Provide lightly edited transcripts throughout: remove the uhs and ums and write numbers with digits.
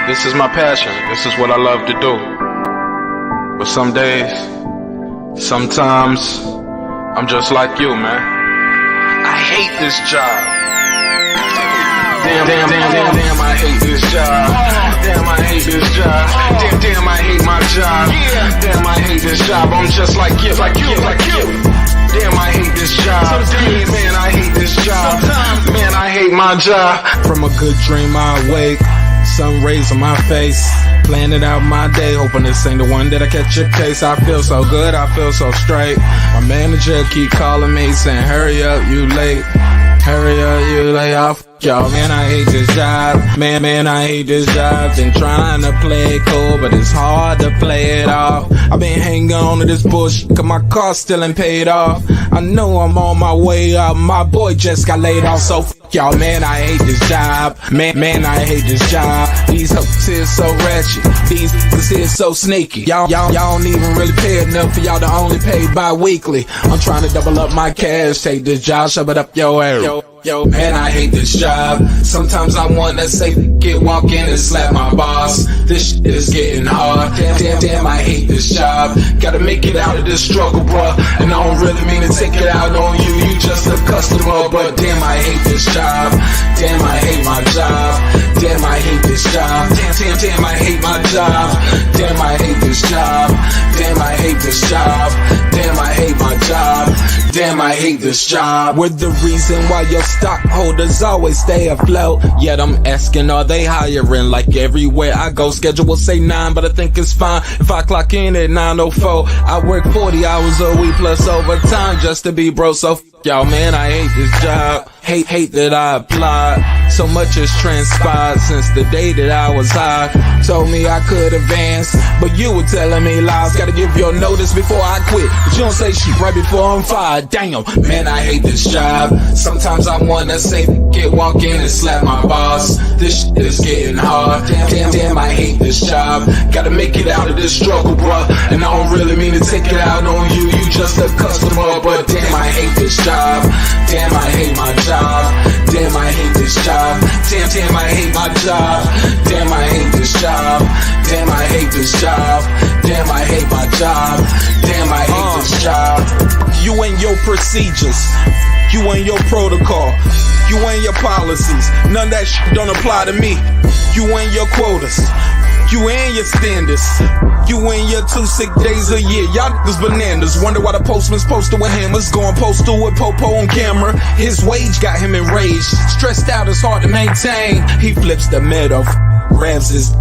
This is my passion. This is what I love to do. But some days, sometimes, I'm just like you, man. I hate this job. Damn, I hate this job. Damn, I hate this job. Damn, I hate my job. Damn, I hate this job. I'm just like you, like you, like you. Damn, I hate this job. Man, I hate this job. Man, I hate my job. From a good dream I wake, sun rays on my face, planning out my day, hoping this ain't the one that I catch a case. I feel so good, I feel so straight. My manager keep calling me saying, hurry up, you late. Hurry up, you late. Off. Y'all, man, I hate this job. Man, I hate this job. Been trying to play it cool, but it's hard to play it off. I've been hanging on to this bullshit, cause my car still ain't paid off. I know I'm on my way up, my boy just got laid off, so y'all, man, I hate this job. Man, I hate this job. These hoes here so ratchet, these niggas here so sneaky. Y'all don't even really pay enough for y'all to only pay bi-weekly. I'm trying to double up my cash, take this job, shove it up your ass. Yo, man, I hate this job. Sometimes I wanna say, walk in and slap my boss. This shit is getting hard. Damn, I hate this job. Gotta make it out of this struggle, bruh. And I don't really mean to take it out on you. You just a customer, but damn, I hate this job. Damn, I hate my job. Damn, I hate this job. Damn, I hate my job. Damn, I hate this job. Damn, I hate this job. Damn, I hate my job. Damn, I hate this job. We're the reason why your stockholders always stay afloat. Yet I'm asking, are they hiring? Like everywhere I go, schedule will say 9, but I think it's fine if I clock in at 9:04. I work 40 hours a week plus overtime just to be bro. So y'all, man, I hate this job. Hate that I applied. So much has transpired since the day that I was high. Told me I could advance, but you were telling me lies. Gotta give your notice before I quit, but you don't say shit right before I'm fired. Damn, man, I hate this job. Sometimes I wanna say, walk in and slap my boss. This shit is getting hard. Damn, I hate this job. Gotta make it out of this struggle, bruh. And I don't really mean to take it out on you. You just a customer, but damn, I hate this job. Damn, I hate my job. Damn, I hate this job. Damn, I hate my job. Damn, I hate this job. Damn, I hate this job. Damn, I hate my job. Damn, I hate this job. You and your procedures, you and your protocol, you and your policies, none of that shit don't apply to me. You and your quotas, you and your standards, you and your 2 sick days a year. Y'all niggas bananas. Wonder why the postman's posted with hammers, going postal with Popo on camera. His wage got him enraged, stressed out, it's hard to maintain. He flips the middle, grabs his.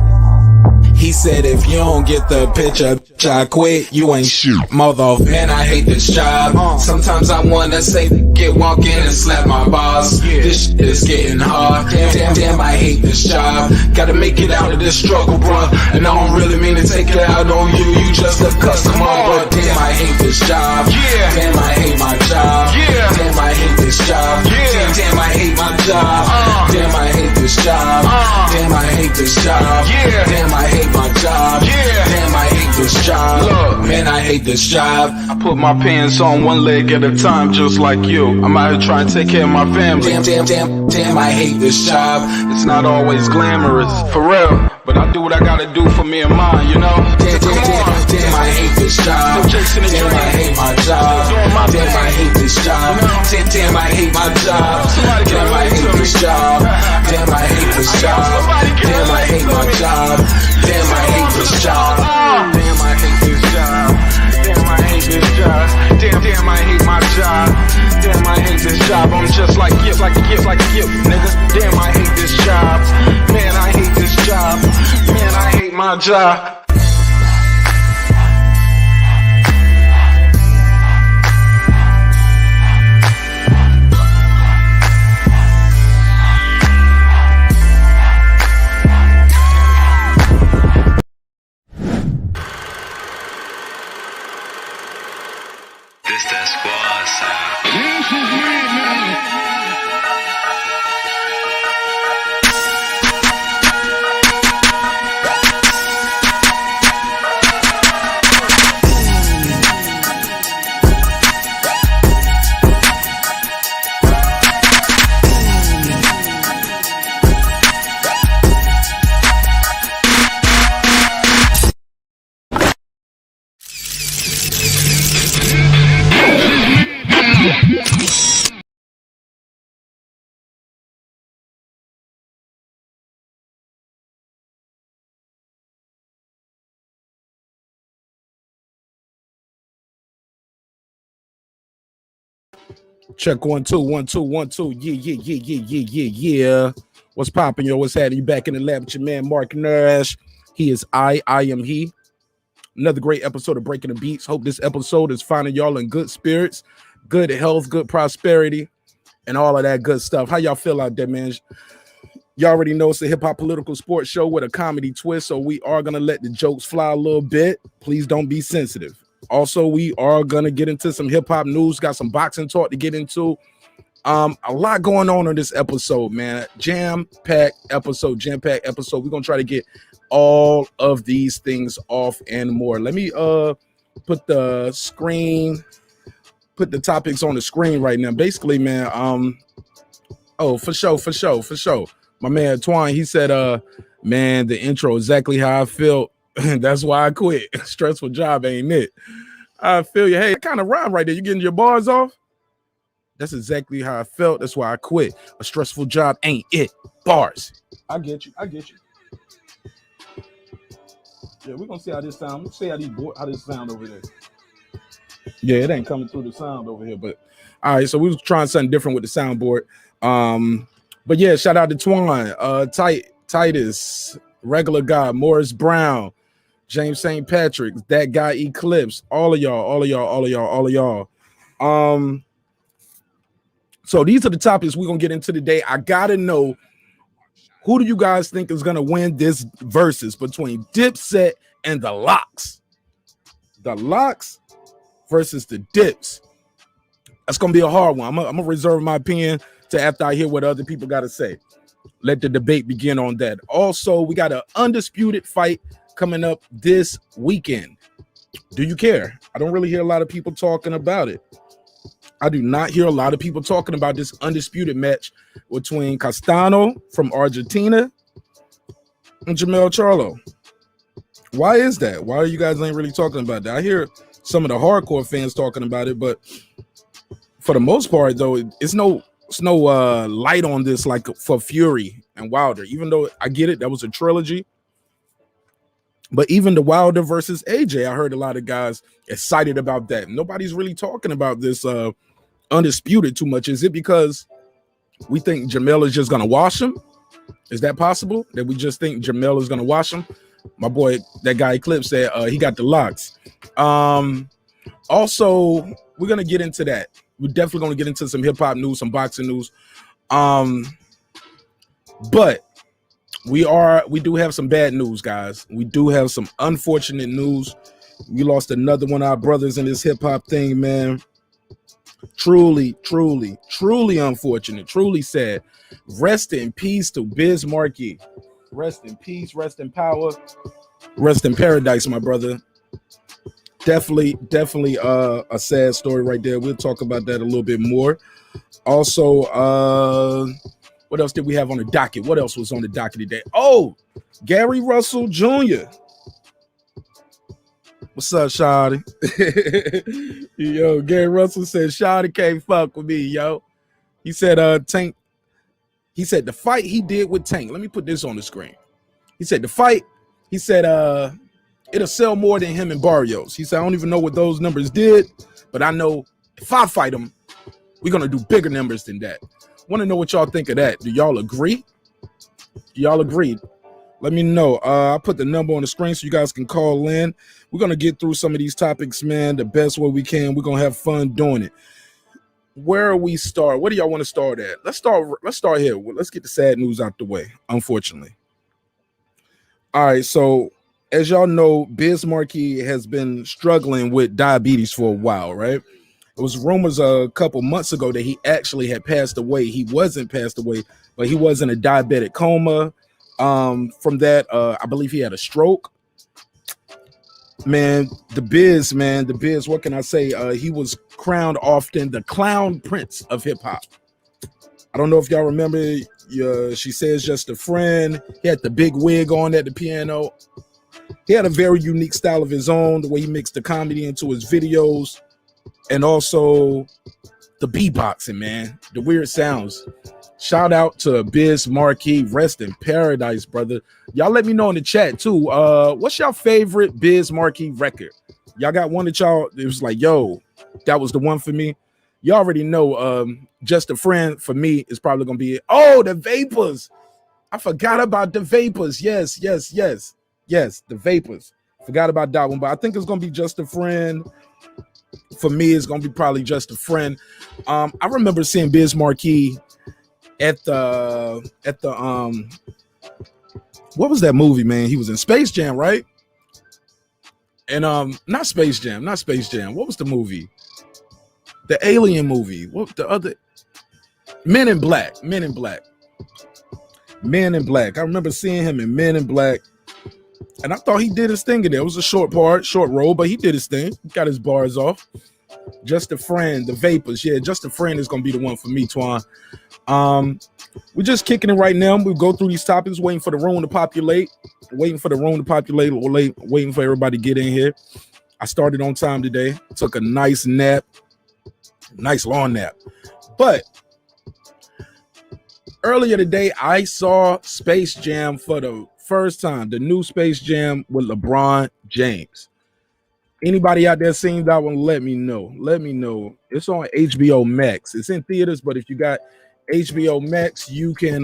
He said, if you don't get the picture, I quit, you ain't shit, mother. Man, I hate this job. Sometimes I wanna say, walk in and slap my boss. This shit is getting hard. Damn, I hate this job. Gotta make it out of this struggle, bruh. And I don't really mean to take it out on you. You just a customer, but damn, I hate this job. Damn, I hate my job. Damn, I hate this job. Damn, I hate my job. Damn, I hate this job. Damn, I hate this job. Damn, I hate my job. Damn, I hate this job. Look, man, I hate this job. I put my pants on one leg at a time, just like you. I'm out here trying to take care of my family. Damn, I hate this job. It's not always glamorous, for real, but I do what I gotta do for me and mine, you know? Damn, I hate this job. Damn, I hate my job. Damn, I hate this job. Damn, I hate my job. Damn, I hate this job. Damn, I hate this job. Damn, I hate my job. Damn, I hate this job. Damn, I hate this job. Damn, I hate this job. Damn, I hate my job. Damn, I hate this job. I'm just like you, nigga. Damn, I hate this job. Man, I hate this job. Man, I hate my job. This that squad sound. This is madness. Check 1 2 1 2 1 2. Yeah. What's popping, yo? What's happening? You back in the lab with your man Marq Nash. He is I am he. Another great episode of Breaking the Beats. Hope this episode is finding y'all in good spirits, good health, good prosperity, and all of that good stuff. How y'all feel out there, man? Y'all already know it's a hip-hop political sports show with a comedy twist, so we are going to let the jokes fly a little bit. Please don't be sensitive. Also, we are going to get into some hip-hop news. Got some boxing talk to get into. A lot going on this episode, man. Jam-packed episode. We're going to try to get all of these things off and more. Let me put the topics on the screen right now. Basically, man, for sure. My man Twine, he said, man, the intro exactly how I felt. That's why I quit. Stressful job, ain't it? I feel you. Hey, it kind of rhyme right there. You getting your bars off? That's exactly how I felt. That's why I quit. A stressful job ain't it. Bars. I get you. Yeah, we're gonna see how this sound. Let's see how this sound over there. Yeah, it ain't coming through the sound over here, but all right, so we was trying something different with the soundboard. But yeah, shout out to Twine, Titus, Regular Guy, Morris Brown, James St. Patrick, that guy Eclipse, all of y'all. So these are the topics we're gonna get into today. I gotta know, who do you guys think is gonna win this versus between DIPSET and the LOX? The LOX versus the Dips. That's gonna be a hard one. I'm gonna reserve my opinion to after I hear what other people gotta say. Let the debate begin on that. Also, we got an undisputed fight coming up this weekend. Do you care? I don't really hear a lot of people talking about it. I do not hear a lot of people talking about this undisputed match between Castano from Argentina and Jamel Charlo. Why is that? Why are you guys ain't really talking about that? I hear some of the hardcore fans talking about it, but for the most part, though, it's no light on this like for Fury and Wilder. Even though I get it, that was a trilogy. But even the Wilder versus AJ, I heard a lot of guys excited about that. Nobody's really talking about this undisputed too much. Is it because we think Jamel is just gonna wash him? Is that possible? That we just think Jamel is gonna wash him? My boy, that guy Eclipse said he got the LOX. Also, we're gonna get into that. We're definitely gonna get into some hip-hop news, some boxing news. But we do have some bad news, guys. We do have some unfortunate news. We lost another one of our brothers in this hip-hop thing, man. Truly unfortunate, truly sad. Rest in peace to Biz Markie. Rest in peace, rest in power, rest in paradise, my brother. Definitely a sad story right there. We'll talk about that a little bit more. Also, what else did we have on the docket? What else was on the docket today? Oh, Gary Russell Jr. What's up, Shawty? Yo, Gary Russell said Shawty can't fuck with me, yo. He said Tank. He said the fight he did with Tank. Let me put this on the screen. He said the fight, he said it'll sell more than him and Barrios. He said I don't even know what those numbers did, but I know if I fight him, we're gonna do bigger numbers than that. Want to know what y'all think of that? Do y'all agree? Y'all agreed? Let me know. I'll put the number on the screen so you guys can call in. We're going to get through some of these topics, man, the best way we can. We're going to have fun doing it. Where are we start? What do y'all want to start at? Let's start here. Let's get the sad news out the way, unfortunately. All right, so as y'all know, Biz Markie has been struggling with diabetes for a while, right? It was rumors a couple months ago that he actually had passed away. He wasn't passed away, but he was in a diabetic coma. From that, I believe he had a stroke. Man, the Biz, what can I say? He was crowned often the clown prince of hip hop. I don't know if y'all remember, She Says Just a Friend. He had the big wig on at the piano. He had a very unique style of his own, the way he mixed the comedy into his videos, and also the beatboxing, man, the weird sounds. Shout out to Biz Markie. Rest in paradise, brother. Y'all let me know in the chat too. What's your favorite Biz Markie record? Y'all got one that y'all, it was like, yo, that was the one for me. You already know. Just a Friend for me is probably gonna be it. Oh, the Vapors. I forgot about the Vapors. Yes, the Vapors. Forgot about that one, but I think it's gonna be Just a Friend. For me, it's gonna be probably Just a Friend. I remember seeing Biz Markie at the what was that movie, man? He was in Space Jam, right? And not Space Jam. What was the movie? The alien movie. What the other? Men in Black. I remember seeing him in Men in Black. And I thought he did his thing in there. It was a short role, but he did his thing. He got his bars off. Just a Friend, the Vapors. Yeah, Just a Friend is gonna be the one for me, Twan. We're just kicking it right now. We go through these topics, waiting for the room to populate, waiting for everybody to get in here. I started on time today. Took a nice nap, nice long nap. But earlier today, I saw Space Jam for the first time. The new Space Jam with LeBron James. Anybody out there seen that one? Let me know. It's on HBO Max. It's in theaters, but if you got HBO Max, you can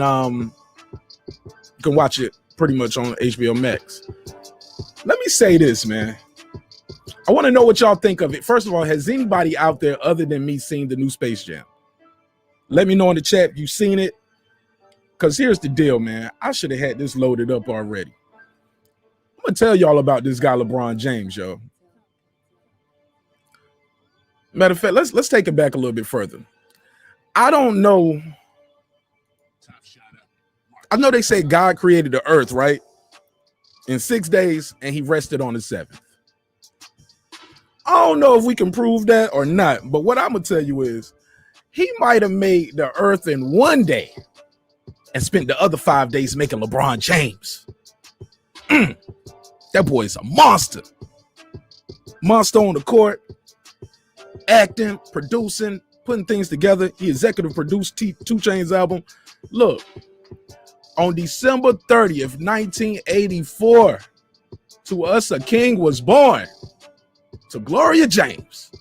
watch it pretty much on HBO Max. Let me say this, man. I want to know what y'all think of it. First of all, has anybody out there other than me seen the new Space Jam? Let me know in the chat if you've seen it. Because here's the deal, man. I should have had this loaded up already. I'm going to tell y'all about this guy, LeBron James, yo. Matter of fact, let's take it back a little bit further. I don't know. I know they say God created the earth, right? In 6 days, and he rested on the 7th. I don't know if we can prove that or not, but what I'm going to tell you is he might have made the earth in 1 day and spent the other 5 days making LeBron James. That boy is a monster. Monster on the court, acting, producing, putting things together. He executive produced 2 Chainz album. Look, on December 30th, 1984, to us a king was born, to Gloria James,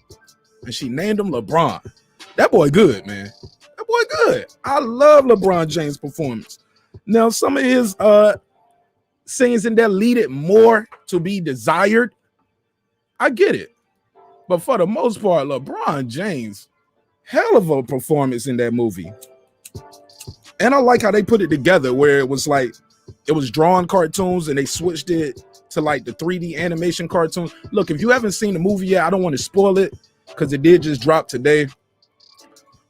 and she named him LeBron. That boy good, man. That boy good. I love LeBron James' performance. Now, some of his scenes in there lead it more to be desired. I get it. But for the most part, LeBron James, hell of a performance in that movie. And I like how they put it together where it was like, it was drawn cartoons and they switched it to like the 3D animation cartoons. Look, if you haven't seen the movie yet, I don't want to spoil it because it did just drop today.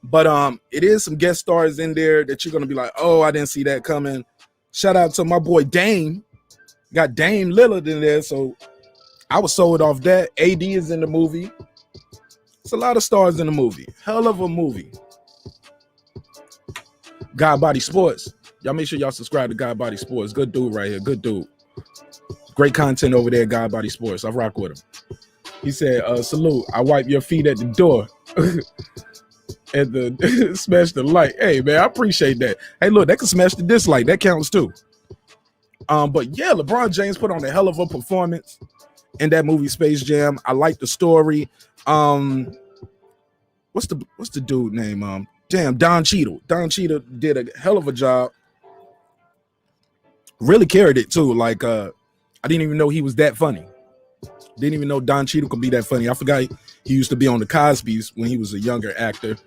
But it is some guest stars in there that you're going to be like, oh, I didn't see that coming. Shout out to my boy Dame. Got Dame Lillard in there, so I was sold off that. AD is in the movie. It's a lot of stars in the movie. Hell of a movie. God Body Sports. Y'all make sure y'all subscribe to God Body Sports. Good dude right here. Good dude. Great content over there, God Body Sports. I rock with him. He said, salute. I wipe your feet at the door. And the smash the light. Hey, man, I appreciate that. Hey, look, that can smash the dislike. That counts too. But yeah, LeBron James put on a hell of a performance in that movie Space Jam. I like the story. What's the dude name? Don Cheadle. Don Cheadle did a hell of a job. Really carried it too. Like I didn't even know he was that funny. Didn't even know Don Cheadle could be that funny. I forgot he used to be on the Cosbys when he was a younger actor.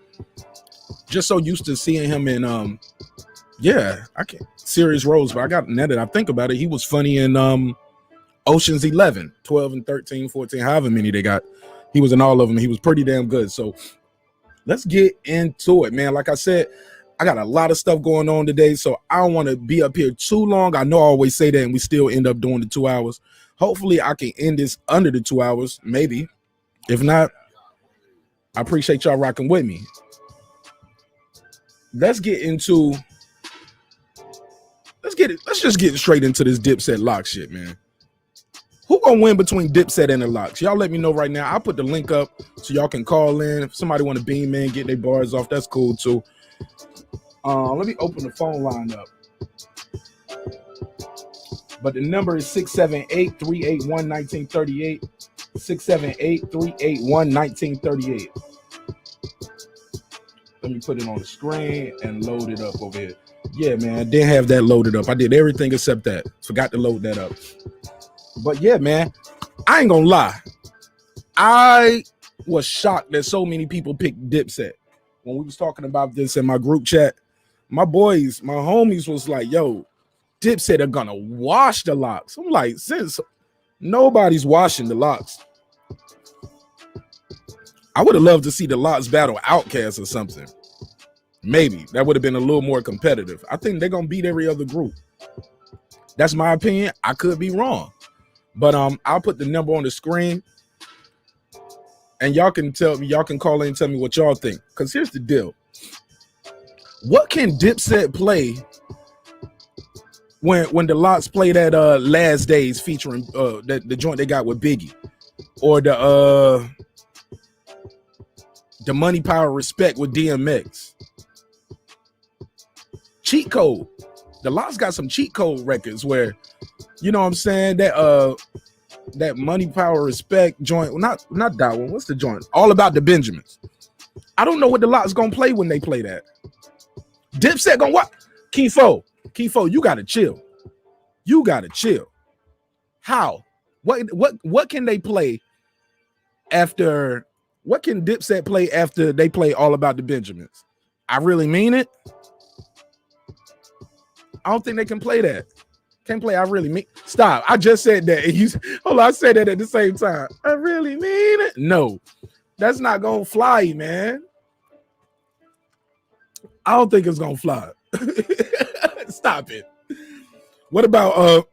Just so used to seeing him in serious roles, but I got, now that I think about it, he was funny in Ocean's 11, 12 and 13, 14, however many they got. He was in all of them. He was pretty damn good. So let's get into it, man. Like I said, I got a lot of stuff going on today, so I don't want to be up here too long. I know I always say that, and we still end up doing the 2 hours. Hopefully, I can end this under the 2 hours, maybe. If not, I appreciate y'all rocking with me. Let's just get straight into this DIPSET LOX shit, man. Who gonna win between DIPSET and the LOX? Y'all let me know right now. I'll put the link up so y'all can call in. If somebody want to beam in, get their bars off, that's cool too. Let me open the phone line up. But the number is 678-381-1938. 678-381-1938. Let me put it on the screen and load it up over here. Yeah, man, didn't have that loaded up. I did everything except that. Forgot to load that up. But yeah, man, I ain't gonna lie. I was shocked that so many people picked Dipset. When we was talking about this in my group chat, my boys, my homies was like, yo, Dipset are gonna wash the LOX. I'm like, since nobody's washing the LOX, I would have loved to see the LOX battle Outkast or something. Maybe that would have been a little more competitive. I think they're gonna beat every other group. That's my opinion. I could be wrong, but I'll put the number on the screen, and y'all can tell me. Y'all can call in and tell me what y'all think. Because here's the deal: what can Dipset play when the LOX play that Last Days featuring the joint they got with Biggie, or the Money Power Respect with DMX? Cheat Code. The LOX got some cheat code records where, you know what I'm saying, that Money Power Respect joint, well, not that one. What's the joint? All About the Benjamins. I don't know what the LOX gonna play when they play that. Dipset gonna what? Kifo, you gotta chill. You gotta chill. How? What can they play after? What can Dipset play after they play All About the Benjamins? I really mean it. I don't think they can play that. Can't play I really mean. Stop. I just said that. And hold on, I said that at the same time. I really mean it. No, that's not gonna fly, man. I don't think it's gonna fly. Stop it. What about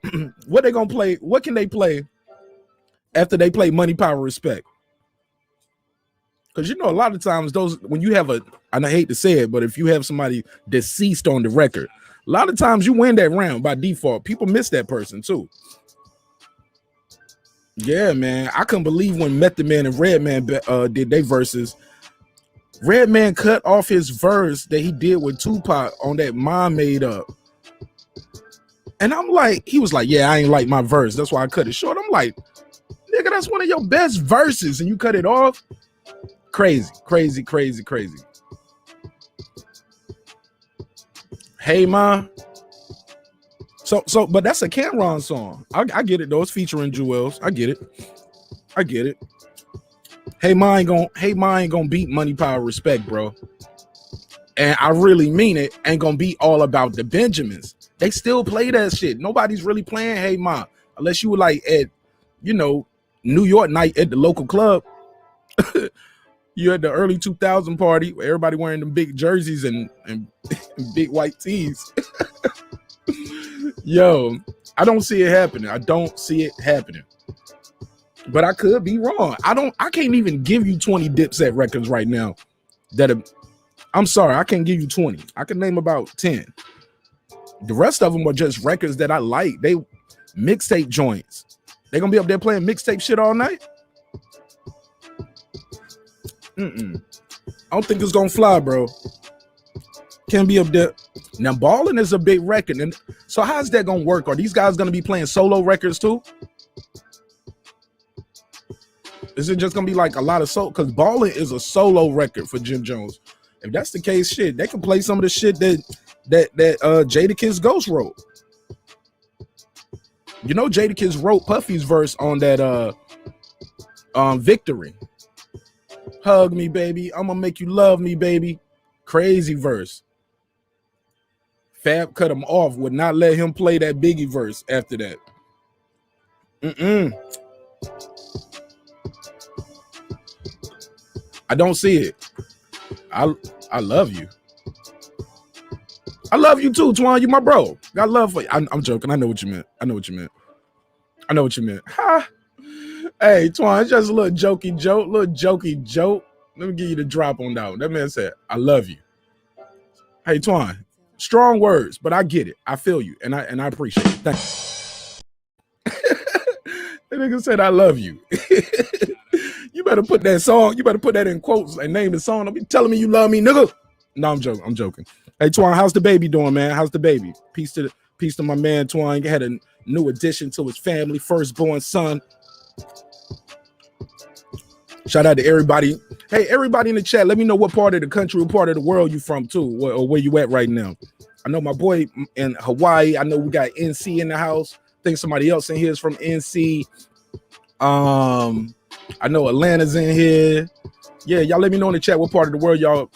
what they gonna play? What can they play after they play Money Power Respect? Because you know, a lot of times those, when you have and I hate to say it, but if you have somebody deceased on the record, a lot of times you win that round by default. People miss that person too. Yeah, man. I couldn't believe when Method Man and Redman did their verses. Redman cut off his verse that he did with Tupac on that Mom Made Up. And I'm like, he was like, yeah, I ain't like my verse. That's why I cut it short. I'm like, nigga, that's one of your best verses and you cut it off? Crazy, crazy, crazy, crazy. Hey Ma. So, but that's a Cameron song. I get it though. It's featuring Jewels. I get it. Hey Ma ain't gonna beat Money Power Respect, bro. And I really mean it. Ain't gonna beat All About the Benjamins. They still play that shit. Nobody's really playing Hey Ma unless you were like at, you know, New York night at the local club. You had the early 2000 party where everybody wearing them big jerseys and big white tees. Yo, I don't see it happening. I don't see it happening. But I could be wrong. I can't even give you 20 Dipset records right now. I'm sorry, I can't give you 20. I can name about 10. The rest of them are just records that I like. They mixtape joints. They gonna be up there playing mixtape shit all night? I don't think it's gonna fly, bro. Can't be up there. Now, Ballin' is a big record, and so how's that gonna work? Are these guys gonna be playing solo records too? Is it just gonna be like a lot of solo? Because Ballin' is a solo record for Jim Jones. If that's the case, shit, they can play some of the shit that Jadakiss Ghost wrote. You know, Jadakiss wrote Puffy's verse on that Victory. Hug me, baby. I'm gonna make you love me, baby. Crazy verse. Fab cut him off, would not let him play that Biggie verse after that. I don't see it. I love you. I love you too, Twan. You my bro. Got love for you. I'm joking. I know what you meant. Ha. Hey, Twan, it's just a little jokey joke. Let me give you the drop on that one. That man said, I love you. Hey, Twan, strong words, but I get it. I feel you, and I appreciate it. Thank you. That nigga said, I love you. You better put that song, you better put that in quotes and name the song. Don't be telling me you love me, nigga. No, I'm joking. Hey, Twan, how's the baby doing, man? How's the baby? Peace to my man, Twan. He had a new addition to his family, firstborn son. Shout out to everybody Hey, everybody in the chat, let me know what part of the country, what part of the world you from too, or where you at right now. I know my boy in Hawaii. I know we got NC in the house. I think somebody else in here is from NC. I know Atlanta's in here. Yeah, y'all let me know in the chat what part of the world y'all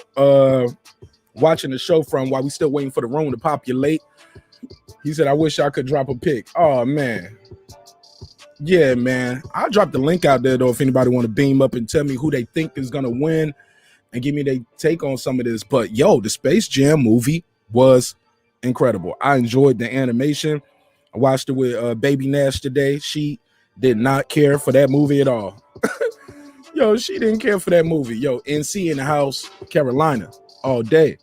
watching the show from while we still waiting for the room to populate. He said, I wish I could drop a pic. Oh, man. Yeah, man. I'll drop the link out there, though, if anybody want to beam up and tell me who they think is going to win and give me their take on some of this. But, yo, the Space Jam movie was incredible. I enjoyed the animation. I watched it with Baby Nash today. She did not care for that movie at all. Yo, she didn't care for that movie. Yo, NC in the house, Carolina, all day.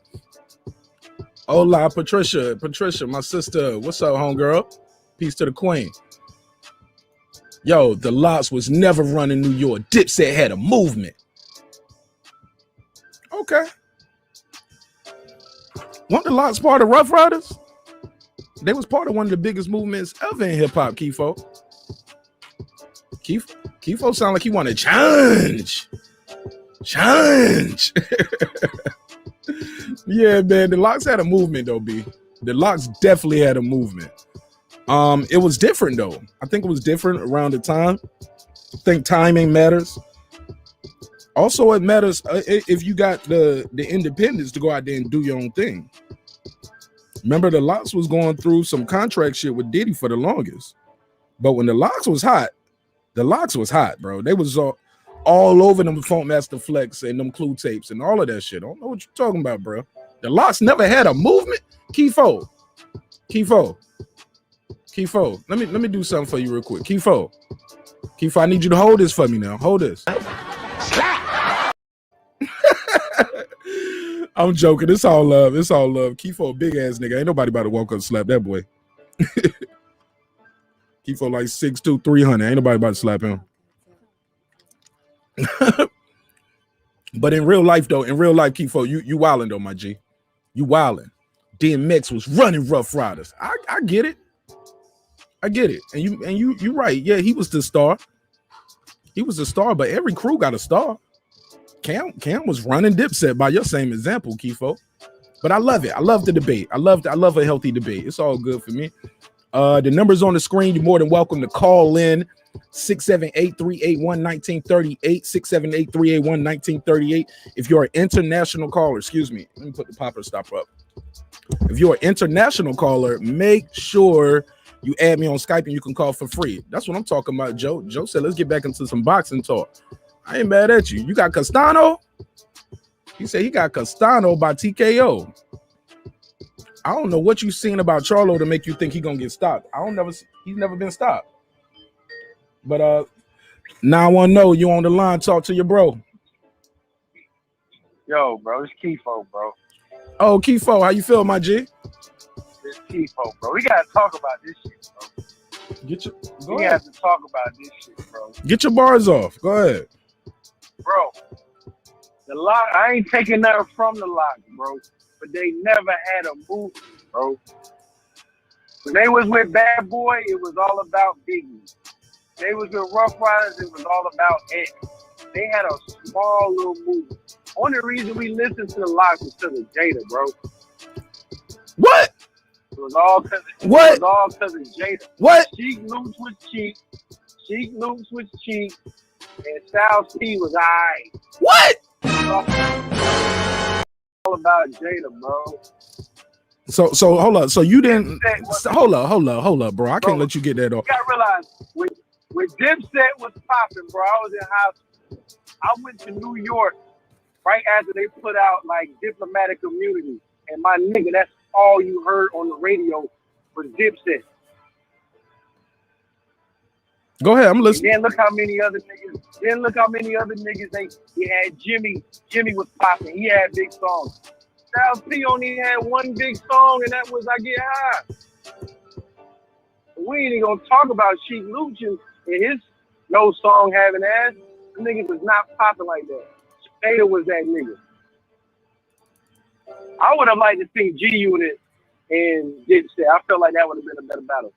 Hola, Patricia. Patricia, my sister. What's up, homegirl? Peace to the queen. Yo, the LOX was never run in New York. Dipset had a movement. Okay. Weren't the LOX part of Rough Riders? They was part of one of the biggest movements ever in hip-hop, Kifo. Kifo sound like he want to challenge. Yeah, man, the LOX had a movement though, B. The LOX definitely had a movement. It was different though. I think it was different around the time. I think timing matters. Also, it matters if you got the independence to go out there and do your own thing. Remember, the LOX was going through some contract shit with Diddy for the longest. But when the LOX was hot, bro. They was all over them Funk Master Flex and them Clue tapes and all of that shit. I don't know what you're talking about, bro. The LOX never had a movement. Kifo. Let me do something for you real quick. Kifo, I need you to hold this for me now. Hold this. I'm joking. It's all love. Kifo, big ass nigga. Ain't nobody about to walk up and slap that boy. Kifo like 6'2", 300. Ain't nobody about to slap him. But in real life, Kifo, you wildin' though, my G. You wildin'. DMX was running Rough Riders. I get it. And you right. Yeah, he was the star. But every crew got a star. Cam was running Dipset by your same example, Kifo. But I love it. I love the debate. I love a healthy debate. It's all good for me. The number's on the screen. You're more than welcome to call in. 678-381-1938. 678-381-1938. If you're an international caller, excuse me. Let me put the popper stopper up. If you're an international caller, make sure you add me on Skype and you can call for free. That's what I'm talking about, Joe. Joe said, let's get back into some boxing talk. I ain't mad at you. You got Castano? He said he got Castano by TKO. I don't know what you've seen about Charlo to make you think he's gonna get stopped. He's never been stopped. But now I want to know, you on the line, talk to your bro. Yo, bro, it's Kifo, bro. Oh, Kifo, how you feel, my G? It's Kifo, bro. We gotta talk about this shit, bro. We have to talk about this shit, bro. Get your bars off. Go ahead. Bro, the LOX, I ain't taking nothing from the LOX, bro. But they never had a movie, bro. When they was with Bad Boy, it was all about Biggie. They was with Rough Riders, it was all about Ed. They had a small little movie. Only reason we listened to the LOX was because of Jada, bro. What? It was all because of Jada. What? Sheik Loops was cheap. And Styles P was alright. What? All about Jada, bro. So hold up. So you didn't hold up, bro. I can't let you get that off. You gotta realize when Dipset was popping, bro, I was in high school. I went to New York right after they put out like Diplomatic Immunity. And my nigga, that's all you heard on the radio was Dipset. Go ahead, I'm listening. And then look how many other niggas they had. Jimmy was popping. He had big songs. Styles P only had one big song, and that was I Get High. We ain't even gonna talk about Sheik Lucci and his no song having ass. The niggas was not popping like that. Jada was that nigga. I would have liked to see G Unit and Dipset. I felt like that would have been a better battle.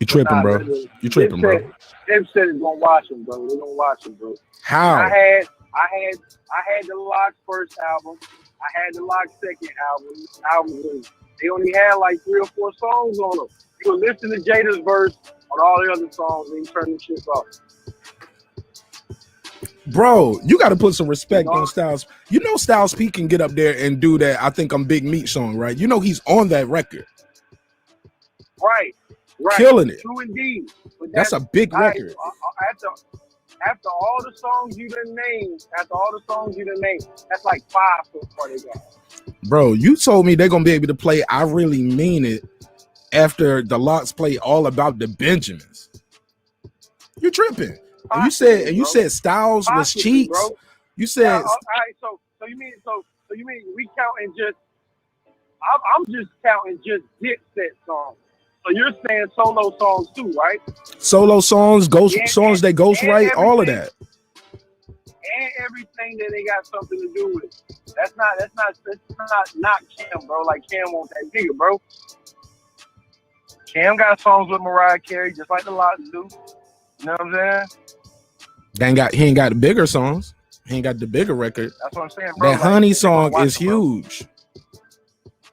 You tripping, bro. You tripping, bro. Dipset is gonna watch him, bro. They're gonna watch him, bro. How? I had the LOX first album. I had the LOX second album. They only had like 3 or 4 songs on them. You would listen to Jada's verse on all the other songs and you turn them shit off. Bro, you got to put some respect on Styles. You know Styles P can get up there and do that I Think I'm Big Meat song, right? You know he's on that record. Right. Killing it. True indeed. But that's a big record. After all the songs you done named, that's like 5 so far they got. Bro, you told me they're gonna be able to play I Really Mean It after the LOX play All About the Benjamins. You're tripping. And you said Styles was cheats. Bro. You said all right, so you mean we counting just I'm just counting just Dipset songs. So you're saying solo songs too, right? Solo songs, songs they ghostwrite, all of that. And everything that they got something to do with. That's not Cam, bro. Like Cam wants that nigga, bro. Cam got songs with Mariah Carey, just like the LOX do. You know what I'm saying? He ain't got the bigger songs. He ain't got the bigger record. That's what I'm saying, bro. That Honey song is huge.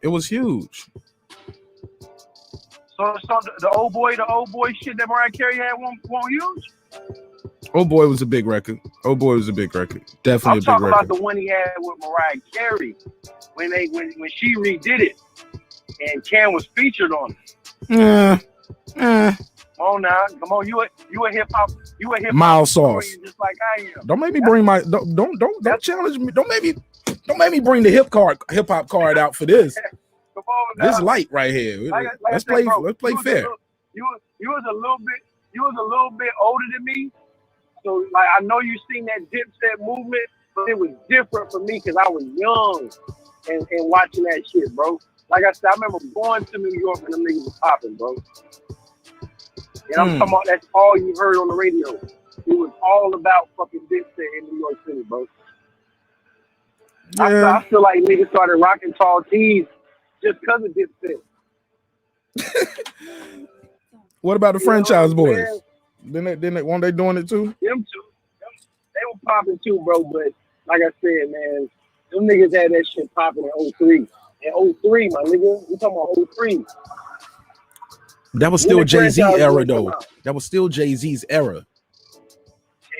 It was huge. So the old boy shit that Mariah Carey had won't huge. Old Boy was a big record. Definitely a big record. I'm talking about the one he had with Mariah Carey when she redid it and Cam was featured on it. Come on now, come on. You a hip hop. Mild sauce. Just like I am. Don't make me bring my don't challenge me. Don't make me bring the hip hop card out for this. Come on now. This light right here. Let's play fair. You was a little bit older than me. So like I know you seen that Dipset movement, but it was different for me because I was young and watching that shit, bro. Like I said, I remember going to New York and them niggas was popping, bro. And I'm talking about that's all you heard on the radio. It was all about fucking Dipset in New York City, bro. Yeah. I feel like niggas started rocking tall tees just because of Dipset. What about the franchise boys? Weren't they doing it too? Them too. They were popping too, bro. But like I said, man, them niggas had that shit popping in 03. In 03, my nigga. We talking about 03. That was still Jay-Z era, though. That was still Jay-Z's era.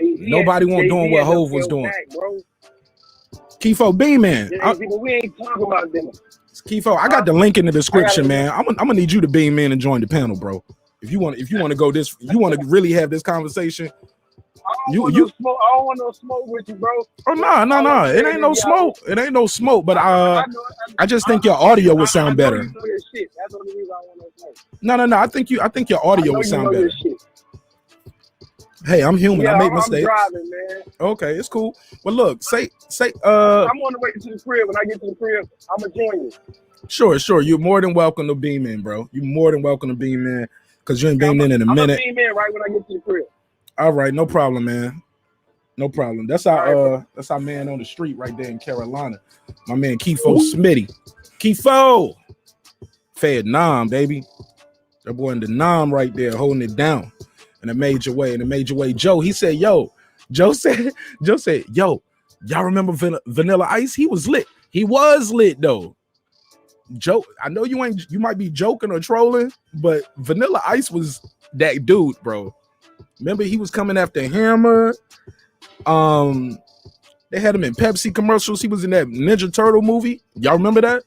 Nobody wasn't doing what Hov was doing. Kifo B-Man. We ain't talking about them. Kifo, I got the link in the description, man. I'm gonna need you to beam in and join the panel, bro. If you want to go this, you want to really have this conversation. I don't want no smoke with you, bro. Oh no. It ain't no smoke. It ain't no smoke. But I just think your audio would sound better. That's the only reason I want no smoke. No. I think your audio would sound better. Hey, I'm human. I make mistakes. I'm driving, man. Okay, it's cool. But look, say. I'm on the way to the crib. When I get to the crib, I'm gonna join you. Sure. You're more than welcome to beam in, bro. You're more than welcome to beam in because you ain't beamed in a minute. I'm gonna beam in right when I get to the crib. All right, no problem, man. No problem. That's our man on the street right there in Carolina. My man Kifo Smitty. Kifo. Fed Nam, baby. That boy in the Nam right there holding it down in a major way. Joe, he said, Joe said, yo, y'all remember Vanilla Ice? He was lit. He was lit though. Joe, I know you might be joking or trolling, but Vanilla Ice was that dude, bro. Remember he was coming after Hammer. They had him in Pepsi commercials. He was in that Ninja Turtle movie. Y'all remember that?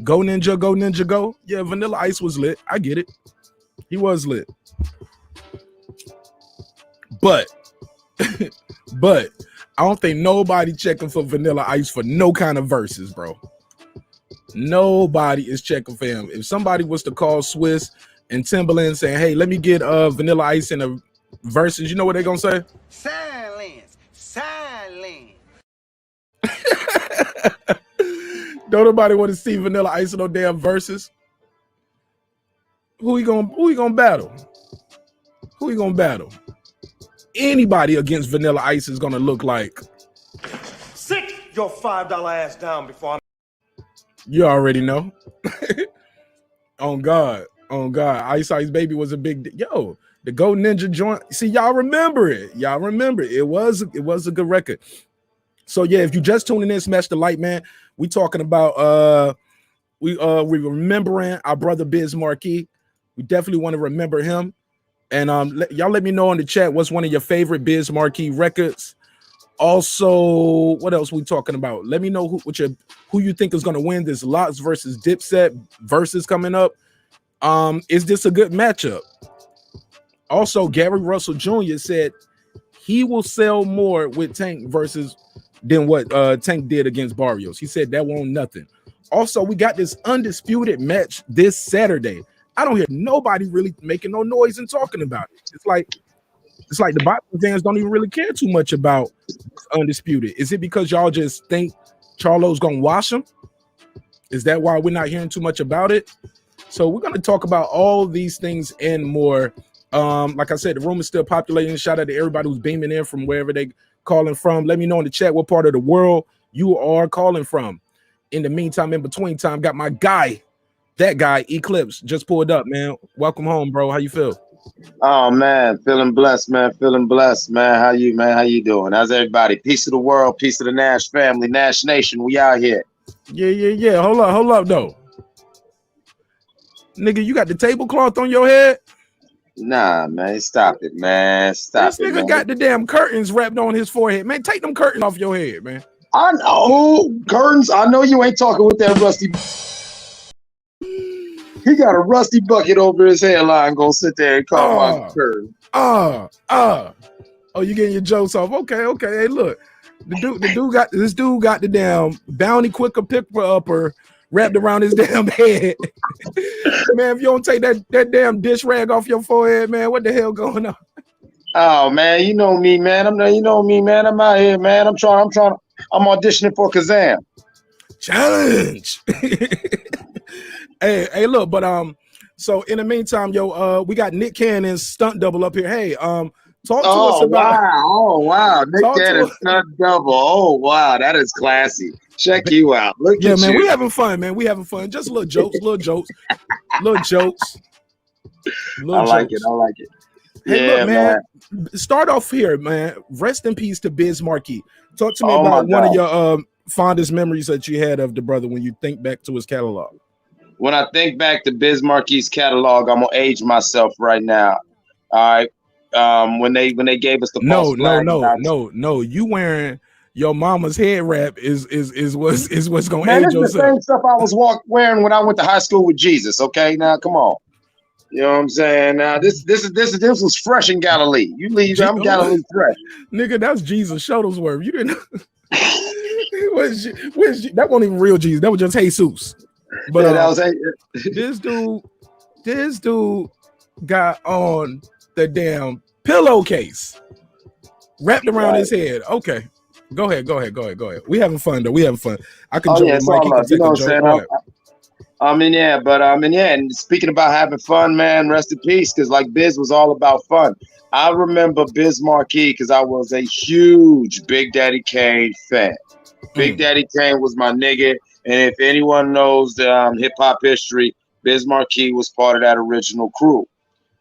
Go Ninja, go Ninja, go. Yeah, Vanilla Ice was lit. I get it. He was lit. But I don't think nobody checking for Vanilla Ice for no kind of verses, bro. Nobody is checking for him. If somebody was to call Swiss and Timberland saying, hey, let me get Vanilla Ice in a verses, you know what they're gonna say? Silence. Don't nobody want to see Vanilla Ice in no damn verses. Who he gonna battle? Anybody against Vanilla Ice is gonna look like. Sit your $5 ass down before You already know. On God. Oh God, Ice Ice Baby was a big yo. The Go Ninja joint. See, y'all remember it. Y'all remember it. It was a good record. So yeah, if you just tuning in, smash the like, man. We talking about we remembering our brother Biz Markie. We definitely want to remember him. And y'all let me know in the chat what's one of your favorite Biz Markie records. Also, what else we talking about? Let me know who you think is going to win this LOX versus DIPSET versus coming up. Is this a good matchup? Also, Gary Russell Jr. said he will sell more with Tank versus than what Tank did against Barrios. He said that won't nothing. Also, we got this undisputed match this Saturday. I don't hear nobody really making no noise and talking about it. It's like the boxing fans don't even really care too much about undisputed. Is it because y'all just think Charlo's gonna wash him? Is that why we're not hearing too much about it? So we're gonna talk about all these things and more. Like I said, the room is still populating. Shout out to everybody who's beaming in from wherever they calling from. Let me know in the chat what part of the world you are calling from. In the meantime, in between time, got my guy, that guy, Eclipse, just pulled up, man. Welcome home, bro. How you feel? Oh man, feeling blessed, man. Feeling blessed, man. How you doing? How's everybody? Peace of the world, peace of the Nash family, Nash Nation. We out here. Yeah. Hold up, though. Nigga, you got the tablecloth on your head? Nah, man. Stop it, man. Stop this it. This nigga man. got the damn curtains wrapped on his forehead. Man, take them curtains off your head, man. I know curtains. I know you ain't talking with that rusty. He got a rusty bucket over his hairline. Gonna sit there and call my curtain. Oh, you getting your jokes off? Okay. Hey, look, the dude got the damn bounty quicker picker upper wrapped around his damn head. Man, if you don't take that damn dish rag off your forehead, man, what the hell going on? Oh man, you know me, man. I'm out here, man. I'm auditioning for Kazam. Challenge. Hey, look, but so in the meantime, we got Nick Cannon's stunt double up here. Hey, talk to us about. Wow, Nick Cannon's stunt double. Oh wow, that is classy. Check you out. Look at man, you. we having fun, man. We having fun. Just little jokes. I like it. Hey, look, man. Start off here, man. Rest in peace to Biz Markie. Talk to me about one of your fondest memories that you had of the brother when you think back to his catalog. When I think back to Biz Markie's catalog, I'm gonna age myself right now. All right. When they gave us the false flag. No. You wearing your mama's head wrap is what's gonna age yourself. This is the same stuff I was wearing when I went to high school with Jesus. Okay, now come on. You know what I'm saying? Now this was fresh in Galilee. You leave, I'm Galilee fresh. Nigga, that's Jesus Shuttlesworth. You didn't. That wasn't even real Jesus. That was just Jesus. But this dude got on the damn pillowcase wrapped around his head. Okay, go ahead. We having fun though. I can joke with Mike. He can take a joke. And speaking about having fun, man, rest in peace, because like Biz was all about fun. I remember Biz Markie because I was a huge Big Daddy Kane fan. Big Daddy Kane was my nigga, and if anyone knows the hip hop history, Biz Markie was part of that original crew.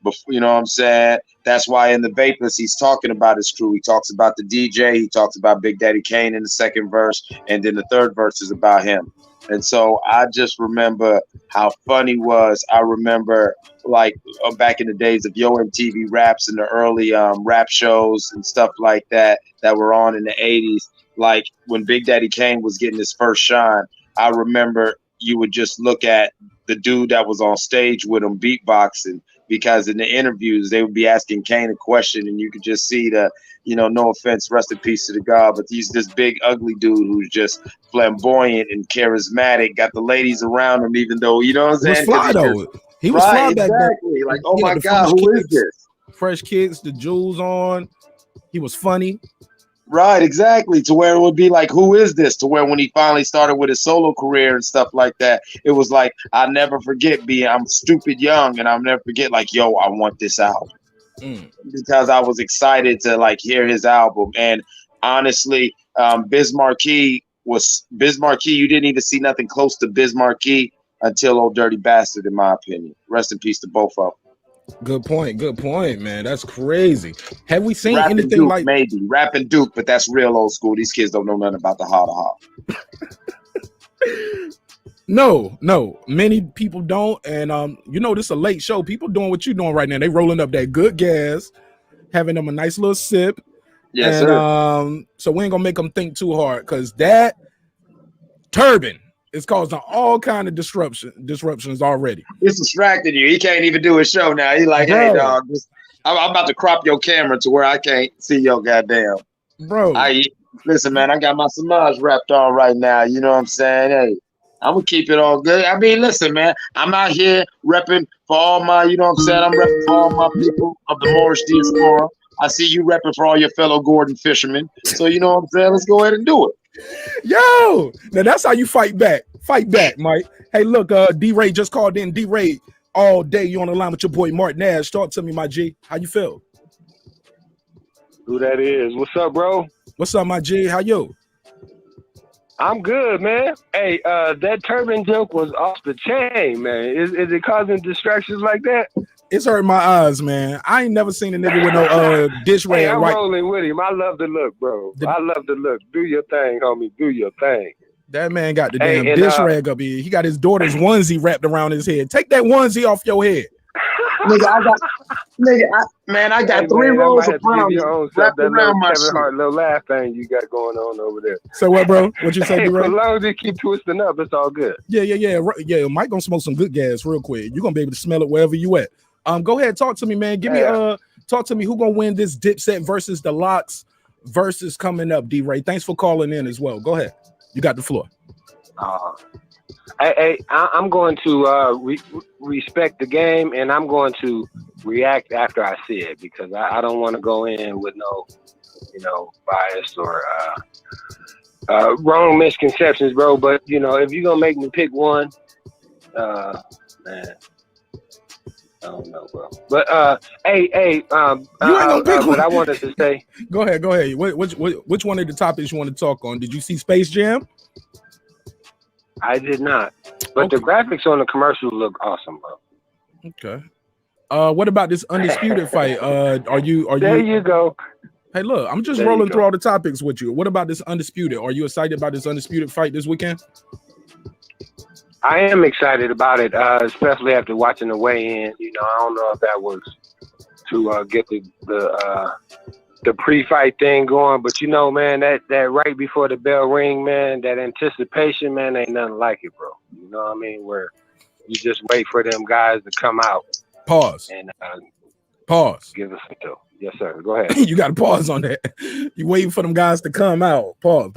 But you know what I'm saying? That's why in the Vapors he's talking about his crew. He talks about the DJ. He talks about Big Daddy Kane in the second verse, and then the third verse is about him. And so I just remember how fun he was. I remember like back in the days of Yo MTV Raps and the early rap shows and stuff like that were on in the 80s. Like when Big Daddy Kane was getting his first shine, I remember you would just look at the dude that was on stage with him beatboxing, because in the interviews they would be asking Kane a question and you could just see no offense, rest in peace to the God, but he's this big ugly dude who's just flamboyant and charismatic, got the ladies around him, even though, you know what I'm saying? He was fly back then. Like, oh my God, who is this? Fresh kicks, the jewels on. He was funny. Right, exactly. To where it would be like, who is this? To where when he finally started with his solo career and stuff like that, it was like, I'll never forget I'm stupid young, and I'll never forget like, yo, I want this album. Because I was excited to like hear his album. And honestly, Biz Markie, you didn't even see nothing close to Biz Markie until Old Dirty Bastard, in my opinion. Rest in peace to both of them. Good point, man. That's crazy. Have we seen Rapping anything Duke, like maybe Rapping Duke, but that's real old school. These kids don't know nothing about the ha. No, many people don't. And this is a late show. People doing what you doing right now. They rolling up that good gas, having them a nice little sip. Yes, and sir. So we ain't gonna make them think too hard, because that turban is causing all kind of disruptions already. It's distracting you. He can't even do his show now. He's like, hey, dog, I'm about to crop your camera to where I can't see your goddamn. Bro. Listen, man, I got my Samaj wrapped on right now. You know what I'm saying? Hey, I'm going to keep it all good. I mean, listen, man, I'm out here repping for all my, you know what I'm saying? I'm repping for all my people of the Moorish diaspora. I see you repping for all your fellow Gordon fishermen. So, you know what I'm saying? Let's go ahead and do it. Yo, now that's how you fight back. Fight back, Mike. Hey, look, D-Ray just called in. D-Ray, all day you on the line with your boy Marq Nash. Talk to me, my G. How you feel? Who that is? What's up, bro? What's up, my G? How you? I'm good, man. Hey, that turban joke was off the chain, man. Is it causing distractions like that? It's hurting my eyes, man. I ain't never seen a nigga with no dish rag. Hey, I'm rolling with him. I love the look, bro. I love the look. Do your thing, homie. Do your thing. That man got the damn dish rag up here. He got his daughter's onesie wrapped around his head. Take that onesie off your head. I got 3 rolls of brownies wrapped around my shit. Little laugh thing you got going on over there. So what, bro? What you say, hey, D-Ray? as long as they keep twisting up, it's all good. Yeah. Mike gonna smoke some good gas real quick. You're gonna be able to smell it wherever you at. Go ahead, talk to me, man. Talk to me. Who gonna win this DIPSET versus the LOX versus coming up, D-Ray? Thanks for calling in as well. Go ahead. You got the floor. I'm going to respect the game, and I'm going to react after I see it, because I don't want to go in with no, bias or wrong misconceptions, bro. But if you're gonna make me pick one, man, I don't know, bro. But you ain't gonna pick one. But I wanted to say, go ahead. Which one of the topics you want to talk on? Did you see Space Jam? I did not, but the graphics on the commercial look awesome, bro. Okay. What about this Undisputed fight? Are you? There you go. Hey, look, I'm just rolling through all the topics with you. What about this Undisputed? Are you excited about this Undisputed fight this weekend? I am excited about it, especially after watching the weigh-in. I don't know if that was to get the pre-fight thing going, but man, that right before the bell ring, man, that anticipation, man, ain't nothing like it, bro. You know what I mean? Where you just wait for them guys to come out. Pause. And pause. Give us a two. Yes, sir. Go ahead. You got to pause on that. You waiting for them guys to come out. Pause.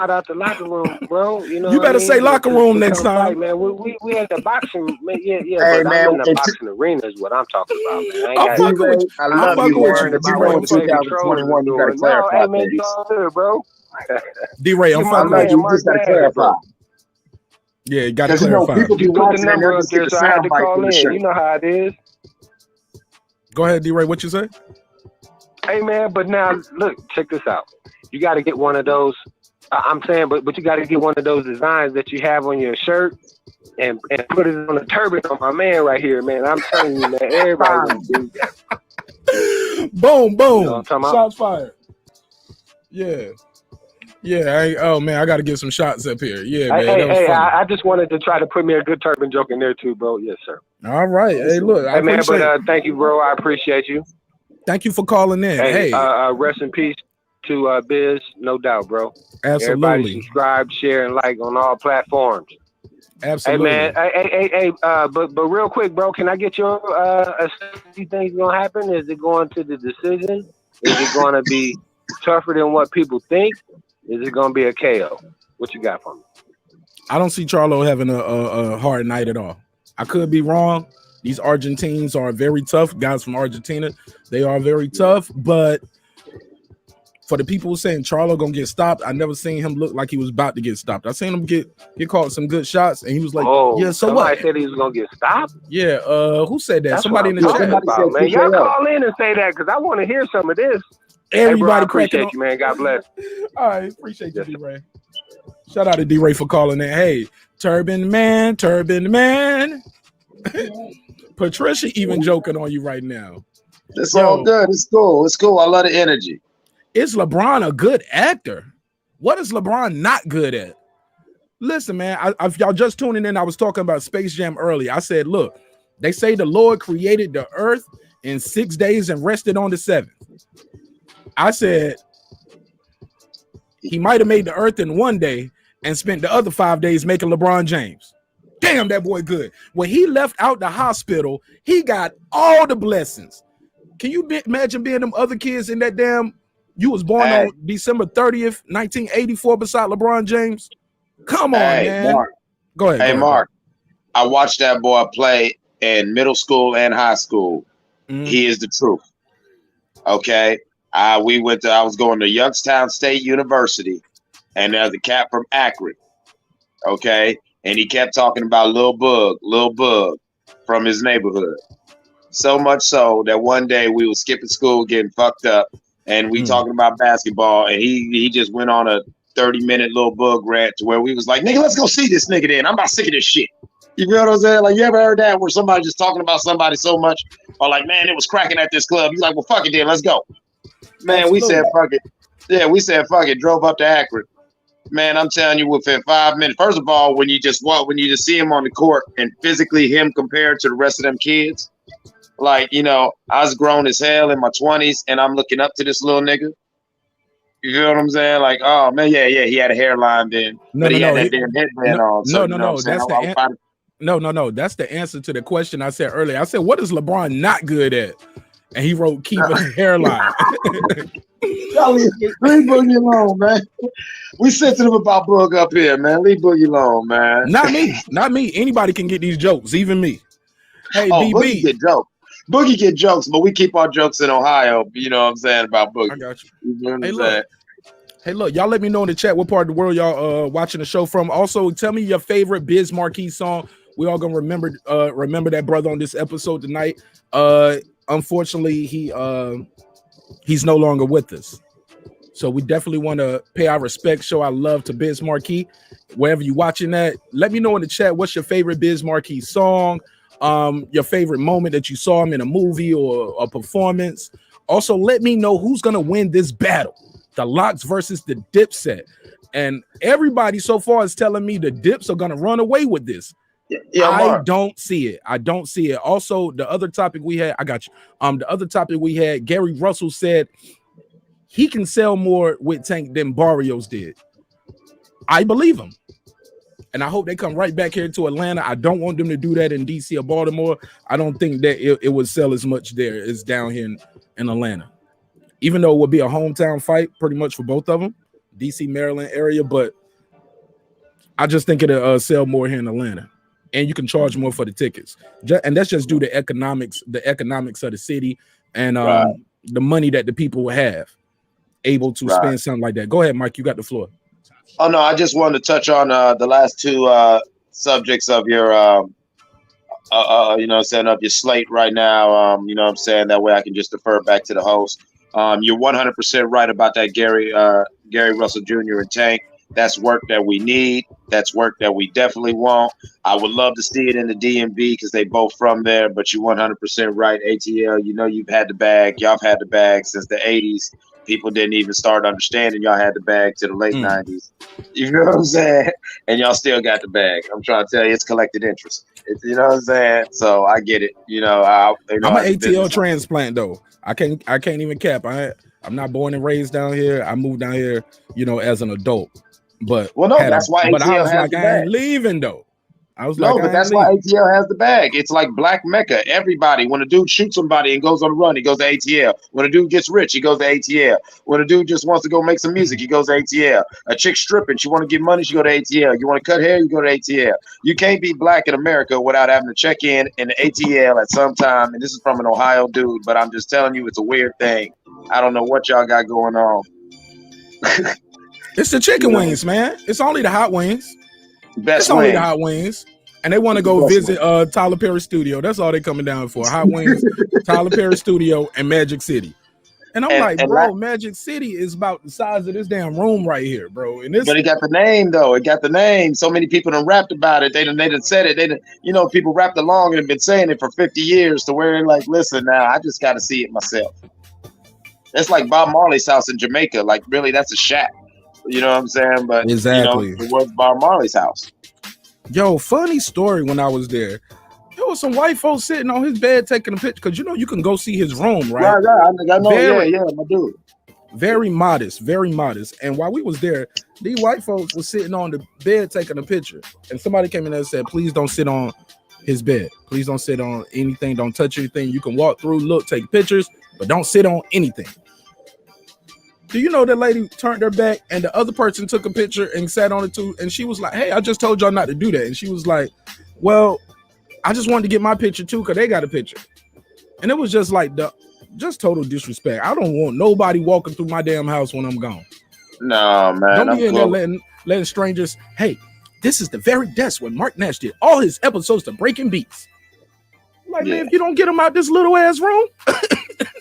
Out the locker room, bro. You better say locker room next time, fight, man. We had the boxing, man. Yeah. Hey, but man, I'm in the boxing arena is what I'm talking about, man. I'm fucking with you. I love you, worrying but you in 2021, you gotta clarify, hey, man, you all good, bro. D-Ray, I'm fucking with you. Just gotta clarify. Yeah, you gotta clarify. People be put the watching and number they'll up just get there, the so I had to soundbite call from the in. shit. You know how it is. Go ahead, D-Ray. What you say? Hey, man, but now look, check this out. You got to get one of those. I'm saying, but you got to get one of those designs that you have on your shirt and put it on a turban on my man right here, man. I'm telling you, man, everybody will do that. Boom. You know what I'm talking Shots fired. Yeah. Oh man, I got to get some shots up here. Yeah, man. Hey, I just wanted to try to put me a good turban joke in there too, bro. Yes, sir. All right. Hey, look. Hey, man, but thank you, bro. I appreciate you. Thank you for calling in. Hey, rest in peace to Biz, no doubt, bro. Absolutely. Everybody subscribe, share, and like on all platforms. Absolutely. Hey, man. But real quick, bro, can I get your you think gonna happen? Is it going to the decision? Is it gonna be tougher than what people think? Is it gonna be a KO? What you got for me? I don't see Charlo having a hard night at all. I could be wrong. These Argentines are very tough. Guys from Argentina, they are very tough. But for the people who saying Charlo gonna get stopped, I never seen him look like he was about to get stopped. I seen him get caught some good shots, and he was like, "Yeah, so what?" Somebody said he was gonna get stopped. Yeah, who said that? That's somebody in the chat. About, man. Y'all call in and say that because I want to hear some of this. Everybody, hey, bro, I appreciate you, man. God bless. All right, appreciate you, D-Ray. Shout out to D-Ray for calling in. Hey, Turban Man. Patricia even joking on you right now. It's all good. It's cool. It's cool. I love the energy. Is LeBron a good actor? What is LeBron not good at? Listen, man, if y'all just tuning in, I was talking about Space Jam earlier. I said, look, they say the Lord created the earth in 6 days and rested on the seventh. I said he might have made the earth in 1 day and spent the other 5 days making LeBron James. Damn, that boy good. When he left out the hospital, he got all the blessings. Can you imagine being them other kids in that damn? You was born on December 30th, 1984, beside LeBron James. Come on, man. Mark. Go ahead. Hey, Mark. I watched that boy play in middle school and high school. Mm-hmm. He is the truth. Okay. I was going to Youngstown State University, and there's a cat from Akron. Okay. And he kept talking about Lil Bug from his neighborhood. So much so that one day we were skipping school getting fucked up, and we talking about basketball, and he just went on a 30-minute Lil Bug rant to where we was like, nigga, let's go see this nigga then. I'm about sick of this shit. You feel what I'm saying? Like, you ever heard that where somebody just talking about somebody so much, or like, man, it was cracking at this club. You like, well, fuck it then, let's go. Man, Absolutely. We said fuck it. Yeah, we said fuck it. Drove up to Akron. Man, I'm telling you, within 5 minutes. First of all, when you just see him on the court and physically him compared to the rest of them kids, like, you know, I was grown as hell in my 20s, and I'm looking up to this little nigga. You feel what I'm saying? Like, oh man, yeah, he had a hairline then, but he had that damn headband on. So, no. That's the answer to the question I said earlier. I said, what is LeBron not good at? And he wrote, keep a hairline. Leave Boogie alone, man. We sensitive about Boog up here, man. Leave Boogie alone, man. Not me. Anybody can get these jokes, even me. Hey, DB. Boogie get jokes, but we keep our jokes in Ohio. You know what I'm saying about Boogie. I got you. Hey, look, y'all let me know in the chat what part of the world y'all watching the show from. Also, tell me your favorite Biz Markie song. We all gonna remember that brother on this episode tonight. Unfortunately, he's no longer with us. So we definitely want to pay our respect, show our love to Biz Markie. Wherever you're watching that, let me know in the chat what's your favorite Biz Markie song, your favorite moment that you saw him in a movie or a performance. Also, let me know who's going to win this battle, the LOX versus the DIPSET. And everybody so far is telling me the Dips are going to run away with this. Yeah, I don't see it. Also, the other topic we had, I got you. The other topic we had, Gary Russell said he can sell more with Tank than Barrios did. I believe him. And I hope they come right back here to Atlanta. I don't want them to do that in DC or Baltimore. I don't think that it would sell as much there as down here in Atlanta. Even though it would be a hometown fight pretty much for both of them, DC, Maryland area, but I just think it'll sell more here in Atlanta. And you can charge more for the tickets. And that's just due to the economics of the city and the money that the people will have able to spend something like that. Go ahead, Mike. You got the floor. Oh, no, I just wanted to touch on the last two subjects of your, of your slate right now. You know what I'm saying? That way I can just defer back to the host. You're 100% right about that Gary Russell Jr. and Tank. That's work that we need. That's work that we definitely want. I would love to see it in the DMV because they both from there, but you're 100% right. ATL, you know you've had the bag. Y'all have had the bag since the 80s. People didn't even start understanding y'all had the bag to the late 90s. You know what I'm saying? And y'all still got the bag. I'm trying to tell you, it's collected interest. You know what I'm saying? So I get it. I'm an ATL transplant, though. I can't even cap. I'm not born and raised down here. I moved down here, as an adult. But that's why ATL has the bag. I ain't leaving though. That's why ATL has the bag. It's like Black Mecca. Everybody, when a dude shoots somebody and goes on a run, he goes to ATL. When a dude gets rich, he goes to ATL. When a dude just wants to go make some music, he goes to ATL. A chick stripping, she want to get money, she go to ATL. You want to cut hair, you go to ATL. You can't be black in America without having to check in the ATL at some time. And this is from an Ohio dude, but I'm just telling you, it's a weird thing. I don't know what y'all got going on. It's the chicken wings, man. It's only the hot wings. Only the hot wings. And they want to go visit Tyler Perry Studio. That's all they're coming down for. Hot wings, Tyler Perry Studio, and Magic City. And I'm like, bro, Magic City is about the size of this damn room right here, bro. And this, but it got the name though. It got the name. So many people done rapped about it. They done said it. They done, you know, people rapped along and have been saying it for 50 years to where they're like, listen, now I just got to see it myself. That's like Bob Marley's house in Jamaica. Like, really, that's a shack. You know what I'm saying? But exactly, you know, it was Bob Marley's house. Yo, funny story. When I was there was some white folks sitting on his bed taking a picture because you know you can go see his room, right? Right. I know. Yeah, my dude. Very modest, very modest. And while we was there, these white folks were sitting on the bed taking a picture. And somebody came in there and said, please don't sit on his bed. Please don't sit on anything. Don't touch anything. You can walk through, look, take pictures, but don't sit on anything. Do you know that lady turned her back and the other person took a picture and sat on it too? And she was like, hey, I just told y'all not to do that. And she was like, well, I just wanted to get my picture too because they got a picture. And it was just like just total disrespect. I don't want nobody walking through my damn house when I'm gone. No, man. Don't be in there letting strangers, hey, this is the very desk where Marq Nash did all his episodes to Breaking Beats. Like, man, if you don't get them out this little ass room.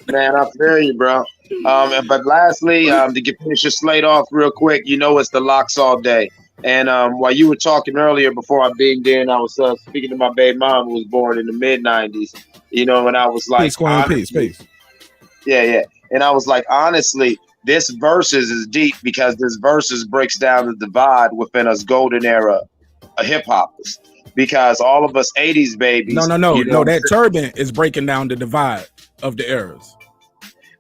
Man, I feel you, bro. But lastly, to finish your slate off real quick, you know it's the LOX all day. And while you were talking earlier before I being there, and I was speaking to my baby mom who was born in the mid-90s, you know, and I was like, peace. Yeah. And I was like, honestly, this versus is deep because this versus breaks down the divide within us golden era hip hoppers. Because all of us 80s babies. No. That turban is breaking down the divide of the eras.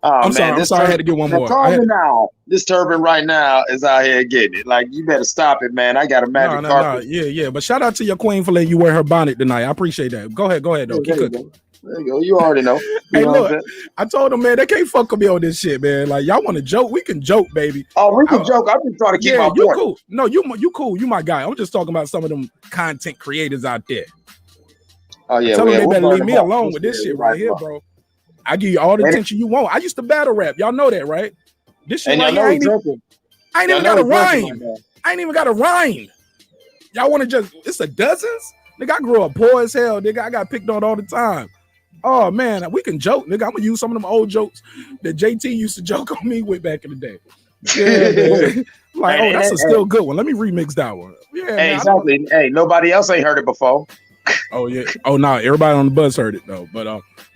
Oh, I'm sorry. I had to get one more. This turban right now is out here getting it. Like, you better stop it, man. I got a magic carpet. Yeah. But shout out to your queen for letting you wear her bonnet tonight. I appreciate that. Go ahead, though. Keep cooking. There you go. You already know. Hey, look, I told them, man, they can't fuck with me on this shit, man. Like, y'all want to joke? We can joke, baby. Oh, we can joke. I've been trying to keep my point. Cool. No, you cool. You my guy. I'm just talking about some of them content creators out there. Oh, yeah. Tell them they better leave me alone with this shit right here, bro. I give you all the attention you want. I used to battle rap. Y'all know that, right? This shit right here, I ain't even got a rhyme. I ain't even got a rhyme. Y'all want to just, it's a dozens? Nigga, I grew up poor as hell. Nigga, I got picked on all the time. Oh, man, we can joke. Nigga, I'm going to use some of them old jokes that JT used to joke on me with back in the day. Yeah, like, oh, that's a still good one. Let me remix that one. Yeah, man, exactly. Hey, nobody else ain't heard it before. Oh, yeah. Oh, no, everybody on the bus heard it, though. But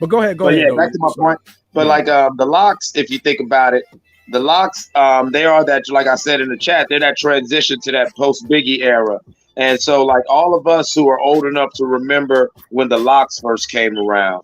go ahead. Yeah, though. Back to my point. But like the LOX, if you think about it, the LOX, they are that, like I said in the chat, they're that transition to that post-Biggie era. And so, like, all of us who are old enough to remember when the LOX first came around,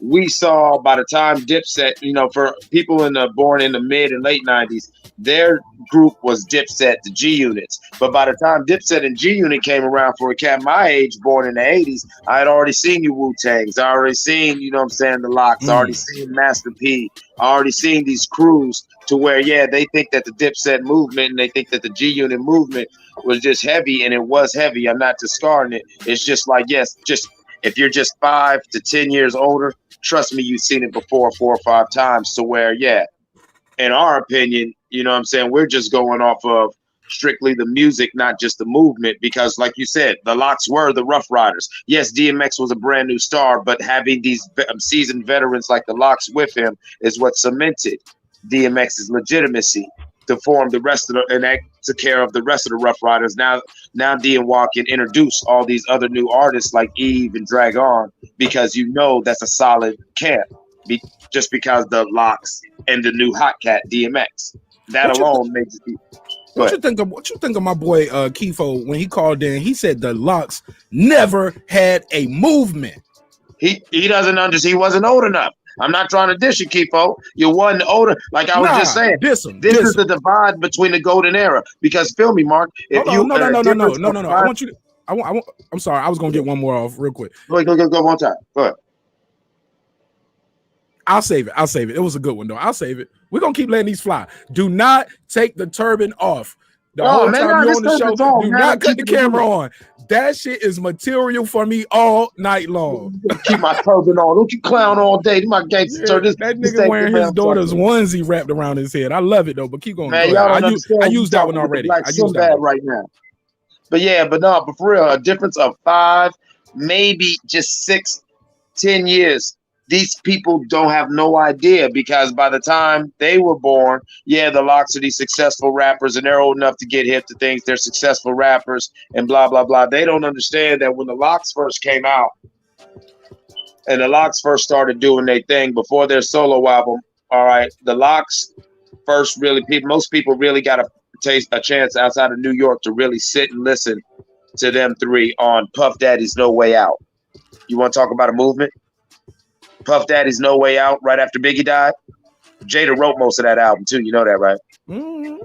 we saw by the time DIPSET, you know, for people born in the mid and late 90s, their group was DIPSET, the G Units. But by the time DIPSET and G Unit came around for a cat my age, born in the 80s, I had already seen you Wu-Tangs. I already seen, you know what I'm saying, the LOX. I already seen Master P. I already seen these crews to where, yeah, they think that the DIPSET movement and they think that the G Unit movement was just heavy, and it was heavy. I'm not discarding it. It's just like, yes, just if you're just 5 to 10 years older, trust me, you've seen it before 4 or 5 times to where, yeah, in our opinion, you know what I'm saying, we're just going off of strictly the music, not just the movement, because like you said, the LOX were the Rough Riders. Yes, DMX was a brand new star, but having these seasoned veterans like the LOX with him is what cemented DMX's legitimacy to form the rest of the, and that took care of the rest of the Rough Riders. Now DNY can introduce all these other new artists like Eve and Drag On, because you know that's a solid camp, just because the LOX and the new hot cat DMX. That alone makes it. What you think of my boy Kifo when he called in? He said the LOX never had a movement. He doesn't understand. He wasn't old enough. I'm not trying to dish you, Kifo. You wasn't older. Like I was just saying, this is the divide between the golden era. Because feel me, Mark. If no. I want you to. I'm sorry. I was gonna get one more off real quick. Go one time. Go ahead. I'll save it. It was a good one though. I'll save it. We're gonna keep letting these fly. Do not take the turban off. The whole time you're on the show, do not cut the camera on. That shit is material for me all night long. Keep my turban on. Don't you clown all day. My gangster turban. That nigga wearing his daughter's onesie wrapped around his head. I love it though, but keep going. Man, I used that one already. I used that right now. But for real, a difference of 5, maybe just 6, 10 years. these people don't have no idea, because by the time they were born, yeah, the LOX are these successful rappers and they're old enough to get hip to things. They're successful rappers and blah, blah, blah. They don't understand that when the LOX first came out and the LOX first started doing their thing before their solo album, all right, the LOX first really, most people really got a chance outside of New York to really sit and listen to them three on Puff Daddy's No Way Out. You want to talk about a movement? Puff Daddy's No Way Out right after Biggie died. Jada wrote most of that album too. You know that, right? Mm-hmm.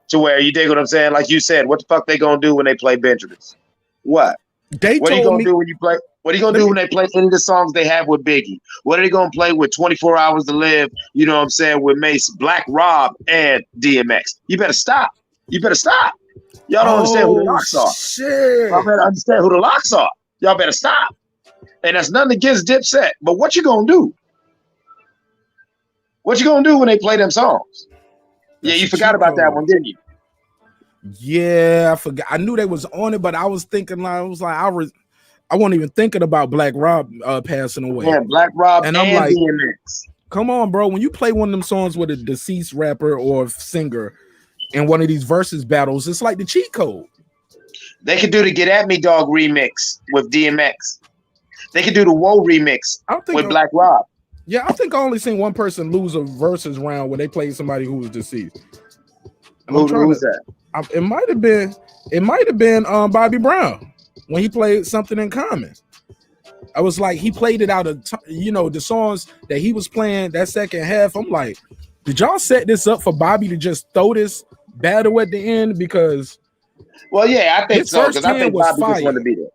To where, you dig what I'm saying? Like you said, what the fuck they gonna do when they play Benjamins? What? What are you gonna do when you play? What are you gonna do when they play any of the songs they have with Biggie? What are they gonna play with 24 Hours to Live? You know what I'm saying? With Mace, Black Rob, and DMX. You better stop. You better stop. Y'all don't understand who the LOX are. Shit. Y'all better understand who the LOX are. Y'all better stop. And that's nothing against Dipset, but what you gonna do? What you gonna do when they play them songs? Yeah, you forgot about that one, didn't you? Yeah, I forgot. I knew they was on it, but I was thinking, I wasn't even thinking about Black Rob passing away. Yeah, Black Rob and I'm like, DMX. Come on, bro. When you play one of them songs with a deceased rapper or singer in one of these versus battles, it's like the cheat code. They could do the Get At Me Dog remix with DMX. They could do the Whoa remix with Black Rob. Yeah, I think I only seen one person lose a versus round when they played somebody who was deceased. Who was that? It might have been Bobby Brown when he played Something in Common. I was like, he played it out of the songs that he was playing that second half. I'm like, did y'all set this up for Bobby to just throw this battle at the end? Because yeah, I think so, because I think Bobby just wanted to be there.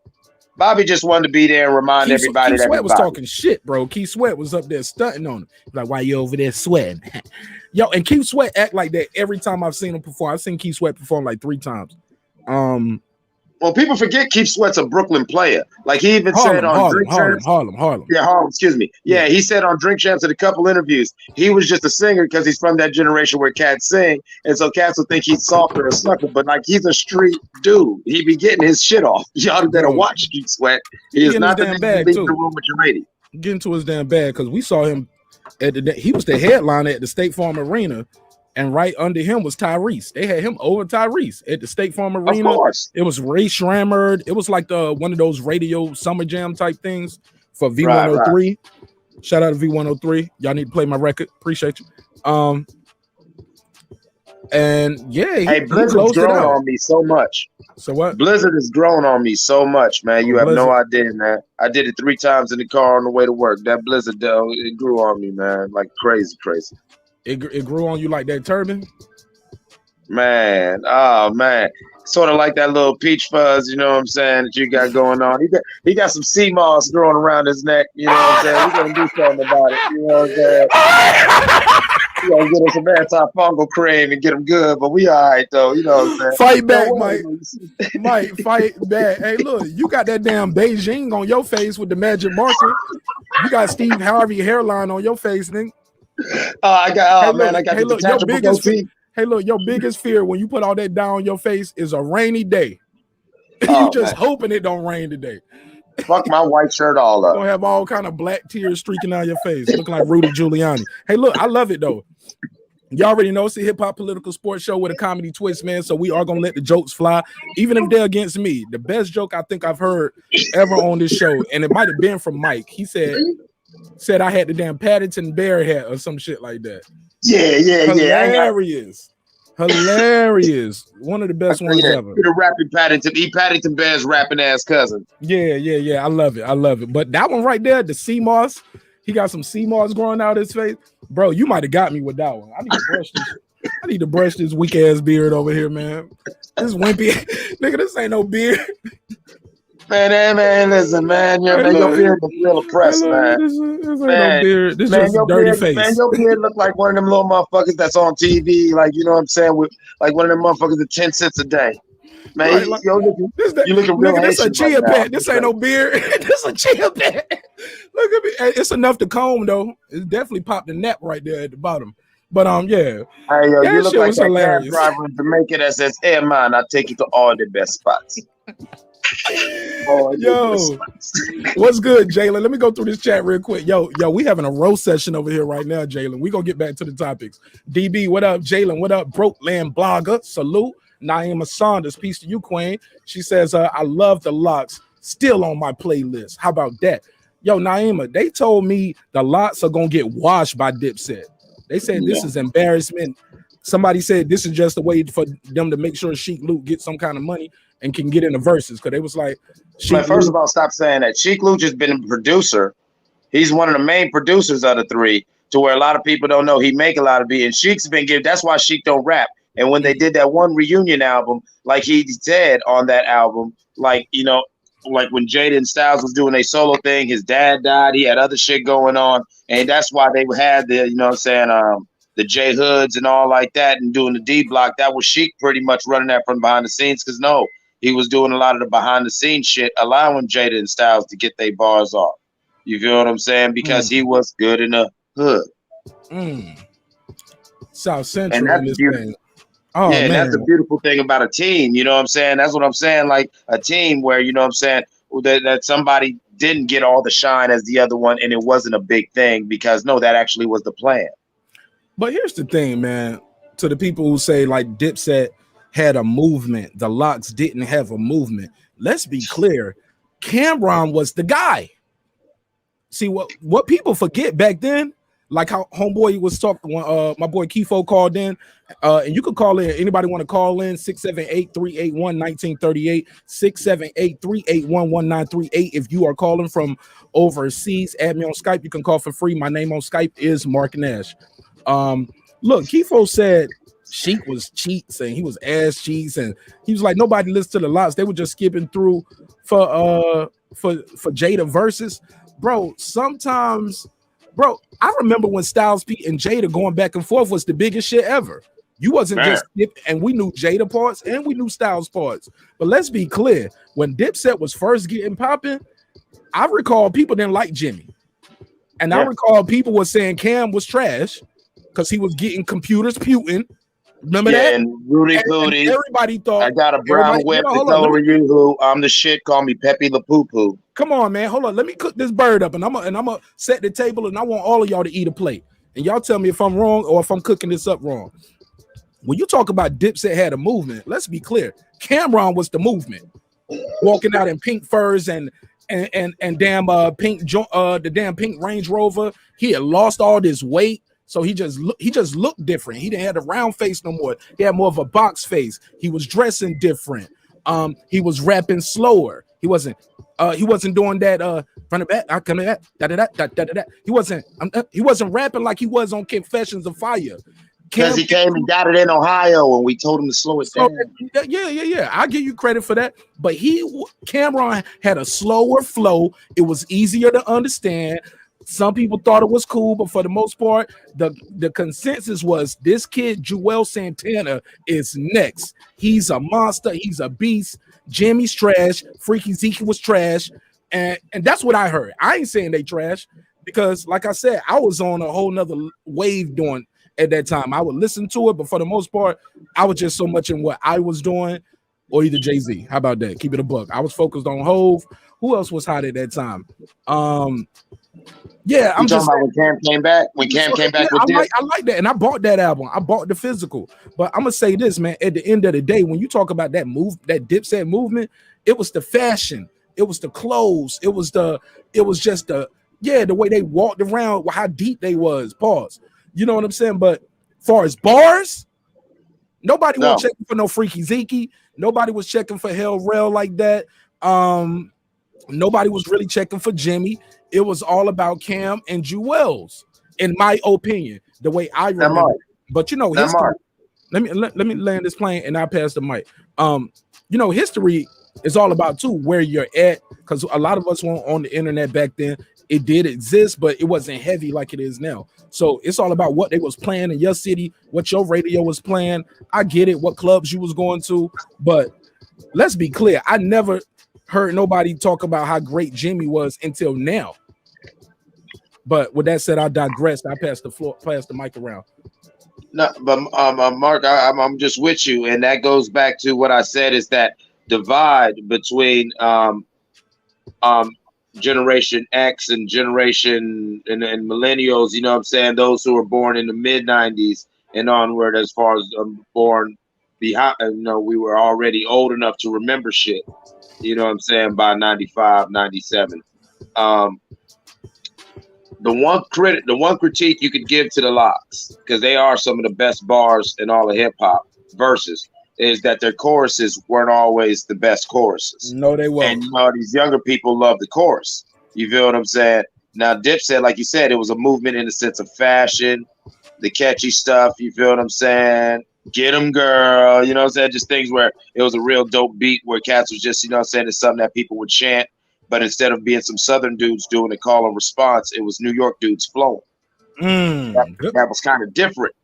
Bobby just wanted to be there and remind everybody Keith that Sweat was talking shit, bro. Keith Sweat was up there stunting on him. Like, why you over there sweating? Yo, and Keith Sweat act like that every time I've seen him perform. I've seen Keith Sweat perform like 3 times. Well, people forget Keith Sweat's a Brooklyn player. Like he even said on Drink Champs. Harlem. Yeah, Harlem, excuse me. Yeah, he said on Drink Champs in a couple interviews, he was just a singer because he's from that generation where cats sing. And so cats will think he's softer or sucker, but like he's a street dude. He be getting his shit off. Y'all better watch Keith Sweat. He is not the nigga leaving the room with your lady. Get into his damn bag, because we saw him he was the headliner at the State Farm Arena. And right under him was Tyrese. They had him over Tyrese at the State Farm Arena. Of course. It was Ray Shrammered. It was like one of those radio summer jam type things for V103. Right. Shout out to V103. Y'all need to play my record. Appreciate you. And yeah, hey, Blizzard's grown on me so much. So what? Blizzard has grown on me so much, man. You have no idea, man. I did it 3 times in the car on the way to work. That Blizzard, though, it grew on me, man. Like crazy. It grew on you like that turban? Man, oh man. Sort of like that little peach fuzz, you know what I'm saying, that you got going on. He got some sea moss growing around his neck, you know what I'm saying? We're gonna do something about it, you know what I'm saying? We're gonna get him some antifungal cream and get him good, but we all right though, you know what I'm saying? Fight back, Mike. Mike, fight back. Hey, look, you got that damn Beijing on your face with the magic marker. You got Steve Harvey hairline on your face, nigga. I got the detachable goatee. Hey, look, your biggest fear when you put all that down on your face is a rainy day. You just hoping it don't rain today. Fuck my white shirt all up. Don't have all kind of black tears streaking down your face, looking like Rudy Giuliani. Hey, look, I love it though. You already know it's a hip hop political sports show with a comedy twist, man. So we are gonna let the jokes fly, even if they're against me. The best joke I think I've heard ever on this show, and it might have been from Mike. He said I had the damn Paddington Bear hat or some shit like that. Yeah. Hilarious. One of the best ones ever. The rapping Paddington Bear's rapping ass cousin. Yeah. I love it. But that one right there, the sea moss, he got some sea moss growing out his face. Bro, you might have got me with that one. I need to brush this weak ass beard over here, man. This wimpy nigga, this ain't no beard. Man, listen, man. Your beard was real oppressed, man. This ain't no beard. This is a dirty face. Man, your beard look like one of them little motherfuckers that's on TV, like, you know what I'm saying, with like one of them motherfuckers at 10 cents a day. Man, right, like, you looking real. Nigga, this a chia pet. This ain't no beard. This a chia pet. Look at me. It's enough to comb though. It definitely popped the nap right there at the bottom. But yeah. Hey, you look like that cab driver in Jamaica that says, "Hey man, I'll take you to all the best spots." Oh, Yo, what's good, Jalen? Let me go through this chat real quick. Yo, we having a roast session over here right now, Jalen. We gonna get back to the topics. DB, what up? Jalen, what up? Broke Land Blogger, salute. Naima Saunders, peace to you, Queen. She says, I love the LOX, still on my playlist. How about that? Yo, Naima, they told me the LOX are gonna get washed by Dipset. They said this is embarrassment. Somebody said this is just a way for them to make sure Sheik Luke gets some kind of money and can get in the verses, because they was like, first of all, stop saying that. Sheik Luch has been a producer. He's one of the main producers of the three, to where a lot of people don't know he make a lot of beats. And Sheik's been given. That's why Sheik don't rap. And when they did that one reunion album, like he said on that album, like, you know, like when Jada Styles was doing a solo thing, his dad died. He had other shit going on, and that's why they had the, you know what I'm saying, the J Hoods and all like that, and doing the D Block. That was Sheik pretty much running that from behind the scenes, because no, he was doing a lot of the behind the scenes shit, allowing Jada and Styles to get their bars off. You feel what I'm saying? Because he was good in the hood. South Central, and that's in this beautiful. thing. Oh, yeah, and man. that's the beautiful thing about a team. You know what I'm saying? That's what I'm saying. Like a team where, you know what I'm saying, that somebody didn't get all the shine as the other one, and it wasn't a big thing, because no, that actually was the plan. But here's the thing, man. To the people who say like Dipset had a movement, the LOX didn't have a movement. Let's be clear. Cameron was the guy. See, what people forget back then, like how homeboy was talking when my boy Kifo called in, and you could call in. Anybody want to call in? 678-381-1938, 678-381-1938. If you are calling from overseas, add me on Skype. You can call for free. My name on Skype is Marq Nash. Look, Kifo said Sheik was cheats and he was ass cheats, and he was like, nobody listened to the LOX. They were just skipping through for Jada verses. Bro, sometimes, bro, I remember when Styles P and Jada going back and forth was the biggest shit ever. You wasn't just skip, and we knew Jada parts and we knew Styles parts. But let's be clear, when Dipset was first getting popping, I recall people didn't like Jimmy. And I recall people were saying Cam was trash because he was getting computers putin'. Remember that? And Rudy Pooty. Everybody thought I got a brown whip to color you who I'm the shit. Call me Pepe the Poo Poo. Come on, man. Hold on. Let me cook this bird up, and I'm gonna set the table, and I want all of y'all to eat a plate. And y'all tell me if I'm wrong or if I'm cooking this up wrong. When you talk about Dipset had a movement, let's be clear. Cameron was the movement. Walking out in pink furs and damn pink the damn pink Range Rover. He had lost all this weight. So he just looked different. He didn't have a round face no more. He had more of a box face. He was dressing different. He was rapping slower. He wasn't doing that front of back. I come at that. He wasn't rapping like he was on Confessions of Fire. Because he came and got it in Ohio, and we told him to slow it down. Yeah. I give you credit for that. But Cameron had a slower flow. It was easier to understand. Some people thought it was cool, but for the most part, the consensus was this kid, Joel Santana, is next. He's a monster. He's a beast. Jimmy's trash. Freaky Zeke was trash. And that's what I heard. I ain't saying they trash because, like I said, I was on a whole nother wave doing at that time. I would listen to it, but for the most part, I was just so much in what I was doing or either Jay-Z. How about that? Keep it a buck. I was focused on Hove. Who else was hot at that time? Yeah, I'm just talking about when Cam came back. When Cam came back with this, I like that, and I bought that album. I bought the physical. But I'm gonna say this, man. At the end of the day, when you talk about that that Dipset movement, it was the fashion, it was the clothes, it was just the way they walked around, how deep they was. Pause. You know what I'm saying? But far as bars, nobody was checking for no Freaky Zeke. Nobody was checking for Hell Rel like that. Nobody was really checking for Jimmy. It was all about Cam and Jewels, in my opinion, the way I remember. But you know, history, let me land this plane and I'll pass the mic. You know, history is all about too where you're at, because a lot of us weren't on the internet back then. It did exist, but it wasn't heavy like it is now. So it's all about what they was playing in your city, what your radio was playing. I get it, what clubs you was going to, but let's be clear. I never heard nobody talk about how great Jimmy was until now. But with that said, I digress. I pass the mic around. No, but Mark, I'm just with you, and that goes back to what I said is that divide between Generation X and Generation and Millennials. You know what I'm saying? Those who were born in the mid '90s and onward, as far as born behind. We were already old enough to remember shit. You know what I'm saying? By 95, 97. The one critique you could give to the LOX, because they are some of the best bars in all of hip hop versus, is that their choruses weren't always the best choruses. No, they weren't. And these younger people love the chorus. You feel what I'm saying? Now, DIPSET, like you said, it was a movement in the sense of fashion, the catchy stuff. You feel what I'm saying? Get 'em, girl. You know what I'm saying? Just things where it was a real dope beat where cats was just, you know what I'm saying, it's something that people would chant. But instead of being some Southern dudes doing a call and response, it was New York dudes flowing. That was kind of different.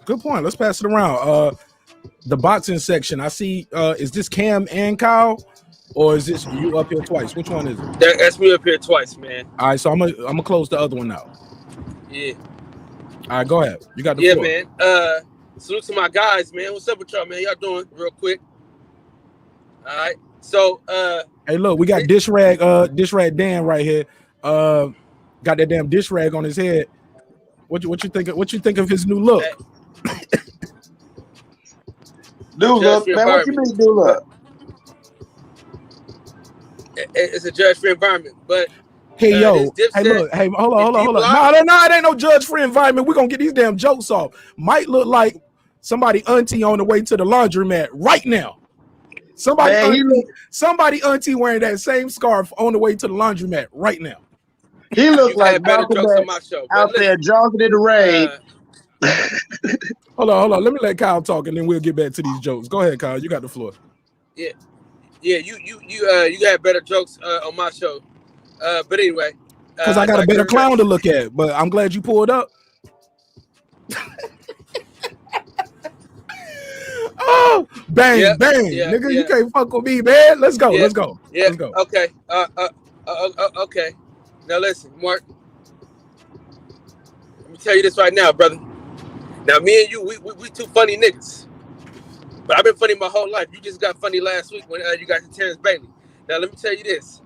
Good point. Let's pass it around. The boxing section. I see. Is this Cam and Kyle, or is this you up here twice? Which one is it? That's me up here twice, man. All right, so I'm gonna close the other one out. Yeah. All right, go ahead. You got the floor. Man. Salute to my guys, man. What's up with y'all, man? Y'all doing real quick? All right. So, hey, look, we got dish rag Dan right here. Got that damn dish rag on his head. What you think? What you think of his new look? New look, man. What you mean new look? It's a judge-free environment, but hey, yo, hey, look, hey, hold on. No, it ain't no judge-free environment. We're gonna get these damn jokes off. Might look like somebody auntie on the way to the laundromat right now. Somebody auntie wearing that same scarf on the way to the laundromat right now. He looked like Malcolm X out there jogging in the rain. Hold on. Let me let Kyle talk, and then we'll get back to these jokes. Go ahead, Kyle. You got the floor. Yeah. You had better jokes on my show. But anyway, because I got a better clown to look at. But I'm glad you pulled up. Oh, bang, nigga, you can't fuck with me, man. Let's go. Let's go. Okay. Okay. Now listen, Mark. Let me tell you this right now, brother. Now me and you, we two funny niggas. But I've been funny my whole life. You just got funny last week when you got to Terrence Bailey. Now let me tell you this.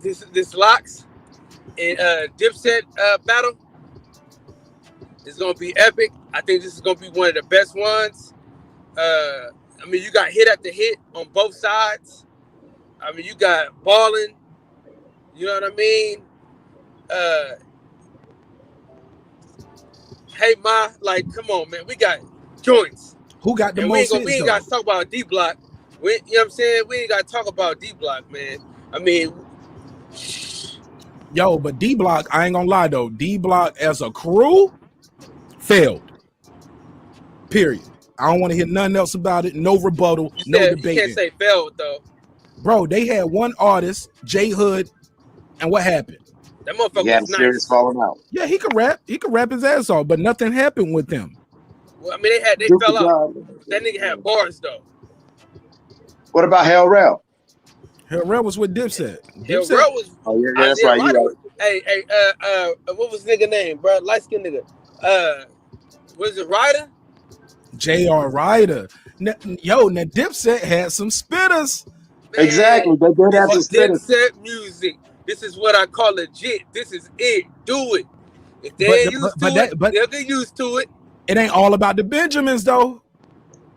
This LOX and DIPSET battle is gonna be epic. I think this is gonna be one of the best ones. I mean, you got hit after hit on both sides. I mean, you got balling. You know what I mean? Hey, Ma, like, come on, man. We got joints. Who got the most hits, we ain't got to talk about D-Block. You know what I'm saying? We ain't got to talk about D-Block, man. I mean... Yo, but D-Block, I ain't gonna lie, though. D-Block as a crew failed. Period. I don't want to hear nothing else about it. No rebuttal, no debate. You can't say failed, though. Bro, they had one artist, J Hood, and what happened? That motherfucker was nice. Falling out. Yeah, he could rap. He could rap his ass off, but nothing happened with him. Well, I mean, they fell out. That nigga had bars, though. What about Hell Rel? Hell Rel was with DIPSET. Hell Rel was... Oh, yeah, that's right. You right. Hey, what was the nigga name, bro? Light-skinned nigga. Was it Ryder? J.R. Ryder. Now DIPSET had some spitters. Man, exactly. They did have some spitters. DIPSET music. This is what I call legit. This is it. Do it. If they ain't used to it, they'll get used to it. It ain't all about the Benjamins, though.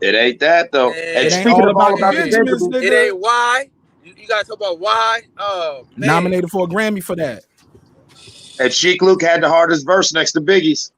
It ain't that, though. Man, and it ain't all about the Benjamins, nigga. It ain't why. You gotta talk about why. Oh, man. Nominated for a Grammy for that. And Sheik Luke had the hardest verse next to Biggie's.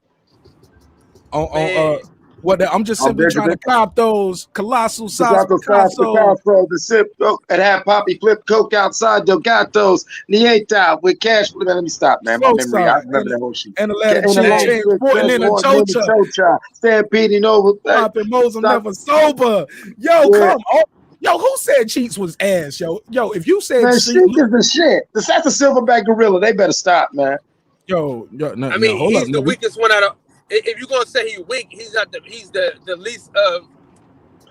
I'm just simply trying to cop those colossal size Picasso, the sip and have Poppy flip coke outside Delgatos, Nieta with cash. Let me stop, man. My memory, I remember that whole shit. And Atlantic sporting in a chocha. Stampeding over. Popping Moses never sober. Yo, come on. Yo, who said Cheeks was ass, yo? Yo, if you said Sheik is the shit. That's a silverback gorilla. They better stop, man. Yo, no, I mean, he's the weakest one out of. If you're gonna say he's weak, he's the least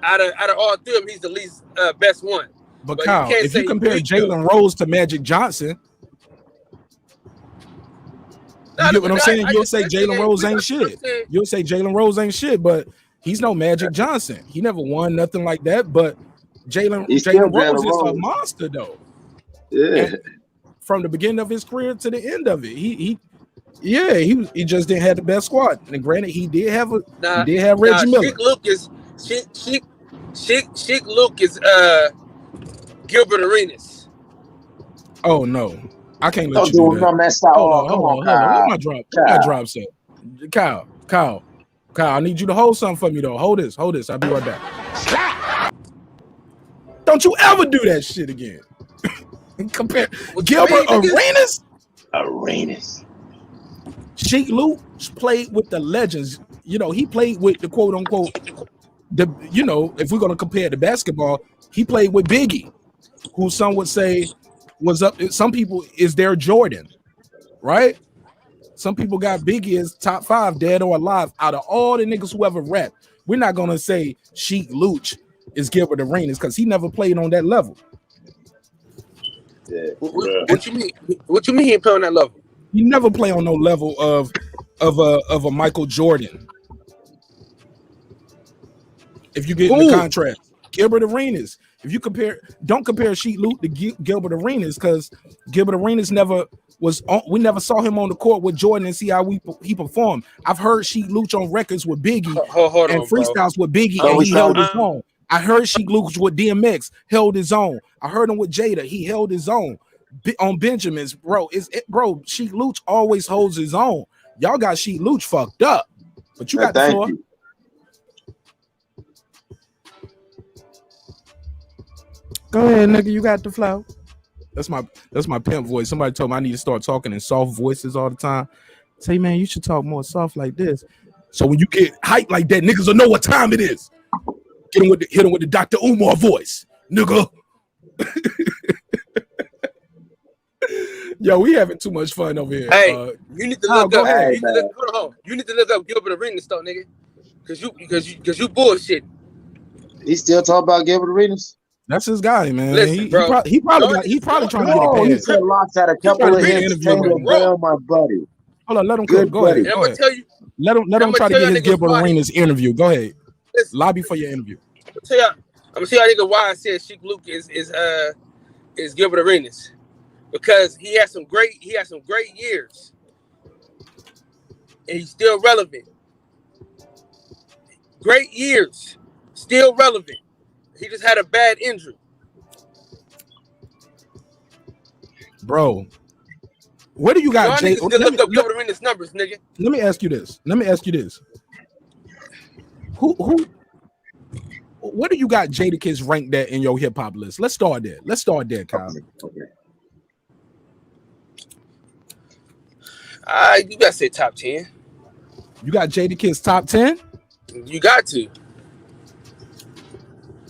out of all three of them, he's the least best one. But Kyle, if you compare Jalen Rose to Magic Johnson, you get what I'm saying? You'll say Jalen Rose ain't shit. You'll say Jalen Rose ain't shit, but he's no Magic Johnson. He never won nothing like that. But Jalen He's still Rose Jalen is a Rose. monster though. Yeah. And from the beginning of his career to the end of it, he just didn't have the best squad. And granted, he did have Reggie Miller. Sheik Luke is Gilbert Arenas. Oh no, I can't let Don't you do do it. that. No, messed up. Hold Come on, on. Kyle. Where my drop? Where my drop set? Kyle, I need you to hold something for me though. Hold this. I'll be right back. Don't you ever do that shit again. Compare Gilbert Arenas. Sheik Luke played with the legends. You know, he played with the quote unquote if we're gonna compare the basketball, he played with Biggie, who some would say was up. Some people is their Jordan, right? Some people got Biggie as top 5, dead or alive. Out of all the niggas who ever rap, we're not gonna say Sheik Luch is Gilbert Arenas because he never played on that level. Yeah. What you mean? What you mean he played on that level? He never played on no level of a Michael Jordan. If you get in the contrast, Gilbert Arenas. If you don't compare Sheik Luke to Gilbert Arenas because Gilbert Arenas never was on. We never saw him on the court with Jordan and see how he performed. I've heard Sheik Luke on records with Biggie Hold and on, freestyles with Biggie, and he held his own. I heard Sheik Luke with DMX, held his own. I heard him with Jada, he held his own. On Benjamin's, bro, Sheik Luch always holds his own. Y'all got Sheik Luch fucked up, but you got the floor. Go ahead, nigga. You got the flow. That's my pimp voice. Somebody told me I need to start talking in soft voices all the time. Say, man, you should talk more soft like this. So when you get hyped like that, niggas will know what time it is. Hit him with the Dr. Umar voice, nigga. Yo, we having too much fun over here. Hey, you need to look up. You need to look up Gilbert Arenas, though, nigga, because you bullshit. He still talk about Gilbert Arenas. That's his guy, man. Listen, he bro, probably trying to get a pass. He said LOX had a couple of hits. My buddy. Hold on, let him cook. Go ahead. I'm gonna tell you. Let him try to get his Gilbert Arenas interview. Go ahead. Listen, lobby for your interview. I'm gonna tell y'all nigga why I said Sheik Luke is Gilbert Arenas. Because he had some great years. And he's still relevant. Great years. Still relevant. He just had a bad injury. Bro. Where do you got Jay? Look up Gilbert Arenas numbers, nigga. Let me ask you this. Where do you got Jadakiss ranked at in your hip hop list? Let's start there, Kyle. Okay. You gotta say top 10. You got Jadakiss top 10? You got to.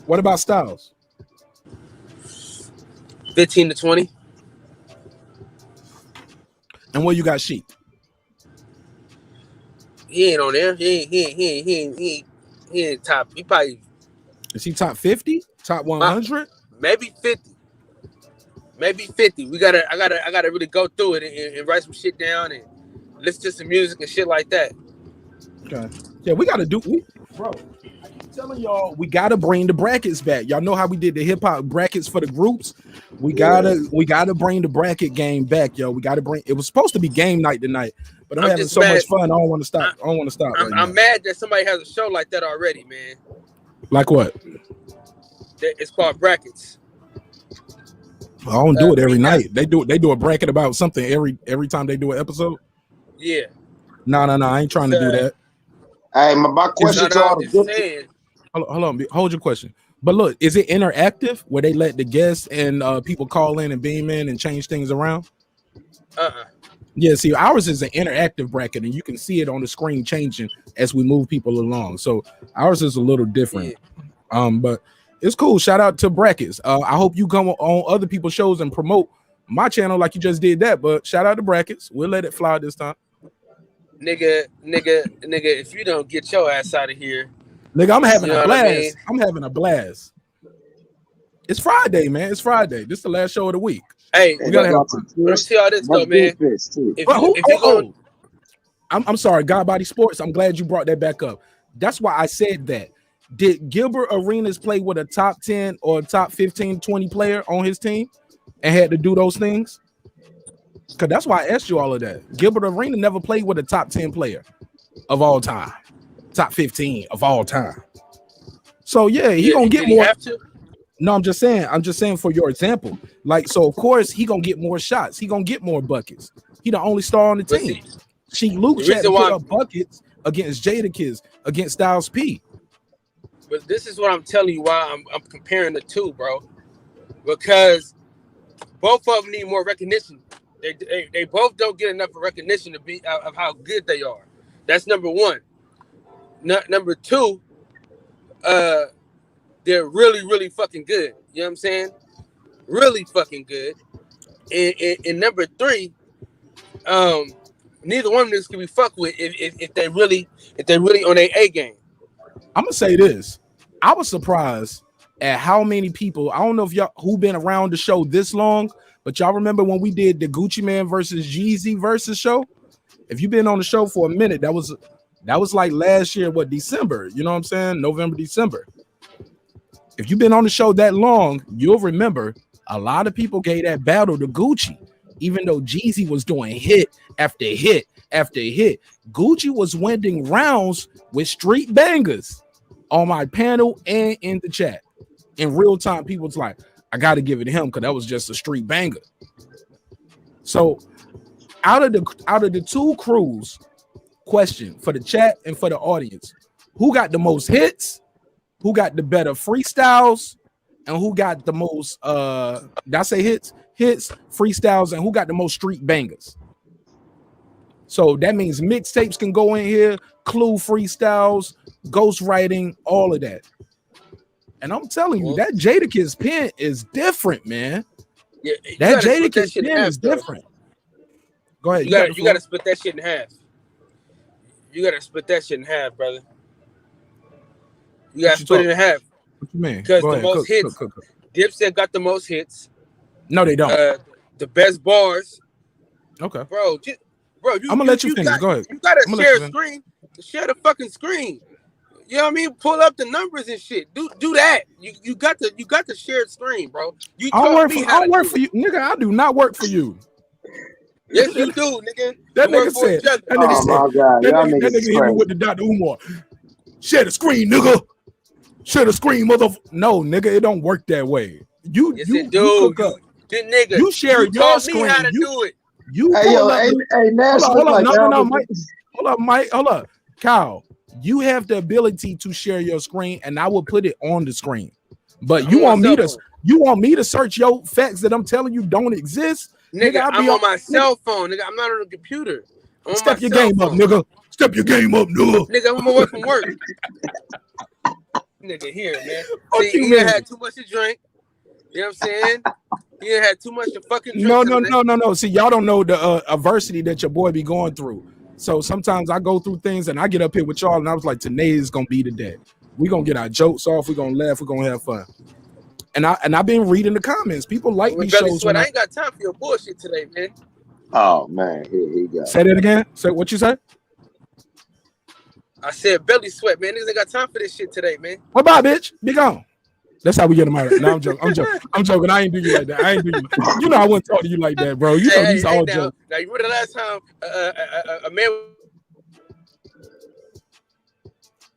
What about Styles? 15 to 20. And where you got Sheik? He ain't on there. He ain't top. He probably is he top 50? Top 100? Maybe 50. Maybe 50. I gotta really go through it and write some shit down and listen to some music and shit like that. Okay. Yeah, we gotta bro. I'm telling y'all, we gotta bring the brackets back. Y'all know how we did the hip hop brackets for the groups. We gotta bring the bracket game back, yo. We gotta bring. It was supposed to be game night tonight, but I'm having so much fun. I don't want to stop. I'm mad that somebody has a show like that already, man. Like what? It's called brackets. I don't do it every night. They do a bracket about something every time they do an episode. Yeah. No. I ain't trying to do that. Hey, my question to all the hold on. Hold your question. But look, is it interactive where they let the guests and people call in and beam in and change things around? Yeah, see, ours is an interactive bracket, and you can see it on the screen changing as we move people along. So ours is a little different. Yeah. But it's cool. Shout out to brackets. I hope you come on other people's shows and promote my channel like you just did that. But shout out to brackets. We'll let it fly this time. Nigga, if you don't get your ass out of here. Nigga, I'm having a blast. I mean? I'm having a blast. It's Friday, man. It's Friday. This is the last show of the week. Hey, we gotta have fun. Let's see how this go, man. I'm sorry, God Body Sports. I'm glad you brought that back up. That's why I said that. Did Gilbert Arenas play with a top 10 or top 15, 20 player on his team and had to do those things? Because that's why I asked you all of that. Gilbert Arenas never played with a top 10 player of all time, top 15 of all time. So yeah, he gonna get more. No, I'm just saying for your example. Like, so of course he gonna get more shots. He gonna get more buckets. He the only star on the team. Sheik Luke had to put up buckets against Jadakiss, against Styles P. But this is what I'm telling you why I'm comparing the two, bro. Because both of them need more recognition. They both don't get enough recognition to be of how good they are. That's number one. Number two, they're really, really fucking good. You know what I'm saying? Really fucking good. And number three, neither one of them can be fucked with if they really on their A game. I'm gonna say this. I was surprised at how many people. I don't know if y'all who been around the show this long, but y'all remember when we did the Gucci Man versus Jeezy versus show? If you've been on the show for a minute, that was like last year, December? You know what I'm saying? November, December. If you've been on the show that long, you'll remember a lot of people gave that battle to Gucci, even though Jeezy was doing hit after hit after hit. Gucci was winning rounds with street bangers on my panel and in the chat. In real time, people was like, I got to give it to him because that was just a street banger. So out of the two crews, question for the chat and for the audience, who got the most hits, who got the better freestyles, and who got the most did I say hits, freestyles, and who got the most street bangers? So that means mixtapes can go in here, Clue freestyles, ghostwriting, all of that. And I'm telling you, that Jadakiss pen is different, man. Yeah, that Jadakiss pen is different. Go ahead. You gotta split that shit in half. You gotta split that shit in half, brother. You gotta split it in half. What you mean? Because the most hits, DIPSET got the most hits. No, they don't. The best bars. Okay, bro. I'm gonna let you finish. Go ahead. You gotta share a screen. Share the fucking screen. You know what I mean? Pull up the numbers and shit. Do that. You got the shared screen, bro. I don't work for you, nigga. I do not work for you. Yes, you do, nigga. That nigga said. That nigga hit me with the Dr. Umar. Share the screen, nigga. Share the screen, motherfucker. No, nigga, it don't work that way. Yes, it do. You share your screen. Me how to do it. Hey, Nash. Hold up, Mike. Hold up, Kyle. You have the ability to share your screen, and I will put it on the screen. But you want me to search your facts that I'm telling you don't exist? Nigga, I'm on my cell phone, nigga. I'm not on the computer. Step your game up, nigga. Step your game up, nigga. Nigga, I'm gonna work from work. Nigga, here, man. See, he done had too much to drink. You know what I'm saying? He done had too much to fucking drink. No. See, y'all don't know the adversity that your boy be going through. So sometimes I go through things and I get up here with y'all and I was like, today is gonna be the day. We're gonna get our jokes off, we're gonna laugh, we're gonna have fun. And I've been reading the comments. People like these shows. I ain't got time for your bullshit today, man. Oh man, here he goes. Say that again. Say what you say? I said belly sweat, man. Niggas ain't got time for this shit today, man. What about, bitch? Be gone. That's how we get them out. No, I'm joking. I ain't do you like that. I ain't do you. You know I wouldn't talk to you like that, bro. You know these all jokes. Now you remember the last time a man.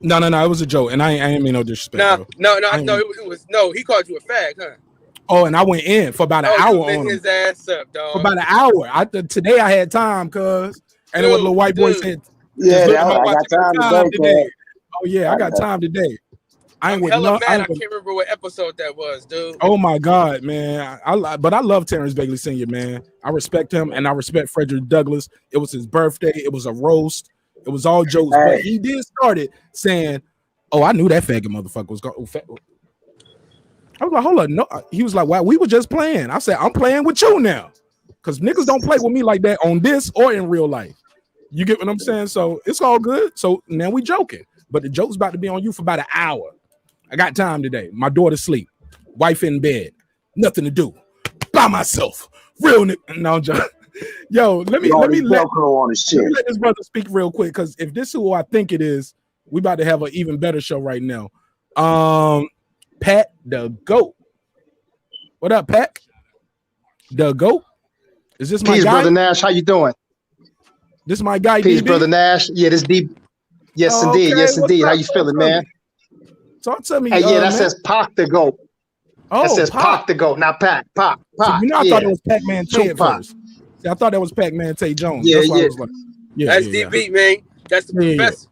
No. It was a joke, and I ain't mean no disrespect. No. It was he called you a fag, huh? Oh, and I went in for about an hour on his ass up, dog. For about an hour. Today I had time, cuz, and it was a little white boy said, "Yeah, I got time today." Oh yeah, I got time today. I'm hella mad. I can't remember what episode that was, dude. Oh my God, man! But I love Terrence Bailey Sr., man. I respect him, and I respect Frederick Douglass. It was his birthday. It was a roast. It was all jokes, but he did start it saying, "Oh, I knew that faggot motherfucker was going." I was like, "Hold on, no." He was like, "Wow, we were just playing." I said, "I'm playing with you now, because niggas don't play with me like that on this or in real life." You get what I'm saying? So it's all good. So now we joking, but the joke's about to be on you for about an hour. I got time today. My daughter's asleep. Wife in bed. Nothing to do. By myself. Real nigga. No, I'm joking. Yo, let me let this brother speak real quick, because if this is who I think it is, we about to have an even better show right now. Pat the GOAT. What up, Pat? The GOAT? Is this my Peace, guy? brother Nash. How you doing? This is my guy, Peace, DB? brother Nash. Yeah, this D. Yes, indeed. Okay, Yes, what's indeed. How up? you Talk feeling, to man? me. Talk to me. Hey, yeah, that man. says Pac the GOAT. Oh, That says Pac. Pac the GOAT, not Pac. Pac. So, Pac. you know, I yeah. thought it was Pac-Man Tay at Tupac. first. See, I thought that was Pac-Man Tay Jones. Yeah, That's why yeah. I was like, yeah, That's yeah, DB, man. That's the Yeah, yeah. professor.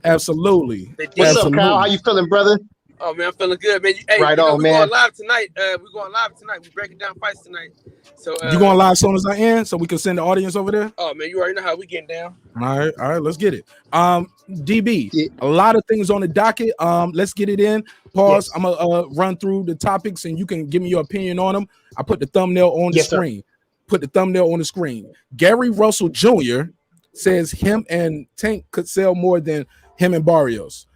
Absolutely. They did. What's Absolutely. up, Kyle? How you feeling, brother? Oh man, I'm feeling good, man. Hey, Right you know, on, we're man. going live tonight. We're going live tonight. We're breaking down fights tonight. So You going live as soon as I end so we can send the audience over there? Oh man, you already know how we getting down. All right, let's get it. DB, Yeah. a lot of things on the docket. Let's get it in. Pause. Yes. I'm gonna run through the topics and you can give me your opinion on them. I put the thumbnail on the Yes, sir. screen. Put the thumbnail on the screen. Gary Russell Jr. says him and Tank could sell more than him and Barrios.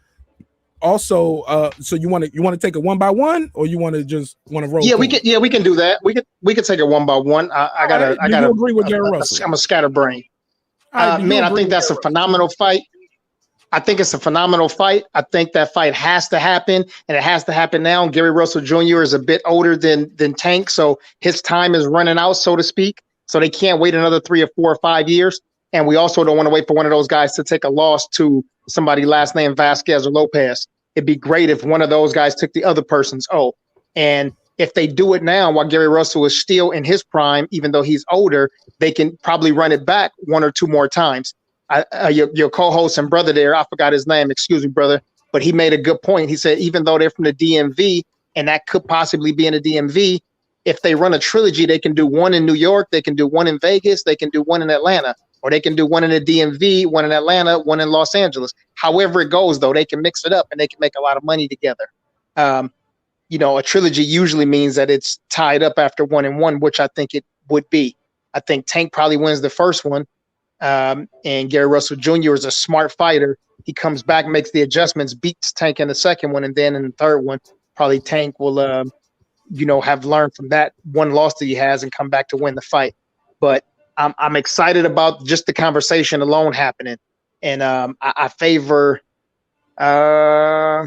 Also, so you want to take it one by one, or you want to roll? Yeah, we through? can. Yeah, we can do that. We could take it one by one. I gotta. You agree with Gary Russell? I'm a scatterbrain. All right, do you Man, I agree think with that's a Gary phenomenal fight. I think it's a phenomenal fight. I think that fight has to happen, and it has to happen now. Gary Russell Jr. is a bit older than Tank, so his time is running out, so to speak. So they can't wait another 3 or 4 or 5 years. And we also don't want to wait for one of those guys to take a loss to somebody last name Vasquez or Lopez. It'd be great if one of those guys took the other person's O. And if they do it now while Gary Russell is still in his prime, even though he's older, they can probably run it back 1 or 2 more times. Your co-host and brother there, I forgot his name, excuse me, brother, but he made a good point. He said, even though they're from the DMV, and that could possibly be in the DMV, if they run a trilogy, they can do one in New York, they can do one in Vegas, they can do one in Atlanta, or they can do one in the DMV, one in Atlanta, one in Los Angeles. However it goes, though, they can mix it up and they can make a lot of money together. You know, a trilogy usually means that it's tied up after 1 and 1, which I think it would be. I think Tank probably wins the first one. And Gary Russell Jr. is a smart fighter. He comes back, makes the adjustments, beats Tank in the second one, and then in the third one, probably Tank will, have learned from that one loss that he has and come back to win the fight. But I'm excited about just the conversation alone happening, and I favor, I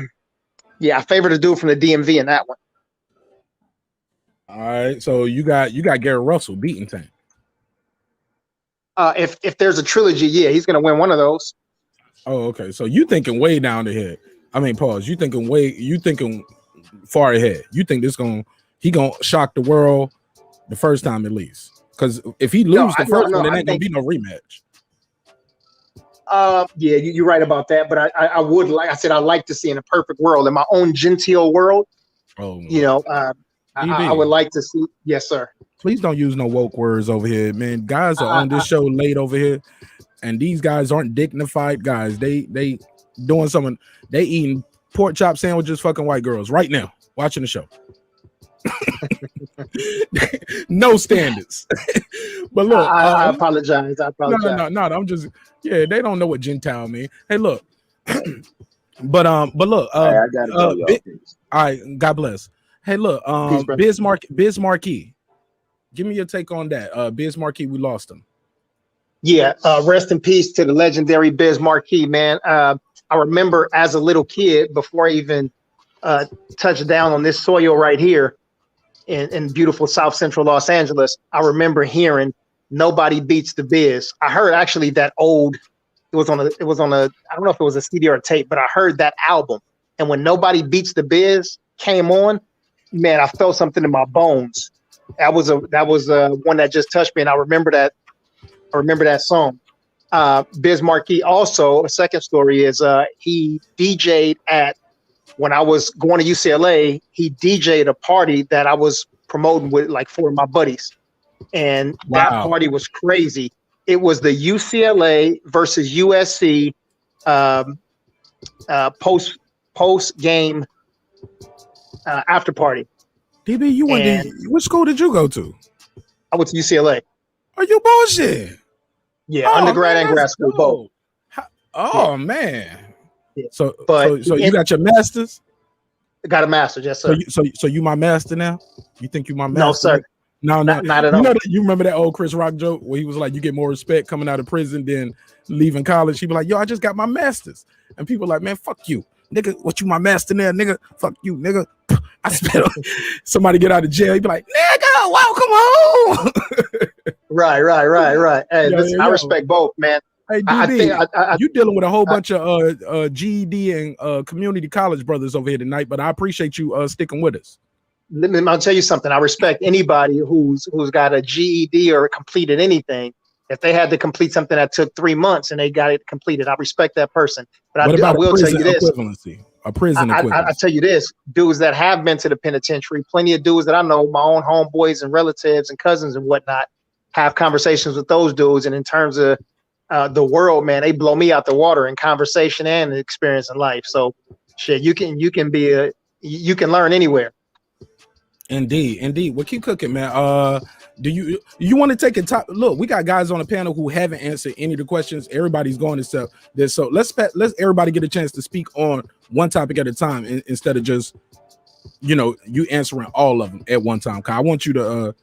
favor the dude from the DMV in that one. All right, so you got Gary Russell beating Tank. If there's a trilogy, yeah, he's gonna win one of those. Oh, okay. So you thinking way down the head. I mean, pause. You thinking far ahead. You think he gonna shock the world the first time at least. Because if he loses the first one, it ain't gonna be no rematch. Yeah, you're right about that. But I would like, I said, I'd like to see in a perfect world, in my own genteel world. Oh, I would like to see. Yes, sir. Please don't use no woke words over here, man. Guys are on this show late over here, and these guys aren't dignified guys. They doing something. They eating pork chop sandwiches, fucking white girls right now, watching the show. No standards. But look, I apologize. No. I'm just, they don't know what Gentile mean. Hey, look, but look, I gotta go, y'all. All right, God bless. Hey, look, Peace, Biz Markie. Give me your take on that. Biz Markie, we lost him. Yeah, rest in peace to the legendary Biz Markie, man. I remember as a little kid, before I even touched down on this soil right here in beautiful South Central Los Angeles, I remember hearing "Nobody Beats the Biz." I heard actually that old. It was on a. I don't know if it was a CD or a tape, but I heard that album. And when "Nobody Beats the Biz" came on, man, I felt something in my bones. That was one that just touched me, and I remember that song. Biz Markie also, a second story is he DJ'd at, when I was going to UCLA, he DJ'd a party that I was promoting with like 4 of my buddies. And that party was crazy. It was the UCLA versus USC post game after party. DB, you went to which school did you go to? I went to UCLA. Are you bullshit? Yeah, undergrad and grad school both. Oh man. Yeah. So But you got your masters? I got a master's, yes, sir. So you my master now? You think you my master? No, sir. No, not at all. You remember that old Chris Rock joke where he was like, you get more respect coming out of prison than leaving college. He be like, yo, I just got my master's. And people like, man, fuck you. nigga, what you my master there, nigga? Fuck you, nigga. I spit on somebody get out of jail. He be like, nigga, welcome home. Right. Hey, Yo, listen, I yo. respect both, man. Hey, I DB, think you dealing with a whole bunch of GED and community college brothers over here tonight, but I appreciate you sticking with us. I'll tell you something. I respect anybody who's got a GED or completed anything. If they had to complete something that took 3 months and they got it completed, I respect that person. But I will tell you this: equivalency? A prison equivalency. I tell you this: dudes that have been to the penitentiary, plenty of dudes that I know, my own homeboys and relatives and cousins and whatnot, have conversations with those dudes. And in terms of the world, man, they blow me out the water in conversation and experience in life. So, shit, you can learn anywhere. Indeed. Well, keep cooking, man. Do you want to take a top look? We got guys on the panel who haven't answered any of the questions. Everybody's going to sell this, so let's everybody get a chance to speak on one topic at a time instead of just you answering all of them at one time. I want you to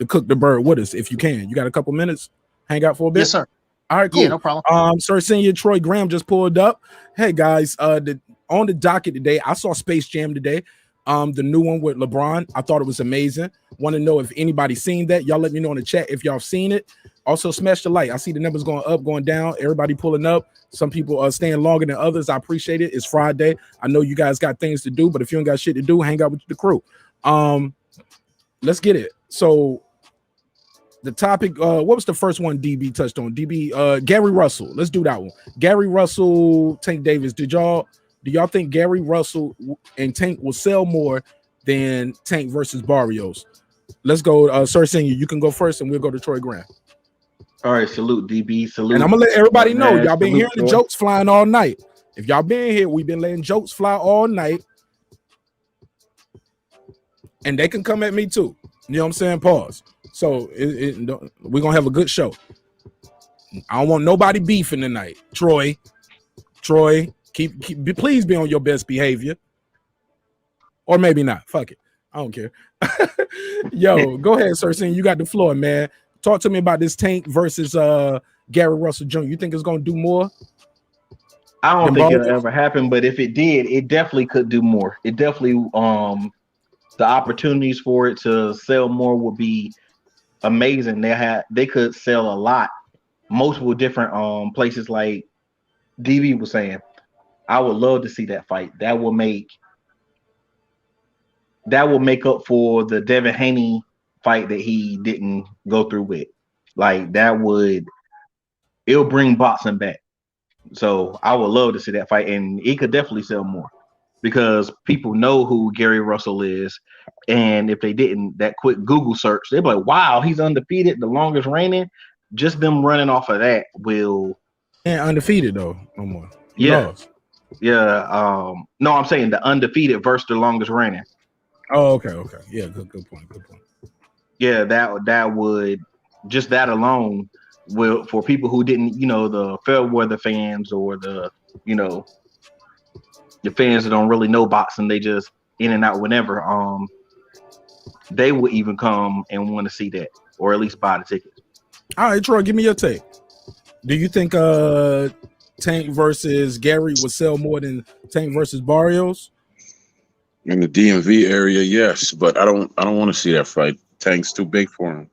cook the bird with us if you can. You got a couple minutes? Hang out for a bit. Yes, sir. All right, cool. Yeah, no problem. Sir Senior Troy Graham just pulled up. Hey guys, on the docket today, I saw Space Jam today. The new one with LeBron. I thought it was amazing. Want to know if anybody's seen that. Y'all let me know in the chat if y'all have seen it. Also, smash the like. I see the numbers going up, going down. Everybody pulling up. Some people are staying longer than others. I appreciate it. It's Friday. I know you guys got things to do, but if you ain't got shit to do, hang out with the crew. Let's get it. So the topic, what was the first one DB touched on? DB, Gary Russell. Let's do that one. Gary Russell, Tank Davis. Do y'all think Gary Russell and Tank will sell more than Tank versus Barrios? Let's go, Sir Senior. You can go first, and we'll go to Troy Graham. All right, salute DB, salute. And I'm gonna let everybody know y'all been hearing Troy. the jokes flying all night. If y'all been here, we've been letting jokes fly all night, and they can come at me too. You know what I'm saying? Pause. So we're gonna have a good show. I don't want nobody beefing tonight. Troy. Keep please be on your best behavior, or maybe not. Fuck it, I don't care. Yo, go ahead, Sir Senior. You got the floor, man. Talk to me about this Tank versus Gary Russell Jr. You think it's gonna do more? I don't think it'll ever happen, but if it did, it definitely could do more. It definitely the opportunities for it to sell more would be amazing. They could sell a lot, multiple different places like DB was saying. I would love to see that fight. That will make up for the Devin Haney fight that he didn't go through with. Like it'll bring boxing back. So I would love to see that fight, and it could definitely sell more because people know who Gary Russell is. And if they didn't, that quick Google search, they'd be like, wow, he's undefeated, the longest reigning. Just them running off of that will. And undefeated though, no more. Yeah. Yeah. No, I'm saying the undefeated versus the longest reigning. Oh, okay. Yeah, good point. Yeah, that would just that alone will for people who didn't, the fair weather fans or the fans that don't really know boxing, they just in and out whenever. They will even come and want to see that, or at least buy the tickets. All right, Troy, give me your take. Do you think Tank versus Gary would sell more than Tank versus Barrios? In the DMV area, yes, but I don't want to see that fight. Tank's too big for him.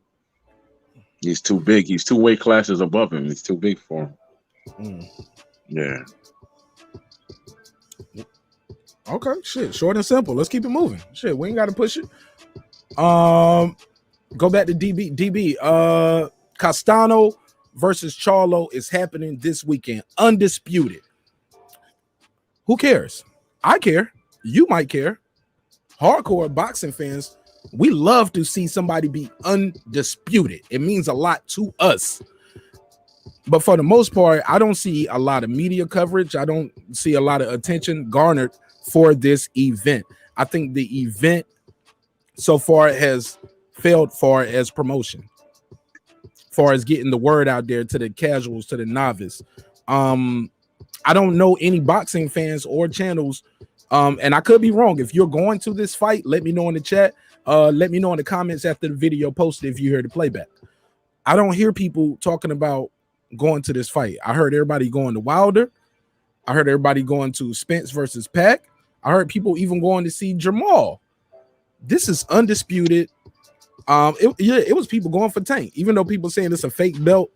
He's too big. He's 2 weight classes above him. He's too big for him. Yeah. Okay, shit, short and simple. Let's keep it moving. Shit, we ain't got to push it. Go back to DB. Castano versus Charlo is happening this weekend. Undisputed. Who cares? I care. You might care. Hardcore boxing fans, we love to see somebody be undisputed. It means a lot to us. But for the most part, I don't see a lot of media coverage. I don't see a lot of attention garnered for this event. I think the event so far has failed far as promotion, far as getting the word out there to the casuals, to the novice. I don't know any boxing fans or channels, and I could be wrong. If you're going to this fight, let me know in the chat. Let me know in the comments after the video posted if you heard the playback. I don't hear people talking about going to this fight. I heard everybody going to Wilder. I heard everybody going to Spence versus Pac. I heard people even going to see Jamal. This is undisputed. It was people going for Tank, even though people saying it's a fake belt.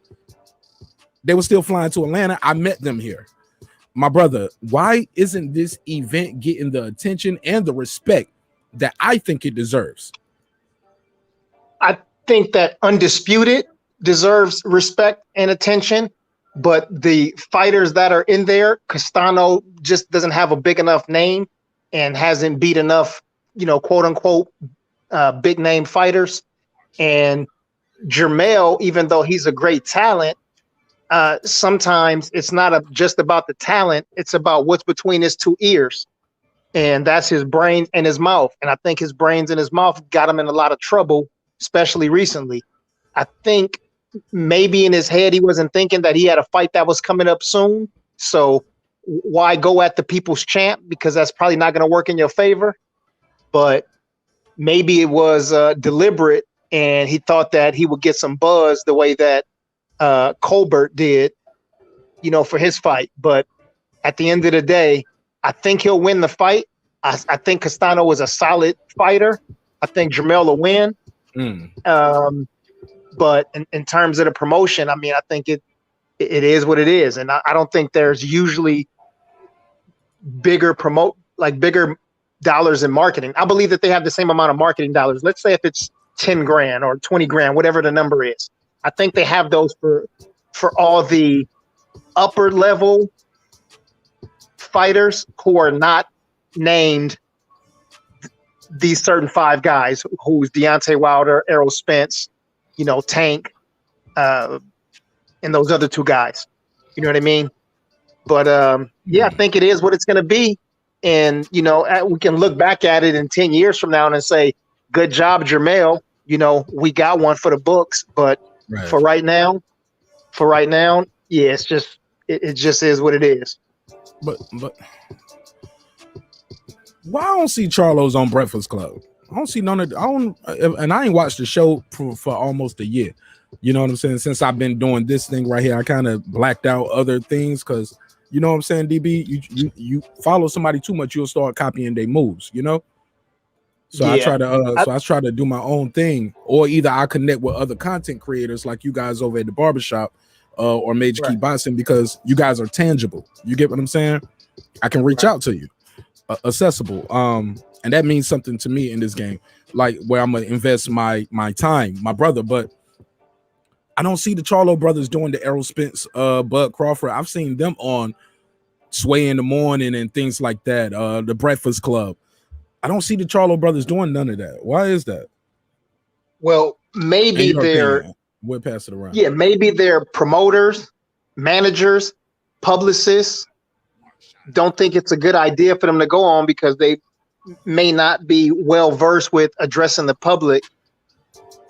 They were still flying to Atlanta. I met them here. My brother, why isn't this event getting the attention and the respect that I think it deserves? I think that Undisputed deserves respect and attention, but the fighters that are in there, Castano just doesn't have a big enough name and hasn't beat enough, quote unquote, big name fighters. And Jermell, even though he's a great talent, sometimes it's not just about the talent. It's about what's between his two ears. And that's his brain and his mouth. And I think his brains and his mouth got him in a lot of trouble, especially recently. I think maybe in his head, he wasn't thinking that he had a fight that was coming up soon. So why go at the people's champ? Because that's probably not going to work in your favor. But maybe it was deliberate, and he thought that he would get some buzz the way that Colbert did, for his fight. But at the end of the day, I think he'll win the fight. I think Castano is a solid fighter. I think Jermell will win. But in terms of the promotion, I mean, I think it is what it is. And I don't think there's usually bigger dollars in marketing. I believe that they have the same amount of marketing dollars. Let's say if it's 10 grand or 20 grand, whatever the number is. I think they have those for all the upper level fighters who are not named these certain five guys, who's Deontay Wilder, Errol Spence, Tank, and those other two guys. You know what I mean? But I think it is what it's going to be. And, we can look back at it in 10 years from now and say, good job, Jermell. We got one for the books. But for right now, yeah, it's just, it just is what it is. But why I don't see Charlo's on Breakfast Club? I don't see none of. And I ain't watched the show for almost a year. You know what I'm saying? Since I've been doing this thing right here, I kind of blacked out other things because you know what I'm saying, DB. You follow somebody too much, you'll start copying their moves. So yeah. I try to do my own thing, or either I connect with other content creators like you guys over at the barbershop, or Major Key Boxing, because you guys are tangible. You get what I'm saying? I can reach out to you, accessible. And that means something to me in this game, like where I'm gonna invest my time, my brother. But I don't see the Charlo brothers doing the Errol Spence, Bud Crawford. I've seen them on Sway in the Morning and things like that, the Breakfast Club. I don't see the Charlo brothers doing none of that. Why is that? Well, maybe we'll pass it around. Yeah, maybe they're promoters, managers, publicists. Don't think it's a good idea for them to go on because they may not be well versed with addressing the public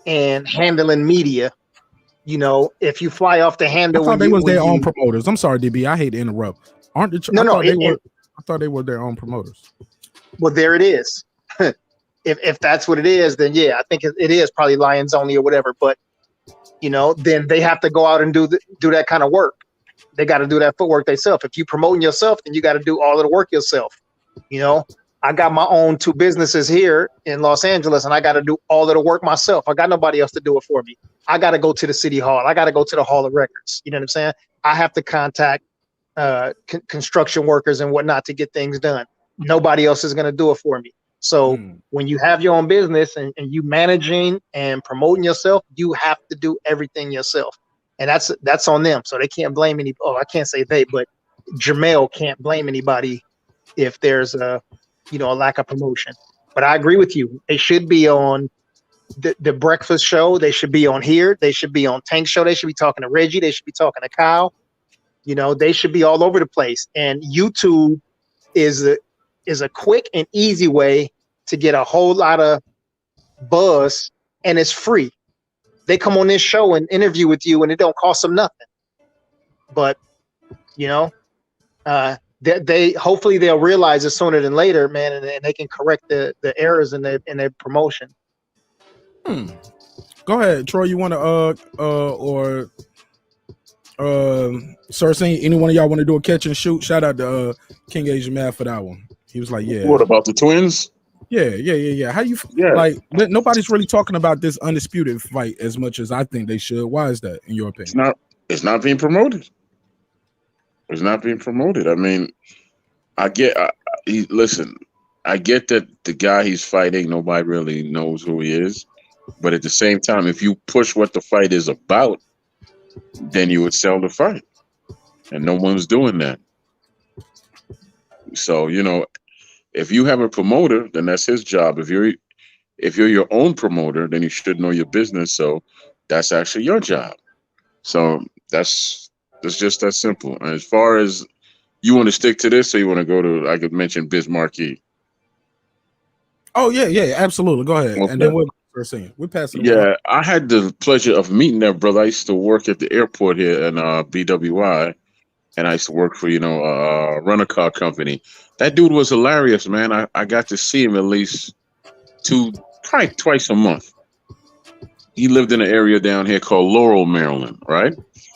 and handling media. If you fly off the handle, I thought they was their own promoters. I'm sorry, DB. I hate to interrupt. Aren't the? I thought they were their own promoters. Well, there it is. If that's what it is, then yeah, I think it is probably Lions Only or whatever. But then they have to go out and do that kind of work. They got to do that footwork themselves. If you promoting yourself, then you got to do all of the work yourself. I got my own 2 businesses here in Los Angeles, and I got to do all of the work myself. I got nobody else to do it for me. I got to go to the city hall. I got to go to the Hall of Records. You know what I'm saying? I have to contact construction workers and whatnot to get things done. Nobody else is going to do it for me. So when you have your own business and you managing and promoting yourself, you have to do everything yourself. And that's on them. So they can't blame I can't say they, but Jermell can't blame anybody if there's a lack of promotion. But I agree with you. They should be on the breakfast show. They should be on here. They should be on Tank's show. They should be talking to Reggie. They should be talking to Kyle. They should be all over the place. And YouTube is a quick and easy way to get a whole lot of buzz, and it's free. They come on this show and interview with you, and it don't cost them nothing. But they hopefully they'll realize it sooner than later, man, and they can correct the errors in their promotion. Go ahead, Troy. You want to or Sir, saying any one of y'all want to do a catch and shoot? Shout out to King Asian Math for that one. He was like, yeah. What about the twins? Yeah. How you like? Nobody's really talking about this undisputed fight as much as I think they should. Why is that, in your opinion? It's not being promoted. It's not being promoted. I mean, I get. Listen, I get that the guy he's fighting, nobody really knows who he is. But at the same time, if you push what the fight is about, then you would sell the fight, and no one's doing that. So if you have a promoter, then that's his job. If you're your own promoter, then you should know your business. So that's actually your job. So that's just that simple. And as far as you want to stick to this, or you want to go to, I could mention Biz Markie. Oh yeah, absolutely. Go ahead, Okay. and then we're passing. Yeah, I had the pleasure of meeting that brother. I used to work at the airport here in BWI, and I used to work for a rental car company. That dude was hilarious, man. I got to see him at least probably twice a month. He lived in an area down here called Laurel, Maryland, right?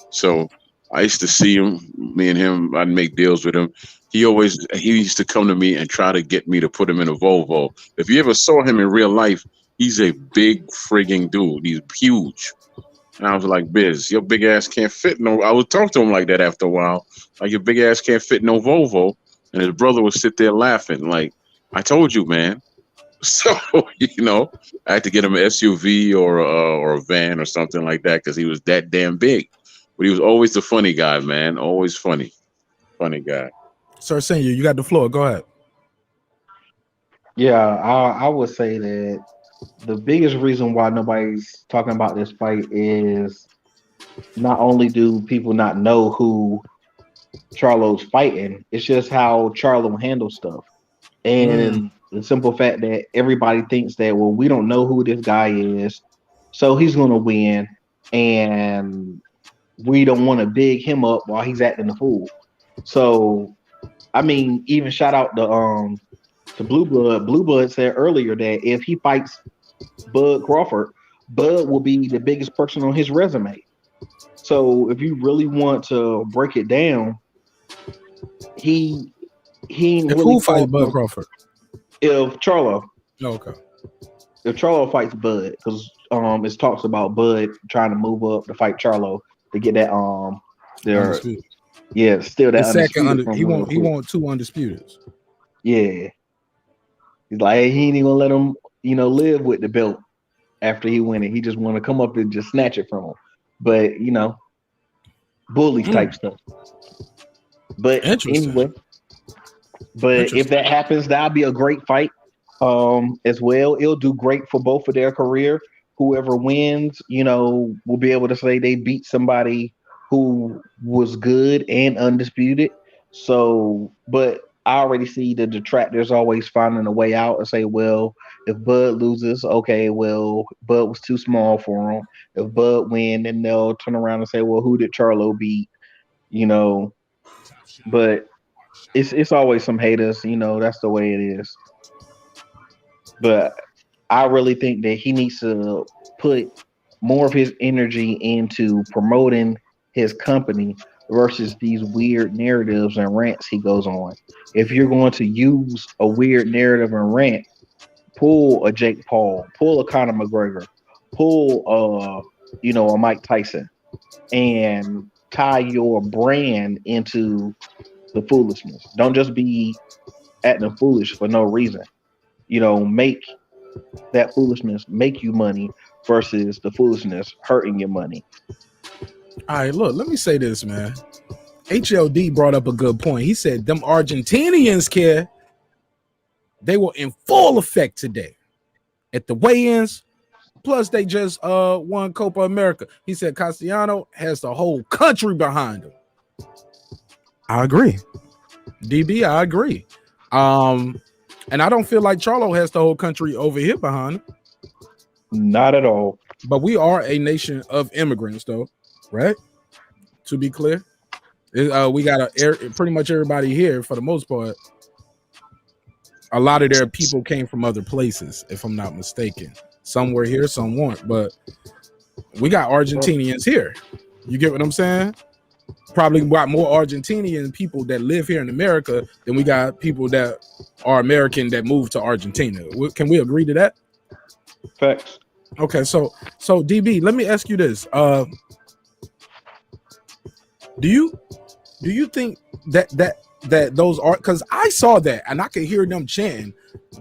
So I used to see him. Me and him, I'd make deals with him. He used to come to me and try to get me to put him in a Volvo. If you ever saw him in real life, he's a big frigging dude. He's huge. And I was like, Biz, your big ass can't fit no. I would talk to him like that after a while. Like, your big ass can't fit no Volvo. And his brother would sit there laughing. Like, I told you, man. So, I had to get him an SUV or a van or something like that because he was that damn big. But he was always the funny guy, man. Always funny. Funny guy. Sir Senior, you got the floor. Go ahead. Yeah, I would say that the biggest reason why nobody's talking about this fight is not only do people not know who Charlo's fighting, it's just how Charlo handles stuff. And the simple fact that everybody thinks that, well, we don't know who this guy is, so he's going to win, and we don't want to big him up while he's acting the fool. So, I mean, even shout out to Blue Blood. Blue Blood said earlier that if he fights Bud Crawford, Bud will be the biggest person on his resume. So if you really want to break it down, he ain't really who fight Bud Crawford? If Charlo. Oh, okay. If Charlo fights Bud, because it talks about Bud trying to move up to fight Charlo to get that still that second he want two undisputeds. Yeah. He's like, hey, he ain't even gonna let him, live with the belt after he win it. He just want to come up and just snatch it from him. But bully type stuff. But anyway, if that happens, that'll be a great fight as well. It'll do great for both of their career. Whoever wins, will be able to say they beat somebody who was good and undisputed. So, but I already see the detractors always finding a way out and say, well, if Bud loses, okay, well, Bud was too small for him. If Bud win, then they'll turn around and say, well, who did Charlo beat? But it's always some haters, that's the way it is. But I really think that he needs to put more of his energy into promoting his company versus these weird narratives and rants he goes on. If you're going to use a weird narrative and rant, pull a Jake Paul, pull a Conor McGregor, pull a Mike Tyson, and tie your brand into the foolishness. Don't just be acting foolish for no reason. Make that foolishness make you money versus the foolishness hurting your money. All right, look, let me say this, man. HLD brought up a good point. He said them Argentinians care. They were in full effect today at the weigh-ins. Plus, they just won Copa America. He said Castellano has the whole country behind him. I agree. DB, I agree. And I don't feel like Charlo has the whole country over here behind him. Not at all. But we are a nation of immigrants, though, right? To be clear, we got pretty much everybody here for the most part. A lot of their people came from other places, if I'm not mistaken. Some were here, some weren't, but we got Argentinians here. You get what I'm saying? probably got more Argentinian people that live here in America than we got people that are American that moved to Argentina. Can we agree to that? Facts. Okay, so DB, let me ask you this: do you think that those are, because I saw that and I could hear them chanting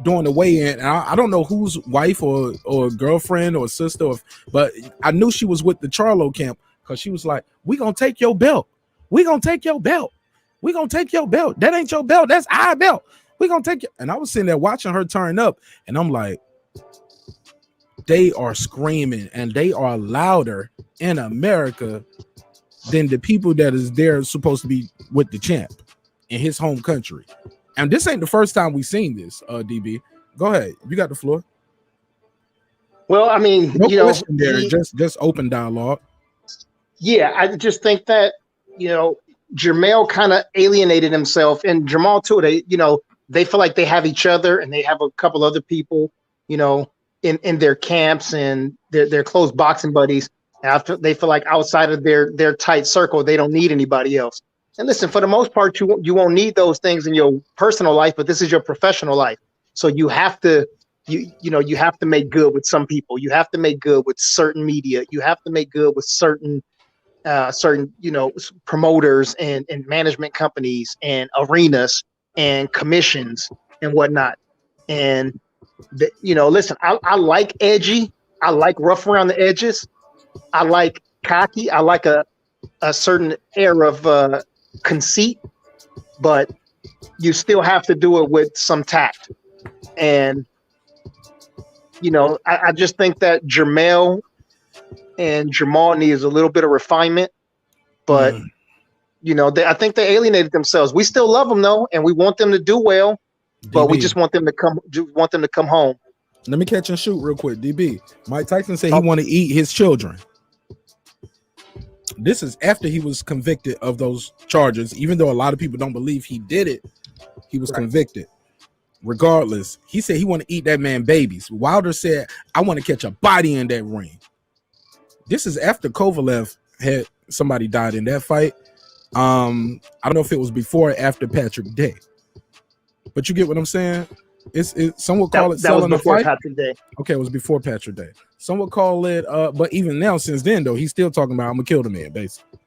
during the weigh-in, and I don't know whose wife or girlfriend or sister, but I knew she was with the Charlo camp because she was like, "We gonna take your belt. We gonna take your belt. We gonna take your belt. That ain't your belt. That's our belt. We gonna take it." And I was sitting there watching her turn up, and I'm like, they are screaming and they are louder in America than the people that is there supposed to be with the champ in his home country. And this ain't the first time we've seen this, DB. Go ahead. You got the floor. Well, I mean, No question there. Just open dialogue. Yeah, I just think that, Jermell kind of alienated himself, and Jamal too. They feel like they have each other and they have a couple other people, in their camps and their close boxing buddies. After they feel like outside of their tight circle, they don't need anybody else. And listen, for the most part, you won't need those things in your personal life, but this is your professional life. So you have to, you have to make good with some people. You have to make good with certain media. You have to make good with certain promoters and management companies and arenas and commissions and whatnot. And listen, I like edgy. I like rough around the edges. I like cocky. I like a certain air of conceit, but you still have to do it with some tact. And I just think that Jermell and Jamal needs a little bit of refinement, but I think they alienated themselves. We still love them though, and we want them to do well, but we just want them to come home. Let me catch and shoot real quick. DB, Mike Tyson said he want to eat his children. This is after he was convicted of those charges, even though a lot of people don't believe he did it. He was convicted. Regardless, he said he want to eat that man babies. Wilder said, "I want to catch a body in that ring." This is after Kovalev had somebody died in that fight. I don't know if it was before or after Patrick Day, but you get what I'm saying. Some would call it selling the fight. Patrick Day. Okay, it was before Patrick Day. Some would call it, but even now, since then, though, he's still talking about I'm gonna kill the man, basically.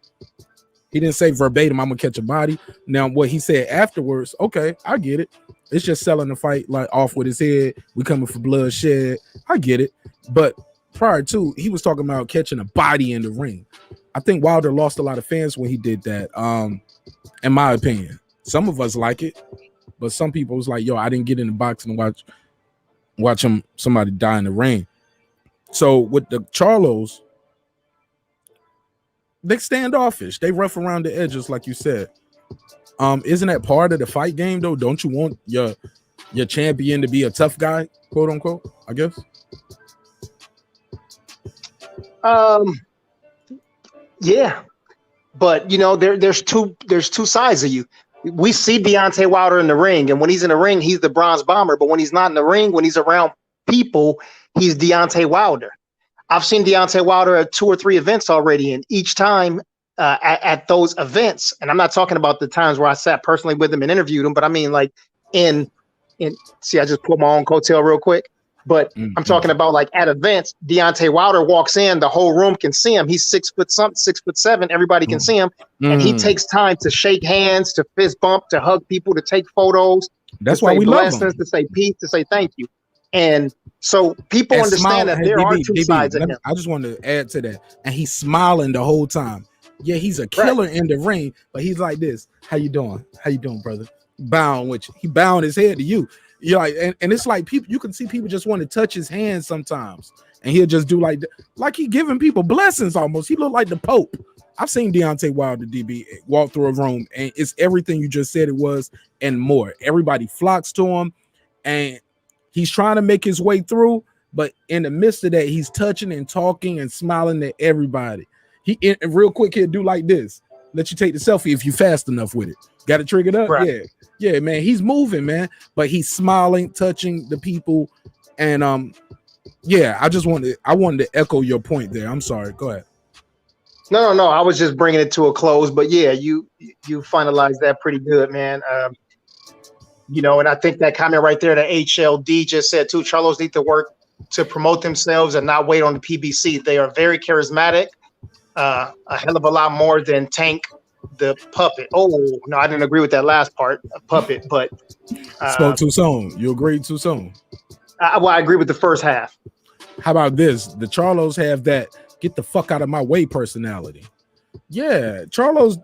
He didn't say verbatim, I'm gonna catch a body. Now, what he said afterwards, okay, I get it. It's just selling the fight like off with his head. We coming for bloodshed. I get it. But prior to, he was talking about catching a body in the ring. I think Wilder lost a lot of fans when he did that. In my opinion, some of us like it, but some people was like, "Yo, I didn't get in the boxing and watch somebody die in the ring." So with the Charlos, they standoffish. They rough around the edges, like you said. Isn't that part of the fight game though? Don't you want your champion to be a tough guy, quote unquote? I guess. Yeah, but there's two sides of you. We see Deontay Wilder in the ring, and when he's in the ring, he's the bronze bomber. But when he's not in the ring, when he's around people, he's Deontay Wilder. I've seen Deontay Wilder at 2 or 3 events already, and each time at those events, and I'm not talking about the times where I sat personally with him and interviewed him, but I mean like in see, I just pulled my own coattail real quick. But I'm talking about like at events, Deontay Wilder walks in, the whole room can see him. He's 6'7", everybody can see him. And he takes time to shake hands, to fist bump, to hug people, to take photos. That's why we love him. To say peace, to say thank you. And so people understand that there are two sides of him. I just wanted to add to that. And he's smiling the whole time. Yeah, he's a killer in the ring, but he's like this. How you doing? How you doing, brother? Bowing with you. He bowing his head to you. You're like, and it's like people, you can see people just want to touch his hand sometimes, and he'll just do like he giving people blessings almost. He looked like the Pope. I've seen Deontay Wilder DB walk through a room, and it's everything you just said it was and more. Everybody flocks to him, and he's trying to make his way through, but in the midst of that, he's touching and talking and smiling at everybody. He real quick, he'll do like this. Let you take the selfie if you fast enough with it. Got it triggered up? Right. Yeah, man. He's moving, man. But he's smiling, touching the people. And I wanted to echo your point there. I'm sorry. Go ahead. No. I was just bringing it to a close, but yeah, you finalized that pretty good, man. And I think that comment right there that HLD just said too. Charlos need to work to promote themselves and not wait on the PBC. They are very charismatic, a hell of a lot more than Tank the puppet. Oh no, I didn't agree with that last part, puppet. But Spoke too soon. You agreed too soon. I agree with the first half. How about this? The Charlos have that get the fuck out of my way personality. Yeah, Charlos.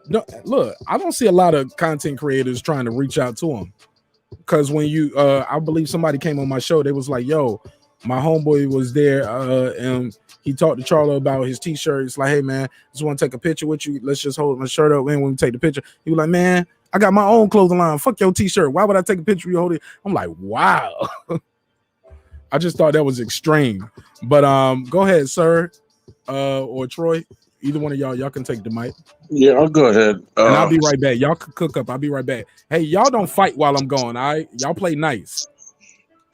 Look, I don't see a lot of content creators trying to reach out to him. Because when I believe somebody came on my show, they was like, yo, my homeboy was there and he talked to Charlo about his t-shirt. It's like, hey, man, just want to take a picture with you. Let's just hold my shirt up when we take the picture. He was like, man, I got my own clothing line. Fuck your t-shirt. Why would I take a picture of you holding it? I'm like, wow. I just thought that was extreme. But go ahead, sir, or Troy. Either one of y'all can take the mic. Yeah, I'll go ahead. And I'll be right back. Y'all can cook up. I'll be right back. Hey, y'all don't fight while I'm gone. All right, y'all play nice.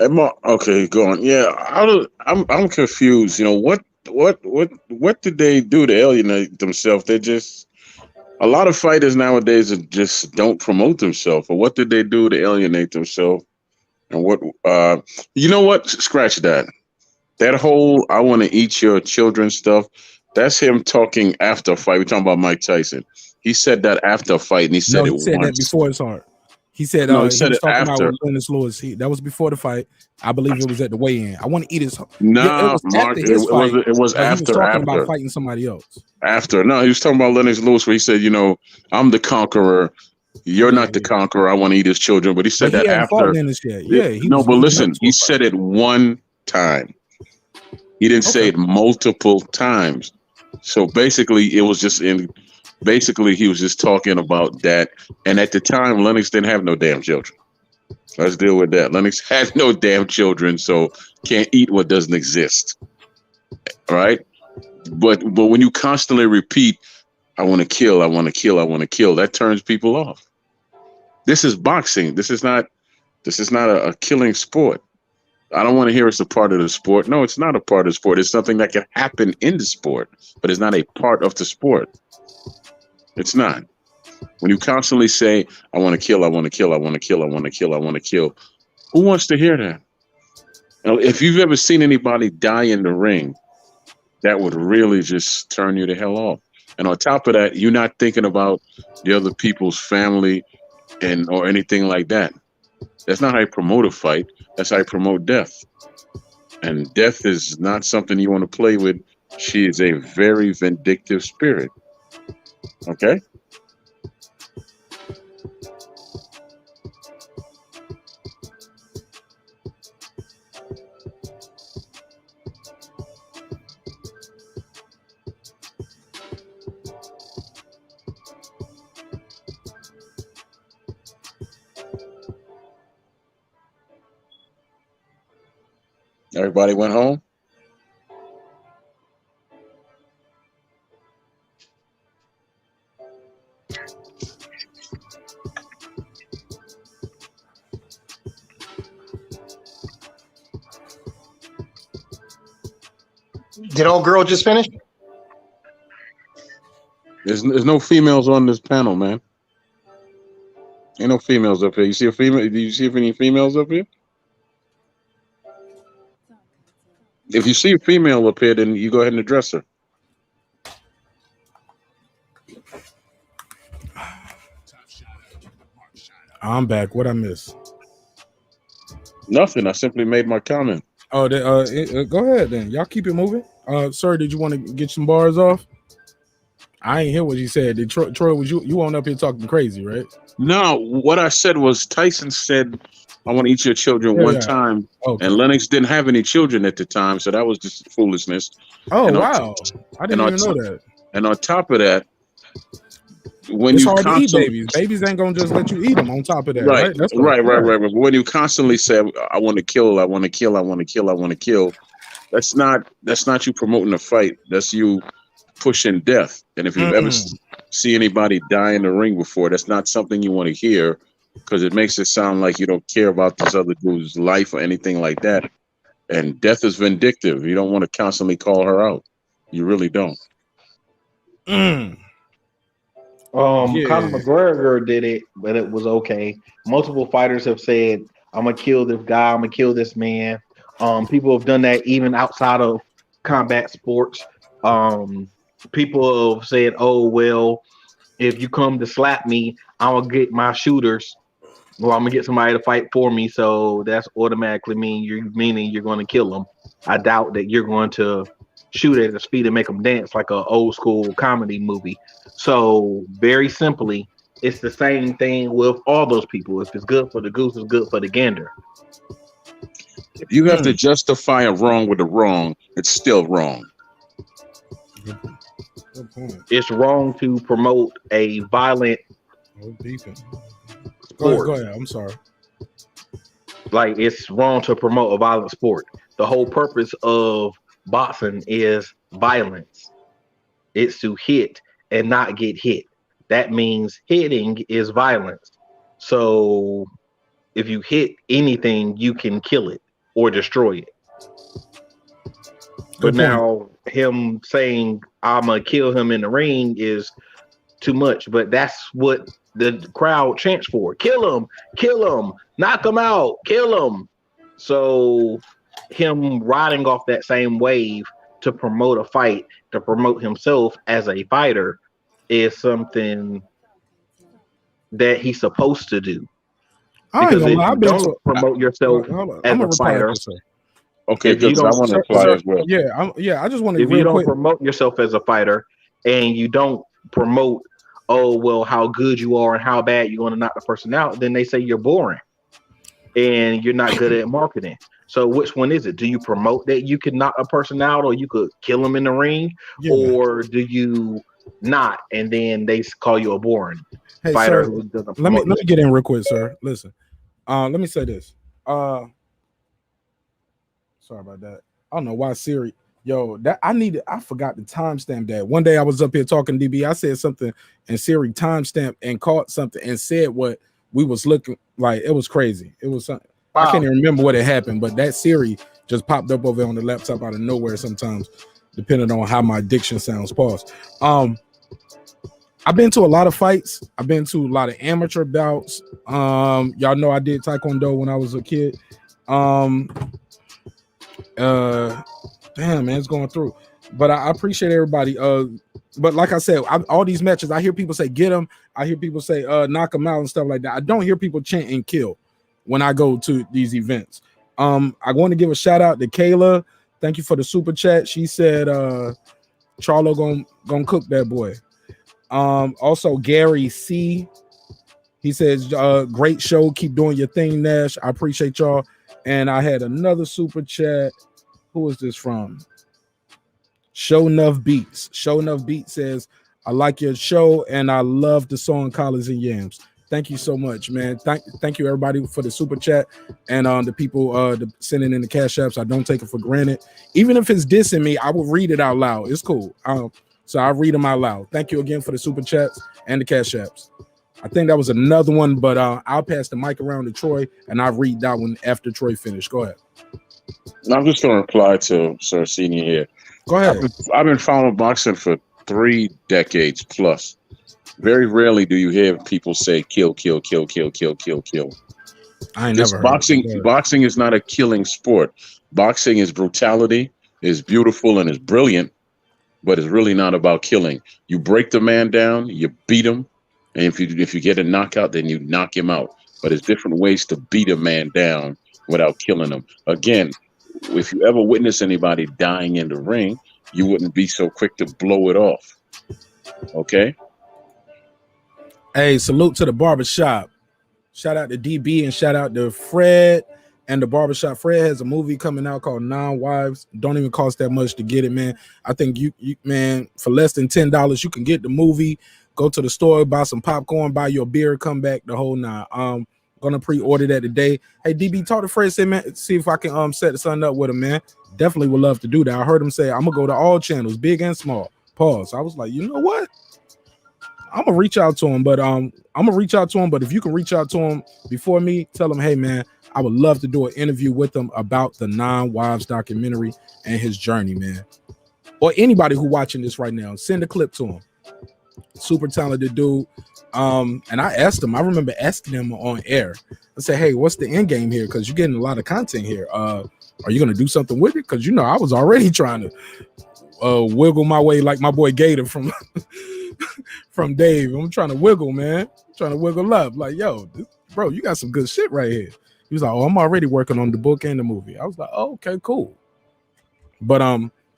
Okay, go on. Yeah, I'm confused. You know what did they do to alienate themselves? They just a lot of fighters nowadays just don't promote themselves. Or what did they do to alienate themselves? And what you know what? Scratch that. That whole I want to eat your children stuff. That's him talking after a fight. We're talking about Mike Tyson. He said that after a fight, and he said he said once. that before his heart. He said, no, he said was it talking after. about Lennox Lewis. That was before the fight. I believe it was at the weigh-in. I want to eat his. No, it was Mark, after his fight. It was He was after. talking about fighting somebody else. After. No, he was talking about Lennox Lewis, where he said, I'm the conqueror. You're not the conqueror. I want to eat his children. But he said that after. Yeah, but listen, he said it one time. He didn't say it multiple times. So basically, it was just basically, he was just talking about that. And at the time, Lennox didn't have no damn children. Let's deal with that. Lennox had no damn children, so can't eat what doesn't exist. All right? But when you constantly repeat, I want to kill, I want to kill, I want to kill, that turns people off. This is boxing. This is not a killing sport. I don't want to hear it's a part of the sport. No, it's not a part of the sport. It's something that can happen in the sport, but it's not a part of the sport. It's not. When you constantly say, I want to kill, I want to kill, I want to kill, I want to kill, I want to kill, who wants to hear that? If you've ever seen anybody die in the ring, that would really just turn you the hell off. And on top of that, you're not thinking about the other people's family or anything like that. That's not how you promote a fight. That's how you promote death. And death is not something you want to play with. She is a very vindictive spirit. Okay? Everybody went home? Did old girl just finish? There's no females on this panel, man. Ain't no females up here. You see a female? Do you see any females up here? If you see a female up here, then you go ahead and address her. I'm back. What I miss? Nothing. I simply made my comment. Oh, go ahead then. Y'all keep it moving. Sir, did you want to get some bars off? I ain't hear what you said. Did Troy, was you on up here talking crazy, right? No, what I said was Tyson said, I want to eat your children one time. Okay. And Lennox didn't have any children at the time, so that was just foolishness. Oh, wow. I didn't even know that. And on top of that, when it's you hard to eat babies ain't gonna just let you eat them on top of that, right? That's right. But when you constantly say, I want to kill, I want to kill, I want to kill, I want to kill, that's not you promoting a fight. That's you pushing death. And if you've ever see anybody die in the ring before, that's not something you want to hear, because it makes it sound like you don't care about this other dude's life or anything like that. And death is vindictive. You don't want to constantly call her out. You really don't. Yeah. Conor McGregor did it, but it was okay. Multiple fighters have said, "I'm gonna kill this guy. I'm gonna kill this man." People have done that even outside of combat sports. People have said, "Oh well, if you come to slap me, I'm gonna get my shooters, or I'm gonna get somebody to fight for me." So that's automatically meaning you're going to kill them. I doubt that you're going to shoot at his feet and make them dance like an old school comedy movie. So very simply, it's the same thing with all those people. If it's good for the goose, it's good for the gander. If you have to justify a wrong with a wrong, it's still wrong. Good point. It's wrong to promote a violent sport. Go ahead. I'm sorry. Like, it's wrong to promote a violent sport. The whole purpose of boxing is violence. It's to hit and not get hit. That means hitting is violence. So if you hit anything, you can kill it or destroy it. But now him saying I'm gonna kill him in the ring is too much. But that's what the crowd chants for. Kill him, knock him out, kill him. So him riding off that same wave to promote a fight, to promote himself as a fighter, is something that he's supposed to do. Because if you don't promote yourself as a fighter, okay, because I want to apply as well. Yeah, I just want to. If you don't promote yourself as a fighter and you don't promote, oh well, how good you are and how bad you're going to knock the person out, then they say you're boring and you're not good at marketing. So which one is it? Do you promote that you can knock a person out or you could kill them in the ring, or do you not? And then they call you a boring fighter. Sir, let me get in real quick, sir. Listen, let me say this. Sorry about that. I don't know why Siri. Yo, that I forgot to timestamp that. One day I was up here talking DB. I said something and Siri timestamped and caught something and said what we was looking like. It was crazy. It was something. Wow. I can't even remember what had happened, but that Siri just popped up over on the laptop out of nowhere sometimes, depending on how my diction sounds. Pause. I've been to a lot of fights. I've been to a lot of amateur bouts. Y'all know I did Taekwondo when I was a kid. Damn, man, it's going through. But I appreciate everybody. But like I said, all these matches, I hear people say get them. I hear people say knock them out and stuff like that. I don't hear people chant and kill when I go to these events. I want to give a shout out to Kayla. Thank you for the super chat. She said Charlo gonna cook that boy. Also Gary C. He says great show. Keep doing your thing, Nash. I appreciate y'all. And I had another super chat. Who is this from? Show Enough Beats. Show Enough Beats says, I like your show and I love the song Collards and Yams. Thank you so much, man. Thank you everybody for the super chat and the people sending in the cash apps. I don't take it for granted. Even if it's dissing me, I will read it out loud. It's cool. So I read them out loud. Thank you again for the super chats and the cash apps. I think that was another one, but I'll pass the mic around to Troy and I'll read that one after Troy finished. Go ahead. I'm just going to reply to Sir Senior here. Go ahead. I've been following boxing for 3 decades plus. Very rarely do you hear people say kill, kill, kill, kill, kill, kill, kill. I never heard boxing is not a killing sport. Boxing is brutality, is beautiful and is brilliant, but it's really not about killing. You break the man down, you beat him, and if you get a knockout, then you knock him out. But there's different ways to beat a man down without killing him. Again, if you ever witness anybody dying in the ring, you wouldn't be so quick to blow it off. Okay? Hey, salute to the barbershop. Shout out to DB and shout out to Fred and the barbershop. Fred has a movie coming out called 9 Wives. Don't even cost that much to get it, man. I think you man, for less than $10, you can get the movie. Go to the store, buy some popcorn, buy your beer, come back the whole nine. Gonna pre-order that today. Hey, DB, talk to Fred, say, man, see if I can set something up with him, man. Definitely would love to do that. I heard him say I'm gonna go to all channels, big and small. Pause. I was like, you know what? I'm gonna reach out to him, but if you can reach out to him before me, tell him, hey man, I would love to do an interview with him about the 9 Wives documentary and his journey, man. Or anybody who watching this right now, send a clip to him. Super talented dude. And I asked him, I remember asking him on air. I said, hey, what's the end game here? Because you're getting a lot of content here. Are you gonna do something with it? Because I was already trying to wiggle my way like my boy Gator from from Dave. I'm trying to wiggle, man. Trying to wiggle up. Like, yo, bro, you got some good shit right here. He was like, oh, I'm already working on the book and the movie. I was like, oh, okay, cool. But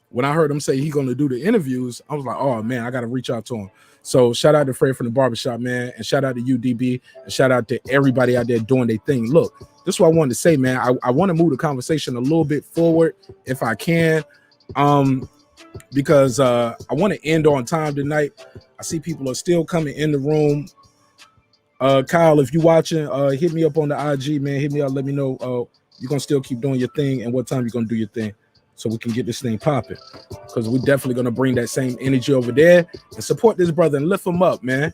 when I heard him say he's gonna do the interviews, I was like, oh man, I gotta reach out to him. So shout out to Fred from the barbershop, man, and shout out to UDB, and shout out to everybody out there doing their thing. Look, this is what I wanted to say, man. I want to move the conversation a little bit forward if I can, because I want to end on time tonight. I see people are still coming in the room. Kyle, if you're watching, hit me up on the IG, man. Hit me up, let me know you're gonna still keep doing your thing and what time you're gonna do your thing, so we can get this thing popping, because we're definitely going to bring that same energy over there and support this brother and lift him up, man.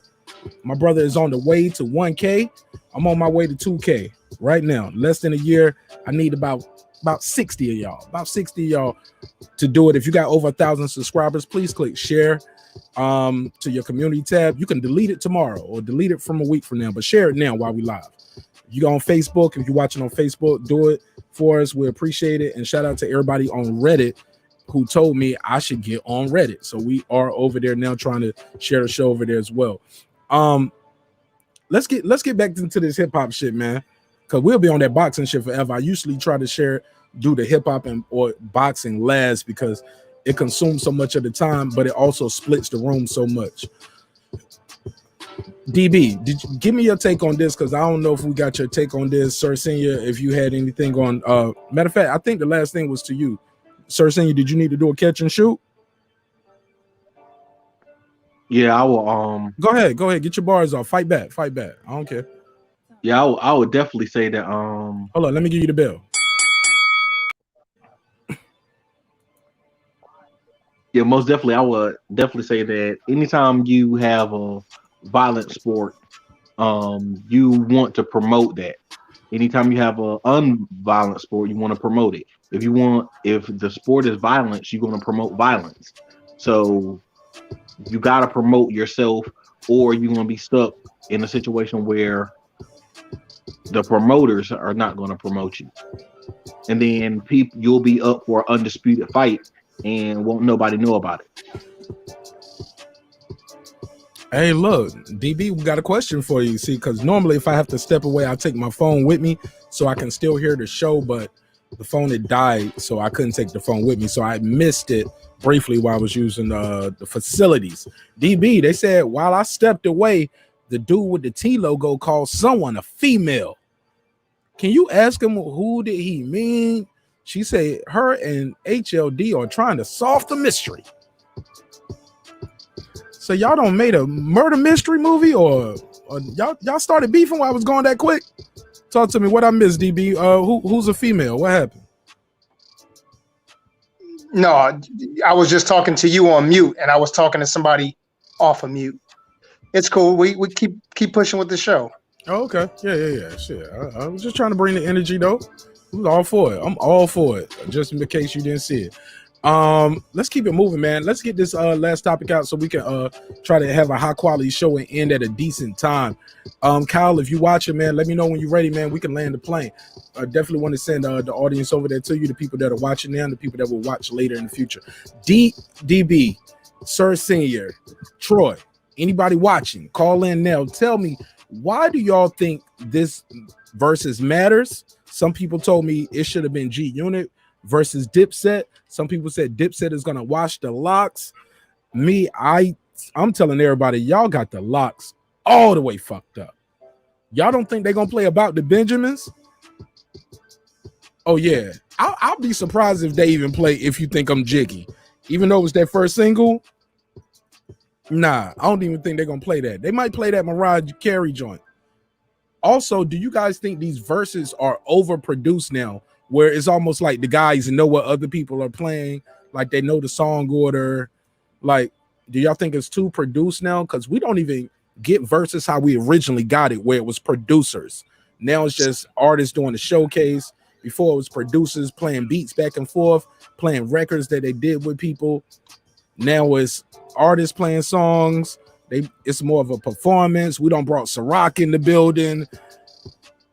My brother is on the way to 1K. I'm on my way to 2K right now. Less than a year. I need about 60 of y'all, to do it. If you got over 1,000 subscribers, please click share to your community tab. You can delete it tomorrow or delete it from a week from now, but share it now while we live. You go on Facebook. If you're watching on Facebook, do it for us. We appreciate it. And shout out to everybody on Reddit who told me I should get on Reddit. So we are over there now trying to share the show over there as well. Let's get back into this hip hop shit, man, because we'll be on that boxing shit forever. I usually try to do the hip hop or boxing last because it consumes so much of the time, but it also splits the room so much. DB, give me your take on this, because I don't know if we got your take on this, Sir Senior. If you had anything on, matter of fact, I think the last thing was to you, Sir Senior. Did you need to do a catch and shoot? Yeah, I will. Go ahead, get your bars off. Fight back. I don't care. Yeah, I would definitely say that. Hold on, let me give you the bell. Yeah, most definitely. I would definitely say that anytime you have a violent sport, you want to promote that. Anytime you have a unviolent sport, you want to promote it. If the sport is violence, you're going to promote violence. So you got to promote yourself, or you're going to be stuck in a situation where the promoters are not going to promote you, and then you'll be up for an undisputed fight and won't nobody know about it. Hey, look, DB, we got a question for you. See, because normally if I have to step away, I take my phone with me so I can still hear the show, but the phone had died, so I couldn't take the phone with me. So I missed it briefly while I was using the facilities. DB, they said while I stepped away, the dude with the T logo called someone a female. Can you ask him who did he mean? She said her and HLD are trying to solve the mystery. So y'all don't made a murder mystery movie, or y'all started beefing while I was going that quick? Talk to me. What I missed, DB? Who's a female? What happened? No, I was just talking to you on mute, and I was talking to somebody off of mute. It's cool. We keep pushing with the show. Oh, okay. Yeah. Shit. I was just trying to bring the energy though. I'm all for it. I'm all for it. Just in case you didn't see it. Let's keep it moving, man. Let's get this last topic out so we can try to have a high quality show and end at a decent time. Kyle, if you watching, man, let me know when you're ready, man. We can land the plane. I definitely want to send the audience over there to you, the people that are watching now and the people that will watch later in the future. DB, Sir Senior, Troy, anybody watching, call in now. Tell me, why do y'all think this versus matters? Some people told me it should have been G Unit versus DIPSET. Some people said DIPSET is gonna wash the LOX. I'm telling everybody, y'all got the LOX all the way fucked up. Y'all don't think they're gonna play about the Benjamins? Oh yeah, I'll be surprised if they even play If You Think I'm Jiggy, even though it was their first single. Nah, I don't even think they're gonna play that. They might play that Mariah Carey joint. Also, do you guys think these verses are overproduced now, where it's almost like the guys know what other people are playing, like they know the song order? Like, do y'all think it's too produced now? Because we don't even get verses how we originally got it, where it was producers. Now it's just artists doing the showcase. Before it was producers playing beats back and forth, playing records that they did with people. Now it's artists playing songs, It's more of a performance. We don't brought Ciroc in the building.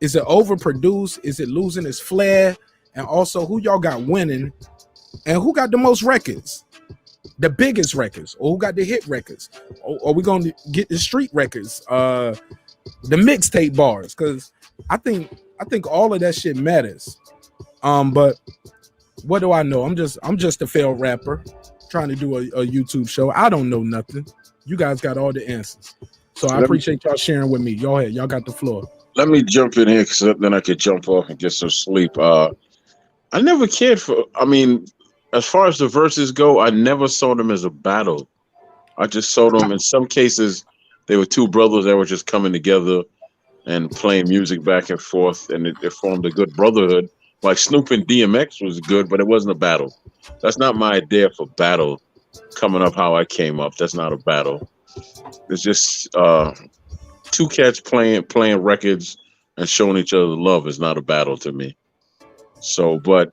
Is it overproduced? Is it losing its flair? And also, who y'all got winning? And who got the most records? The biggest records? Or who got the hit records? Or are we going to get the street records? The mixtape bars? Because I think all of that shit matters. But what do I know? I'm just a failed rapper trying to do a YouTube show. I don't know nothing. You guys got all the answers. So I appreciate y'all sharing with me. Y'all got the floor. Let me jump in here because then I could jump off and get some sleep. I never cared for, I mean, as far as the verses go, I never saw them as a battle. I just saw them, in some cases, they were two brothers that were just coming together and playing music back and forth, and it formed a good brotherhood. Like Snoop and DMX was good, but it wasn't a battle. That's not my idea for battle. Coming up how I came up, that's not a battle. It's just two cats playing records and showing each other love is not a battle to me. So, but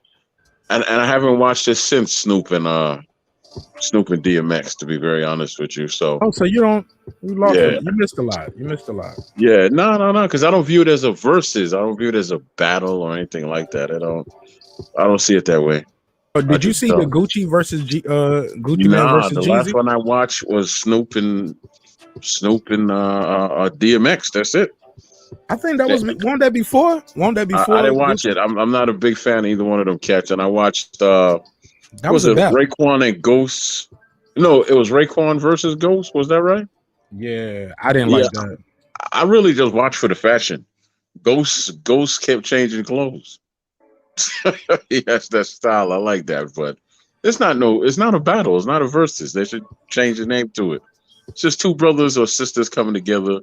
and I haven't watched this since Snoop and DMX, to be very honest with you. So so you lost it. You missed a lot. Yeah, no, because I don't view it as a versus. I don't view it as a battle or anything like that. I don't see it that way. Did you see the Gucci versus Gucci Man versus the Jeezy? last one I watched was Snoop and DMX. That's it. I think that was won't that before? I didn't watch it. I'm not a big fan of either one of them cats. And I watched that was it Raekwon and Ghost. No, it was Raekwon versus Ghost. Was that right? Yeah, I didn't like that. I really just watched for the fashion. Ghost kept changing clothes. He has that style. I like that, but it's not a battle. It's not a versus. They should change the name to it. It's just two brothers or sisters coming together.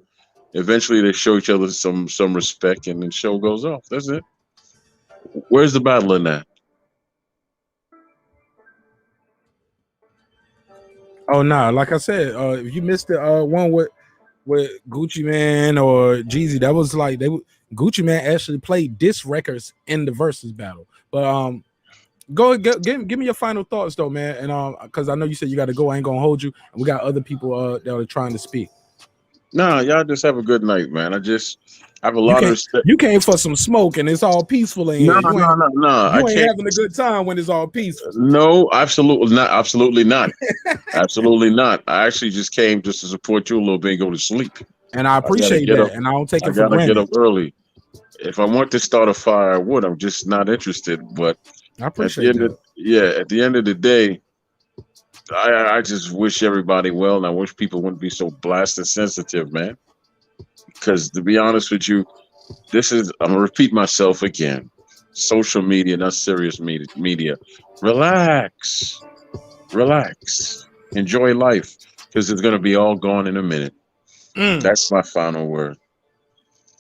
Eventually, they show each other some respect, and the show goes off. That's it. Where's the battle in that? Oh no! Like I said, if you missed the one with Gucci Man or Jeezy, that was like Gucci Man actually played diss records in the versus battle. But give me your final thoughts though, man. And because I know you said you got to go, I ain't gonna hold you. And we got other people that are trying to speak. Nah, y'all just have a good night, man. I have a lot of respect. You came for some smoke and it's all peaceful in here. No. You ain't having a good time when it's all peaceful. No, absolutely not. Absolutely not. Absolutely not. I actually just came just to support you a little bit and go to sleep. And I appreciate that. And I don't take it for granted. I gotta get up early. If I want to start a fire, I would. I'm just not interested. But I appreciate that. At the end of the day, I just wish everybody well, and I wish people wouldn't be so blasted sensitive, man. Because to be honest with you, I'm gonna repeat myself again. Social media, not serious media. Relax. Enjoy life, because it's gonna be all gone in a minute. That's my final word.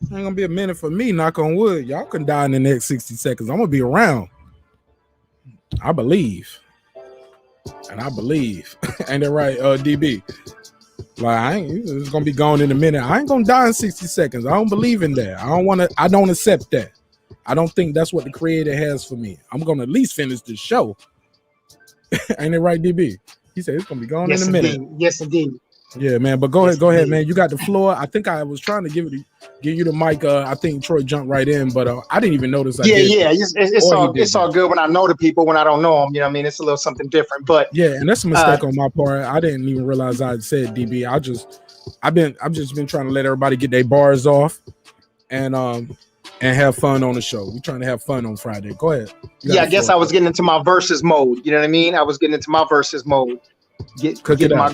Ain't gonna be a minute for me. Knock on wood. Y'all can die in the next 60 seconds. I'm gonna be around. I believe. And I believe. Ain't that right, DB? Like, it's gonna be gone in a minute. I ain't gonna die in 60 seconds. I don't believe in that. I don't accept that. I don't think that's what the creator has for me. I'm gonna at least finish the show. Ain't it right, DB? He said it's gonna be gone in a minute. Yes, indeed. Yeah, man. But go ahead, man. You got the floor. I think I was trying to give you the mic. I think Troy jumped right in, but I didn't even notice. It's all good when I know the people. When I don't know them, you know what I mean? It's a little something different. But yeah, and that's a mistake on my part. I didn't even realize I had said DB. I've just been trying to let everybody get their bars off and have fun on the show. We're trying to have fun on Friday. Go ahead. I guess I was getting into my versus mode. You know what I mean? I was getting into my versus mode. Get my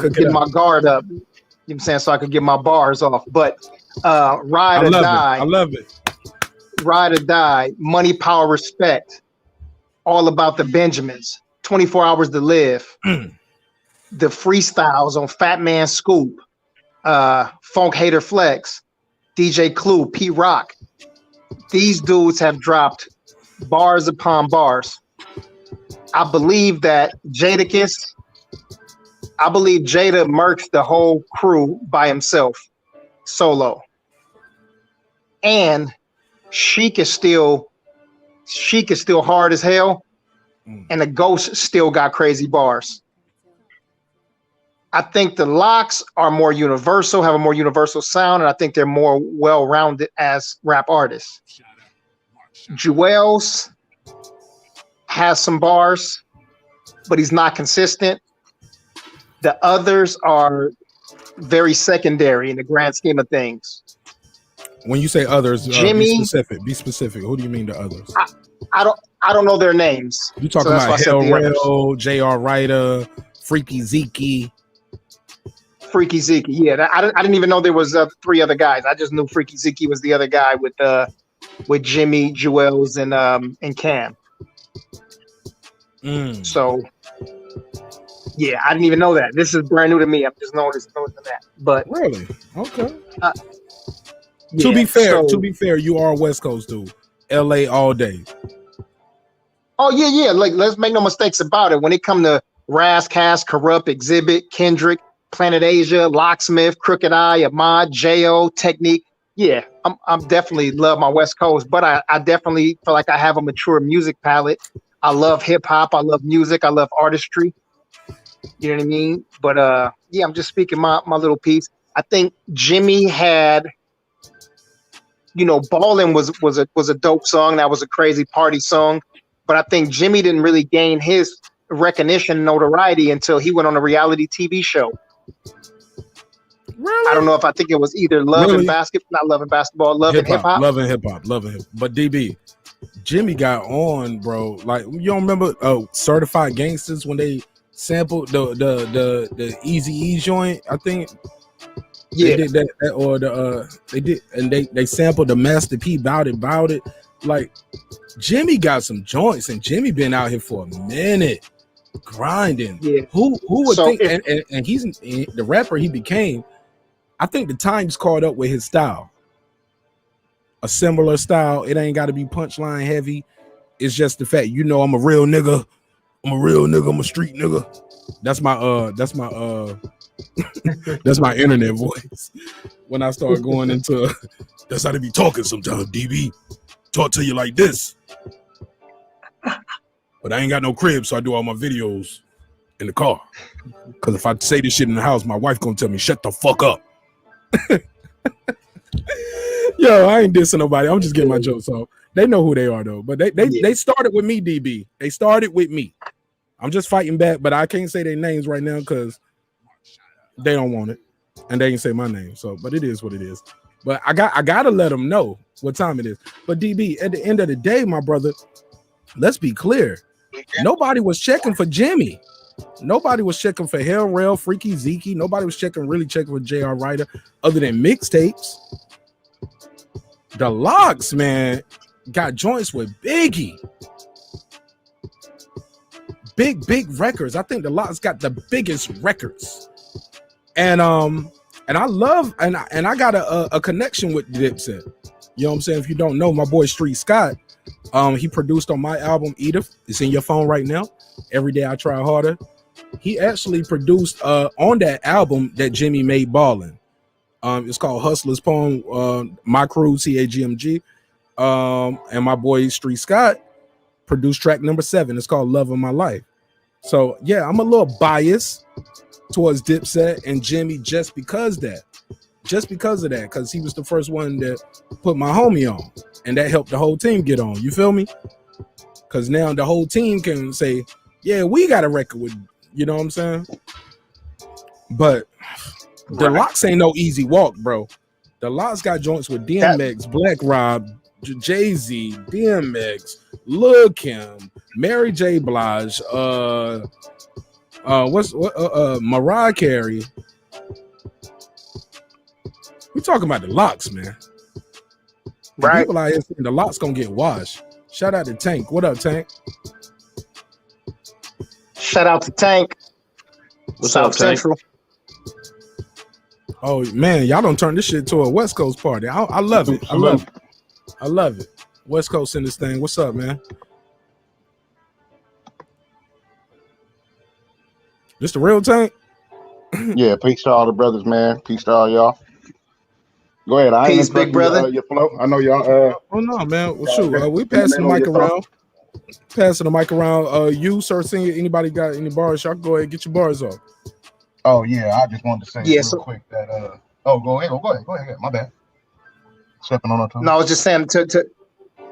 guard up. You know what I'm saying? So I could get my bars off. But ride or die. I love it. Ride or die. Money, power, respect. All about the Benjamins. 24 Hours to Live. The freestyles on Fat Man Scoop. Funk Hater Flex. DJ Clue. P Rock. These dudes have dropped bars upon bars. I believe that Jadakiss. I believe Jada murked the whole crew by himself, solo. And Sheik is still hard as hell, and the Ghost still got crazy bars. I think the LOX are more universal, have a more universal sound, and I think they're more well-rounded as rap artists. Jewels has some bars, but he's not consistent. The others are very secondary in the grand scheme of things. When you say others, Jimmy, be specific. Who do you mean the others? I don't know their names. You talking about Hell Rail, J.R. Ryder, Freaky Zeke. Freaky Zeke, yeah. I didn't even know there was 3 other guys. I just knew Freaky Zeke was the other guy with Jimmy, Jewels, and Cam. So, yeah, I didn't even know that. This is brand new to me. I'm just noticing that. But really, okay. To be fair, you are a West Coast dude. LA all day. Oh yeah. Like, let's make no mistakes about it. When it come to Raz, Cass, Corrupt, Exhibit, Kendrick, Planet Asia, Locksmith, Crooked Eye, Ahmad, J.O., Technique. Yeah, I'm definitely love my West Coast, but I definitely feel like I have a mature music palette. I love hip hop. I love music. I love artistry. You know what I mean? But yeah, I'm just speaking my little piece. I think Jimmy had, Ballin' was a dope song. That was a crazy party song. But I think Jimmy didn't really gain his recognition and notoriety until he went on a reality TV show. Really? I don't know if I think it was either Love and Basketball, not Love and Basketball, Love and Hip Hop. Love and Hip Hop. But DB, Jimmy got on, bro. Like, you don't remember Certified Gangsters when they sampled the Eazy-E joint? I think. Yeah. They did that or they did, and they sampled the Master P Bout It. Like, Jimmy got some joints, and Jimmy been out here for a minute grinding. Yeah. Who would think? And he's the rapper he became. I think the times caught up with his style. A similar style. It ain't got to be punchline heavy. It's just the fact, I'm a real nigga. I'm a street nigga. That's my internet voice. When I start going into that's how they be talking sometimes, DB. Talk to you like this. But I ain't got no crib, so I do all my videos in the car. Because if I say this shit in the house, my wife gonna tell me, shut the fuck up. Yo, I ain't dissing nobody. I'm just getting my jokes off. They know who they are, though. But they started with me, DB. They started with me. I'm just fighting back, but I can't say their names right now because they don't want it. And they ain't say my name. So, but it is what it is. But I gotta let them know what time it is. But DB, at the end of the day, my brother, let's be clear. Nobody was checking for Jimmy. Nobody was checking for Hell Rail, Freaky Zeke. Nobody was really checking for J.R. Ryder other than mixtapes. The LOX, man, got joints with Biggie. Big records. I think the LOX got the biggest records. And I love and I got a connection with DIPSET. You know what I'm saying? If you don't know, my boy Street Scott, he produced on my album Edith. It's in your phone right now. Every Day I Try Harder. He actually produced on that album that Jimmy made Ballin'. It's called Hustler's Poem, My Crew, CAGMG. And my boy Street Scott produced track number 7. It's called Love of My Life. So yeah, I'm a little biased towards DIPSET and Jimmy just because of that, because he was the first one that put my homie on, and that helped the whole team get on. You feel me? Because now the whole team can say, yeah, we got a record with, you know what I'm saying? But the LOX ain't no easy walk, bro. The LOX got joints with DMX, Black Rob, Jay-Z, DMX, Lil Kim, Mary J. Blige, Mariah Carey. We talking about the LOX, man. Right. People out here saying the LOX gonna get washed. Shout out to Tank. What up, Tank? Shout out to Tank. What's up, Tank? Central. Oh man, y'all don't turn this shit to a West Coast party. I love it. I love it. West Coast in this thing. What's up, man? This the real Tank? Yeah, peace to all the brothers, man. Peace to all y'all. Go ahead. I Peace, big brother. Your flow. I know y'all. Oh no, man. Well, shoot, we passing the mic around. Passing the mic around. You, Sir Senior. Anybody got any bars? Y'all go ahead and get your bars off. Oh yeah, I just wanted to say Yeah. real So quick that oh go ahead. My bad. Stepping on our toes. no, I was just saying to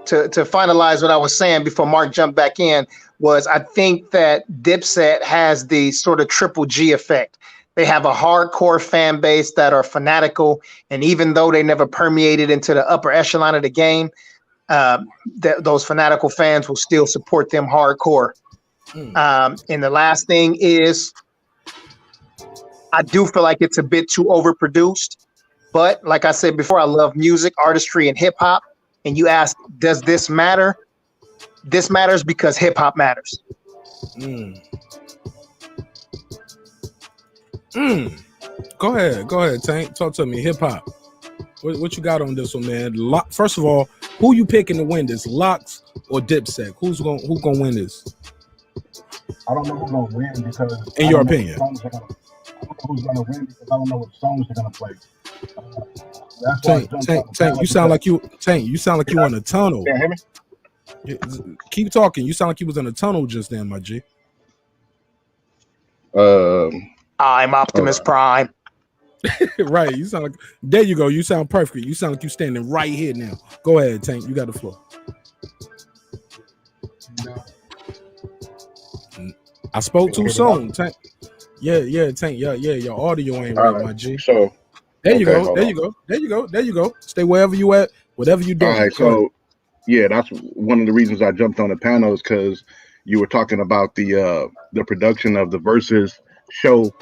finalize what I was saying before Mark jumped back in was I think that Dipset has the sort of triple G effect. They have a hardcore fan base that are fanatical, and even though they never permeated into the upper echelon of the game, those fanatical fans will still support them hardcore. And the last thing is, I do feel like it's a bit too overproduced. But like I said before, I love music, artistry, and hip hop. And you ask, does this matter? This matters because hip hop matters. Go ahead, Tank. Talk to me. Hip hop. What you got on this one, man? First of all, who you picking to win this? LOX or Dipset? Who's gonna win this? I don't know who's gonna win because in your opinion. I don't know who's gonna win because I don't know what songs they're gonna play. Tank, you sound like you in a tunnel. Can you hear me? Keep talking. You sound like you was in a tunnel just then, my G. I'm Optimus Prime. Right. You sound like there you go. You sound perfect. You sound like you standing right here now. Go ahead, Tank. You got the floor. I spoke too soon, Tank. Yeah, Tank. Yeah. Your audio ain't right, my G. So there you go. Stay wherever you at, whatever you doing. All right, so yeah, that's one of the reasons I jumped on the panel is because you were talking about the production of the Versus show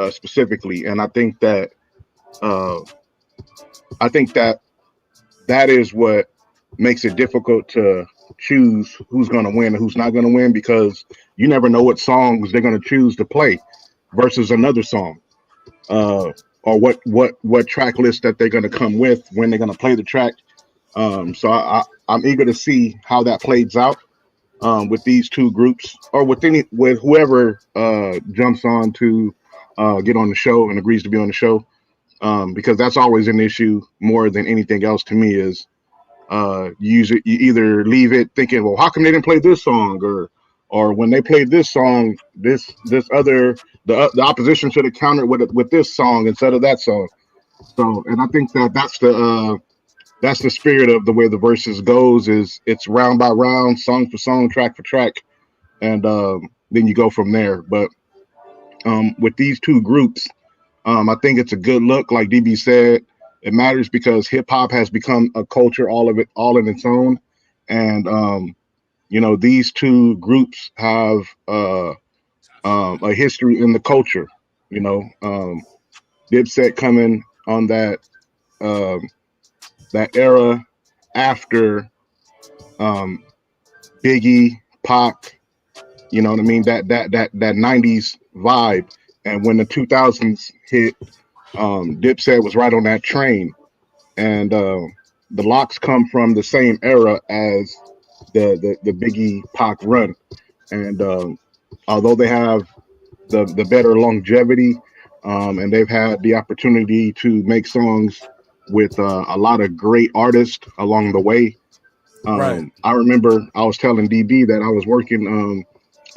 specifically, and I think that that is what makes it difficult to choose who's going to win and who's not going to win, because you never know what songs they're going to choose to play versus another song, or what track list that they're going to come with when they're going to play the track. So I'm eager to see how that plays out with these two groups, or with whoever jumps on to get on the show and agrees to be on the show, because that's always an issue more than anything else to me is you either leave it thinking, well, how come they didn't play this song, or when they played this song, the opposition should have countered with this song instead of that song. So, and I think that's the spirit of the way the Versus goes, is it's round by round, song for song, track for track, and then you go from there. But with these two groups, I think it's a good look. Like DB said, it matters because hip hop has become a culture, all in its own. And these two groups have a history in the culture. Dipset coming on that era after Biggie, Pac, you know what I mean? That 90s vibe. And when the 2000s hit, Dipset was right on that train. And the LOX come from the same era as the Biggie Pac run. And although they have the better longevity, and they've had the opportunity to make songs with a lot of great artists along the way. Right. I remember I was telling DB that I was working.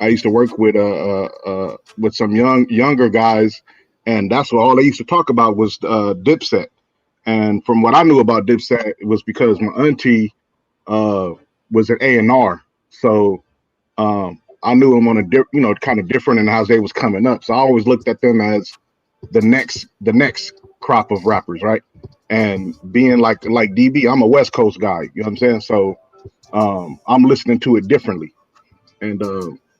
I used to work with some younger guys, and that's what all they used to talk about was Dipset. And from what I knew about Dipset, it was because my auntie was an A&R, so I knew them on a kind of different in how they was coming up. So I always looked at them as the next crop of rappers, right? And being like DB, I'm a West Coast guy, you know what I'm saying? So I'm listening to it differently. And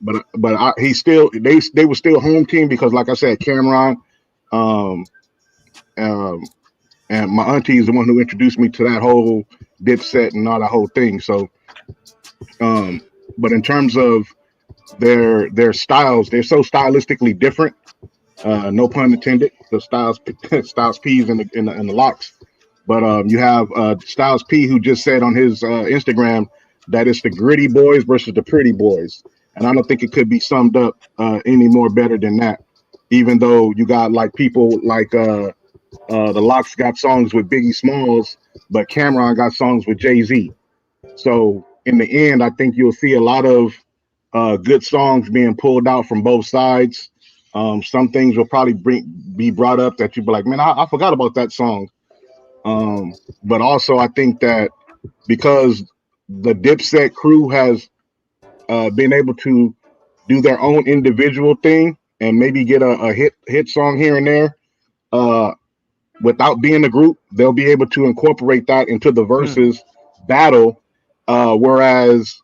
but they were still home team because, like I said, Cameron, and my auntie is the one who introduced me to that whole Dipset and all that whole thing. So, but in terms of their styles, they're so stylistically different. No pun intended. The Styles P's and the LOX. But you have Styles P, who just said on his Instagram that it's the gritty boys versus the pretty boys. And I don't think it could be summed up any more better than that. Even though you got like people like the LOX got songs with Biggie Smalls, but Cameron got songs with Jay-Z. So in the end, I think you'll see a lot of good songs being pulled out from both sides. Some things will probably be brought up that you'd be like, man, I forgot about that song. But also I think that because the Dipset crew has been able to do their own individual thing and maybe get a hit song here and there, without being a group, they'll be able to incorporate that into the versus battle. Whereas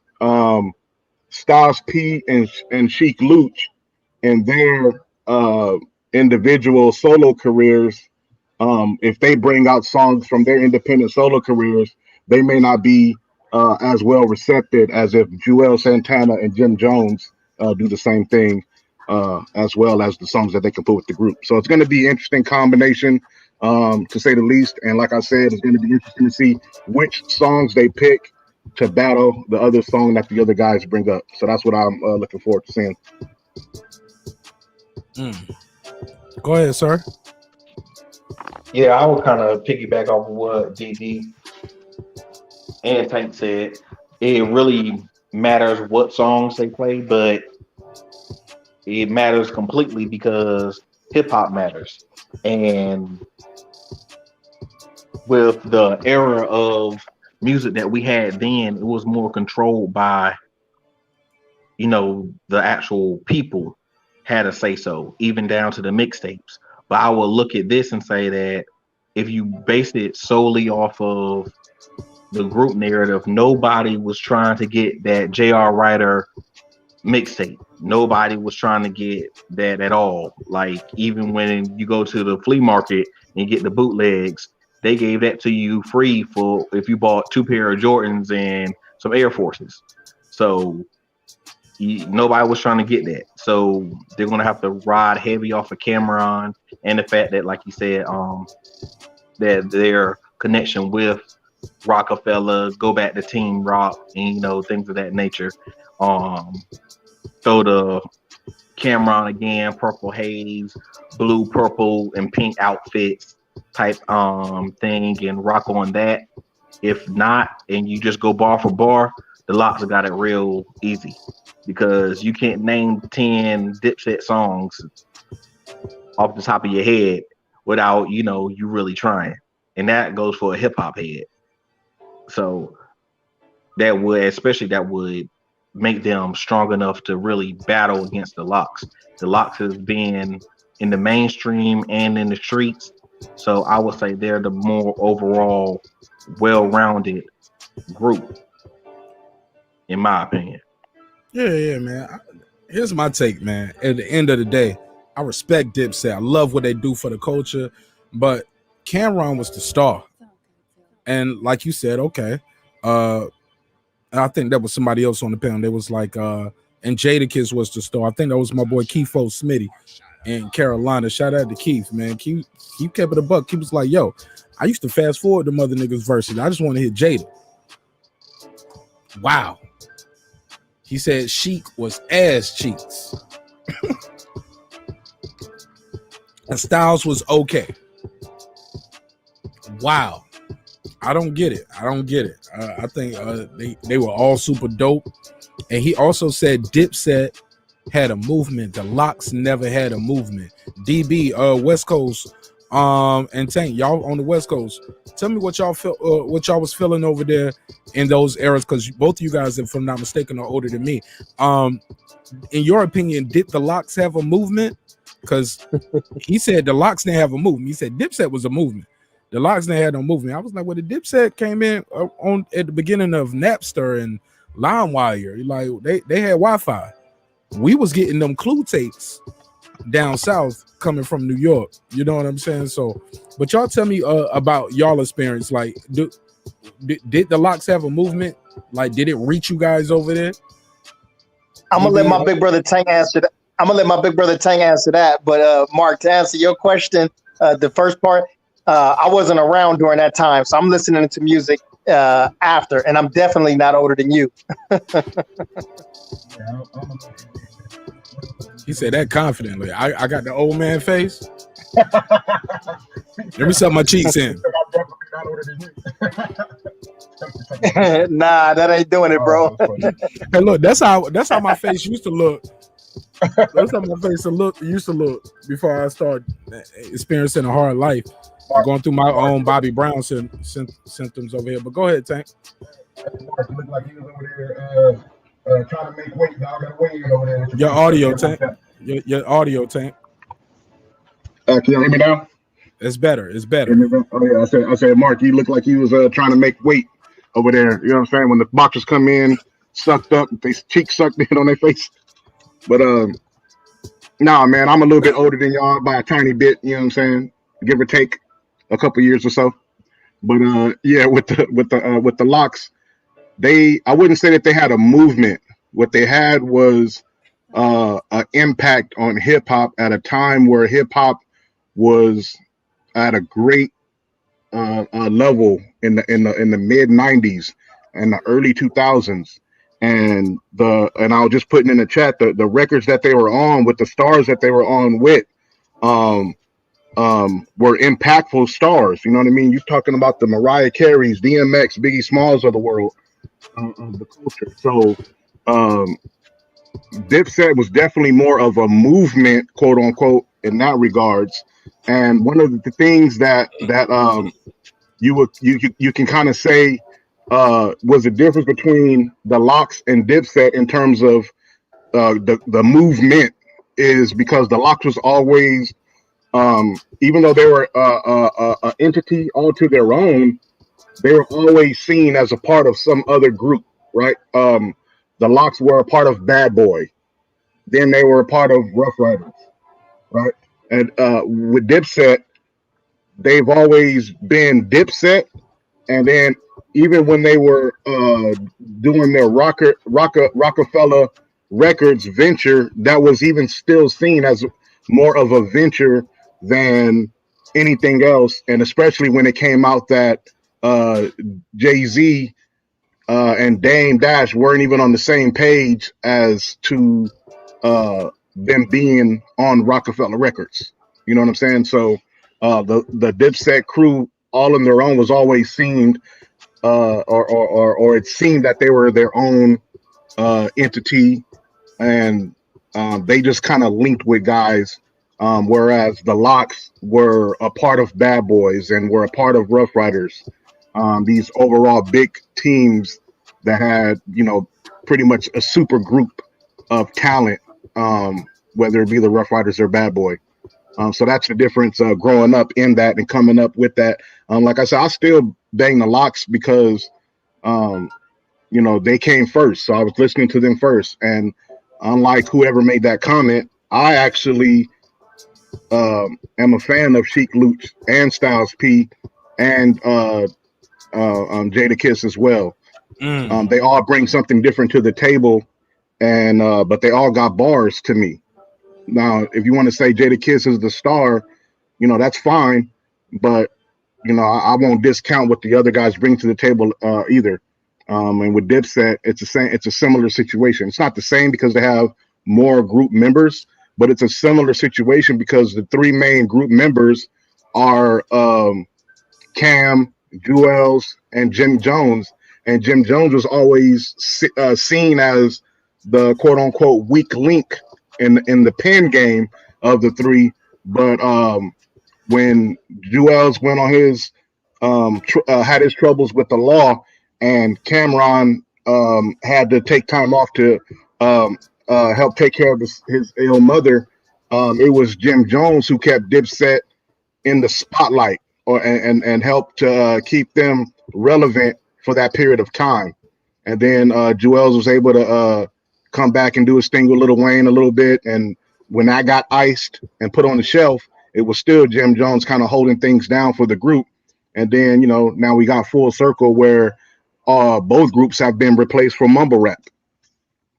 Styles P and Sheik Luch and their individual solo careers, if they bring out songs from their independent solo careers, they may not be as well recepted as if Joel Santana and Jim Jones do the same thing, as well as the songs that they can put with the group. So it's going to be an interesting combination, to say the least. And like I said, it's going to be interesting to see which songs they pick to battle the other song that the other guys bring up. So that's what I'm looking forward to seeing. Go ahead, sir. Yeah, I would kind of piggyback off of what DD and Tank said. It really matters what songs they play, but it matters completely because hip hop matters. And with the era of music that we had then, it was more controlled by, you know, the actual people had a say so, even down to the mixtapes. But I will look at this and say that if you base it solely off of the group narrative, nobody was trying to get that J.R. Ryder mixtape. Nobody was trying to get that at all. Like, even when you go to the flea market and get the bootlegs, they gave that to you free for if you bought 2 pair of Jordans and some Air Forces. So nobody was trying to get that. So they're going to have to ride heavy off of Cameron and the fact that, like you said, that their connection with Rockefeller, go back to Team Rock, and, you know, things of that nature. So the Cameron again, purple haze, blue, purple, and pink outfits type thing, and rock on that. If not, and you just go bar for bar, the LOX have got it real easy, because you can't name 10 Dipset songs off the top of your head without, you know, you really trying. And that goes for a hip hop head. So that would make them strong enough to really battle against the LOX. The LOX has been in the mainstream and in the streets. So I would say they're the more overall well-rounded group, in my opinion. Yeah, man. Here's my take, man. At the end of the day, I respect Dipset. I love what they do for the culture, but Cameron was the star. And like you said, okay. I think that was somebody else on the panel. There was like and Jadakiss was the star. I think that was my boy Keith Smitty in Carolina. Shout out to Keith, man. Keith kept it a buck. He was like, yo, I used to fast forward the mother niggas verses. I just want to hit Jada. Wow. He said Sheik was ass cheeks. And Styles was okay. Wow. I don't get it. I think they were all super dope. And he also said Dipset had a movement. The LOX never had a movement. DB, West Coast, and Tank, y'all on the West Coast. Tell me what y'all felt, what y'all was feeling over there in those eras, because both of you guys, if I'm not mistaken, are older than me. In your opinion, did the LOX have a movement? Because he said the LOX didn't have a movement. He said Dipset was a movement. The LOX didn't have no movement. I was like, well, the Dipset came in on at the beginning of Napster and LimeWire. Like they had Wi-Fi. We was getting them Clue tapes down south coming from New York. You know what I'm saying? So, but y'all tell me about y'all experience. Like, did the LOX have a movement? Like, did it reach you guys over there? I'm gonna let my big brother Tank answer that. But Mark, to answer your question, the first part, I wasn't around during that time, so I'm listening to music after, and I'm definitely not older than you. He said that confidently. I got the old man face. Let me suck my cheeks in. Nah, that ain't doing it, bro. Hey, look, that's how my face used to look That's how my face used to look before I started experiencing a hard life. I'm going through my own Bobby Brown symptoms over here. But go ahead, Tank. Mark looked like he was over there trying to make weight. Now I got to weigh in over there. Your audio, Tank. Your audio, Tank. Can you hear me now? It's better. It's better. Oh yeah, I said, Mark, you look like he was trying to make weight over there. You know what I'm saying? When the boxers come in, sucked up, they cheeks sucked in on their face. But nah, man, I'm a little bit older than y'all by a tiny bit. You know what I'm saying? Give or take a couple years or so. But yeah, with the LOX, I wouldn't say that they had a movement. What they had was an impact on hip hop at a time where hip hop was at a great level in the mid 90s and the early 2000s, and I was just putting in the chat the records that they were on with the stars that they were on with were impactful stars. You know what I mean? You're talking about the Mariah Careys, DMX, Biggie Smalls of the world, of the culture. So Dipset was definitely more of a movement, quote unquote, in that regards. And one of the things that you can kind of say was the difference between the LOX and Dipset in terms of the movement is because the LOX was always, even though they were an entity all to their own, they were always seen as a part of some other group, right? The LOX were a part of Bad Boy, then they were a part of Rough Riders, right? And with Dipset, they've always been Dipset, and then even when they were doing their Rockefeller Records venture, that was even still seen as more of a venture than anything else. And especially when it came out that Jay-Z and Dame Dash weren't even on the same page as to them being on Rockefeller Records. You know what I'm saying? So the Dipset crew, all on their own, was always seen, or it seemed that they were their own entity, and they just kind of linked with guys, whereas the LOX were a part of Bad Boys and were a part of Rough Riders, these overall big teams that had, you know, pretty much a super group of talent, whether it be the Rough Riders or Bad Boy. So that's the difference growing up in that and coming up with that. Like I said, I still bang the LOX because, you know, they came first. So I was listening to them first. And unlike whoever made that comment, I actually am a fan of Sheik Luch and Styles P and Jada Kiss as well. They all bring something different to the table, and but they all got bars to me. Now, if you want to say Jada Kiss is the star, you know, that's fine, but you know, I won't discount what the other guys bring to the table either. And with Dipset, it's the same. It's a similar situation. It's not the same because they have more group members, but it's a similar situation because the three main group members are Cam, Jewels, and Jim Jones. And Jim Jones was always seen as the quote unquote weak link in the pen game of the three. But when Jewels went on his had his troubles with the law, and Cameron had to take time off to help take care of his ill mother, it was Jim Jones who kept Dipset in the spotlight and helped to keep them relevant for that period of time. And then Jewels was able to come back and do his thing with Lil Wayne a little bit. And when that got iced and put on the shelf, it was still Jim Jones kind of holding things down for the group. And then, you know, now we got full circle where both groups have been replaced for mumble rap.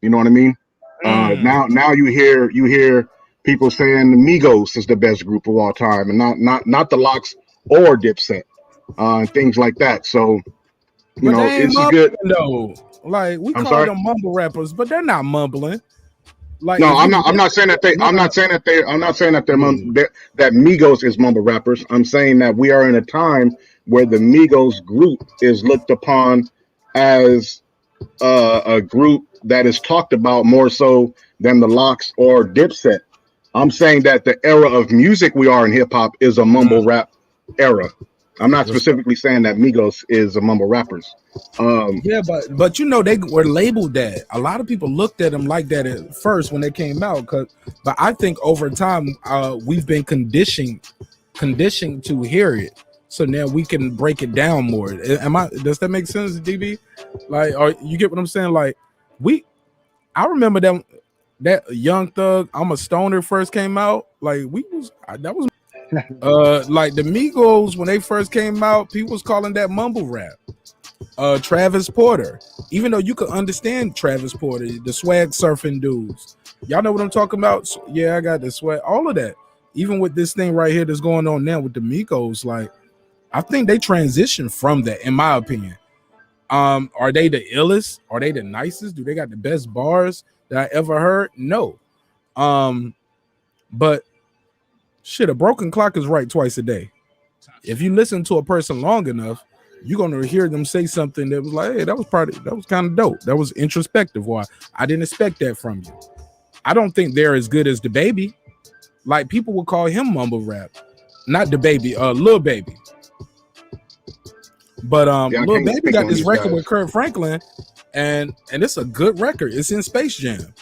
You know what I mean? Now you hear people saying the Migos is the best group of all time, and not the LOX or Dipset, and things like that. So, you know, it's good. No, like we call them mumble rappers, but they're not mumbling. Like, no, I'm not saying that they're that Migos is mumble rappers. I'm saying that we are in a time where the Migos group is looked upon as a group that is talked about more so than the LOX or DIPSET. I'm saying that the era of music we are in hip hop is a mumble rap era. I'm not specifically saying that Migos is a mumble rappers. Yeah, but you know, they were labeled that. A lot of people looked at them like that at first when they came out. But I think over time we've been conditioned to hear it, so now we can break it down more. Does that make sense, DB? Like, or you get what I'm saying? Like, I remember that Young Thug, I'm a Stoner first came out. Like, that was like the Migos when they first came out. People was calling that mumble rap. Travis Porter, even though you could understand Travis Porter, the swag surfing dudes, y'all know what I'm talking about. Yeah, I got the swag, all of that. Even with this thing right here that's going on now with the Migos, like, I think they transitioned from that, in my opinion. Are they the illest? Are they the nicest? Do they got the best bars that I ever heard? No. But shit, a broken clock is right twice a day. If you listen to a person long enough, you're gonna hear them say something that was like, hey, that was kind of dope. That was introspective. Why? I didn't expect that from you. I don't think they're as good as the Baby. Like, people would call him mumble rap. Not the Baby, Lil Baby. But Lil Baby got this record with Kurt Franklin, and it's a good record. It's in Space Jam.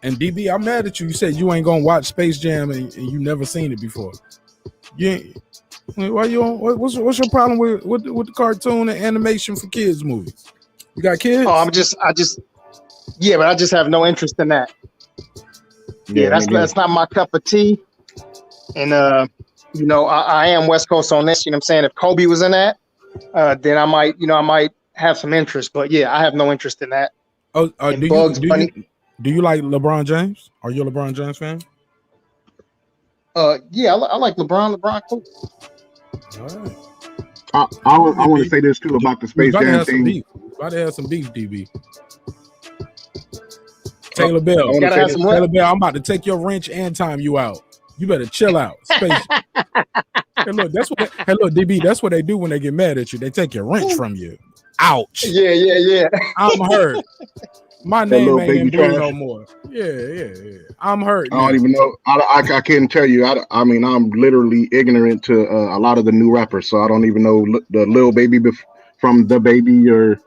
And DB, I'm mad at you. You said you ain't gonna watch Space Jam and you never seen it before. Why you on? What's your problem with the cartoon and animation for kids movies? You got kids? Oh, I just have no interest in that. Yeah, that's not my cup of tea. And you know, I am West Coast on this. You know what I'm saying? If Kobe was in that, then I might have some interest. But yeah, I have no interest in that. Oh, do you like LeBron James? Are you a LeBron James fan? Yeah, I like LeBron. LeBron, cool. All right. I want to say this too about the Space Jam thing. About to have some beef, DB. Taylor Bell. Taylor Bell, I'm about to take your wrench and time you out. You better chill out. Hey, look, DB, that's what they do when they get mad at you. They take your wrench from you. Ouch. Yeah. I'm hurt. My name ain't in blue no more. Yeah. I'm hurt. I don't even know. I can't tell you. I mean, I'm literally ignorant to a lot of the new rappers, so I don't even know the Lil Baby from the Baby, or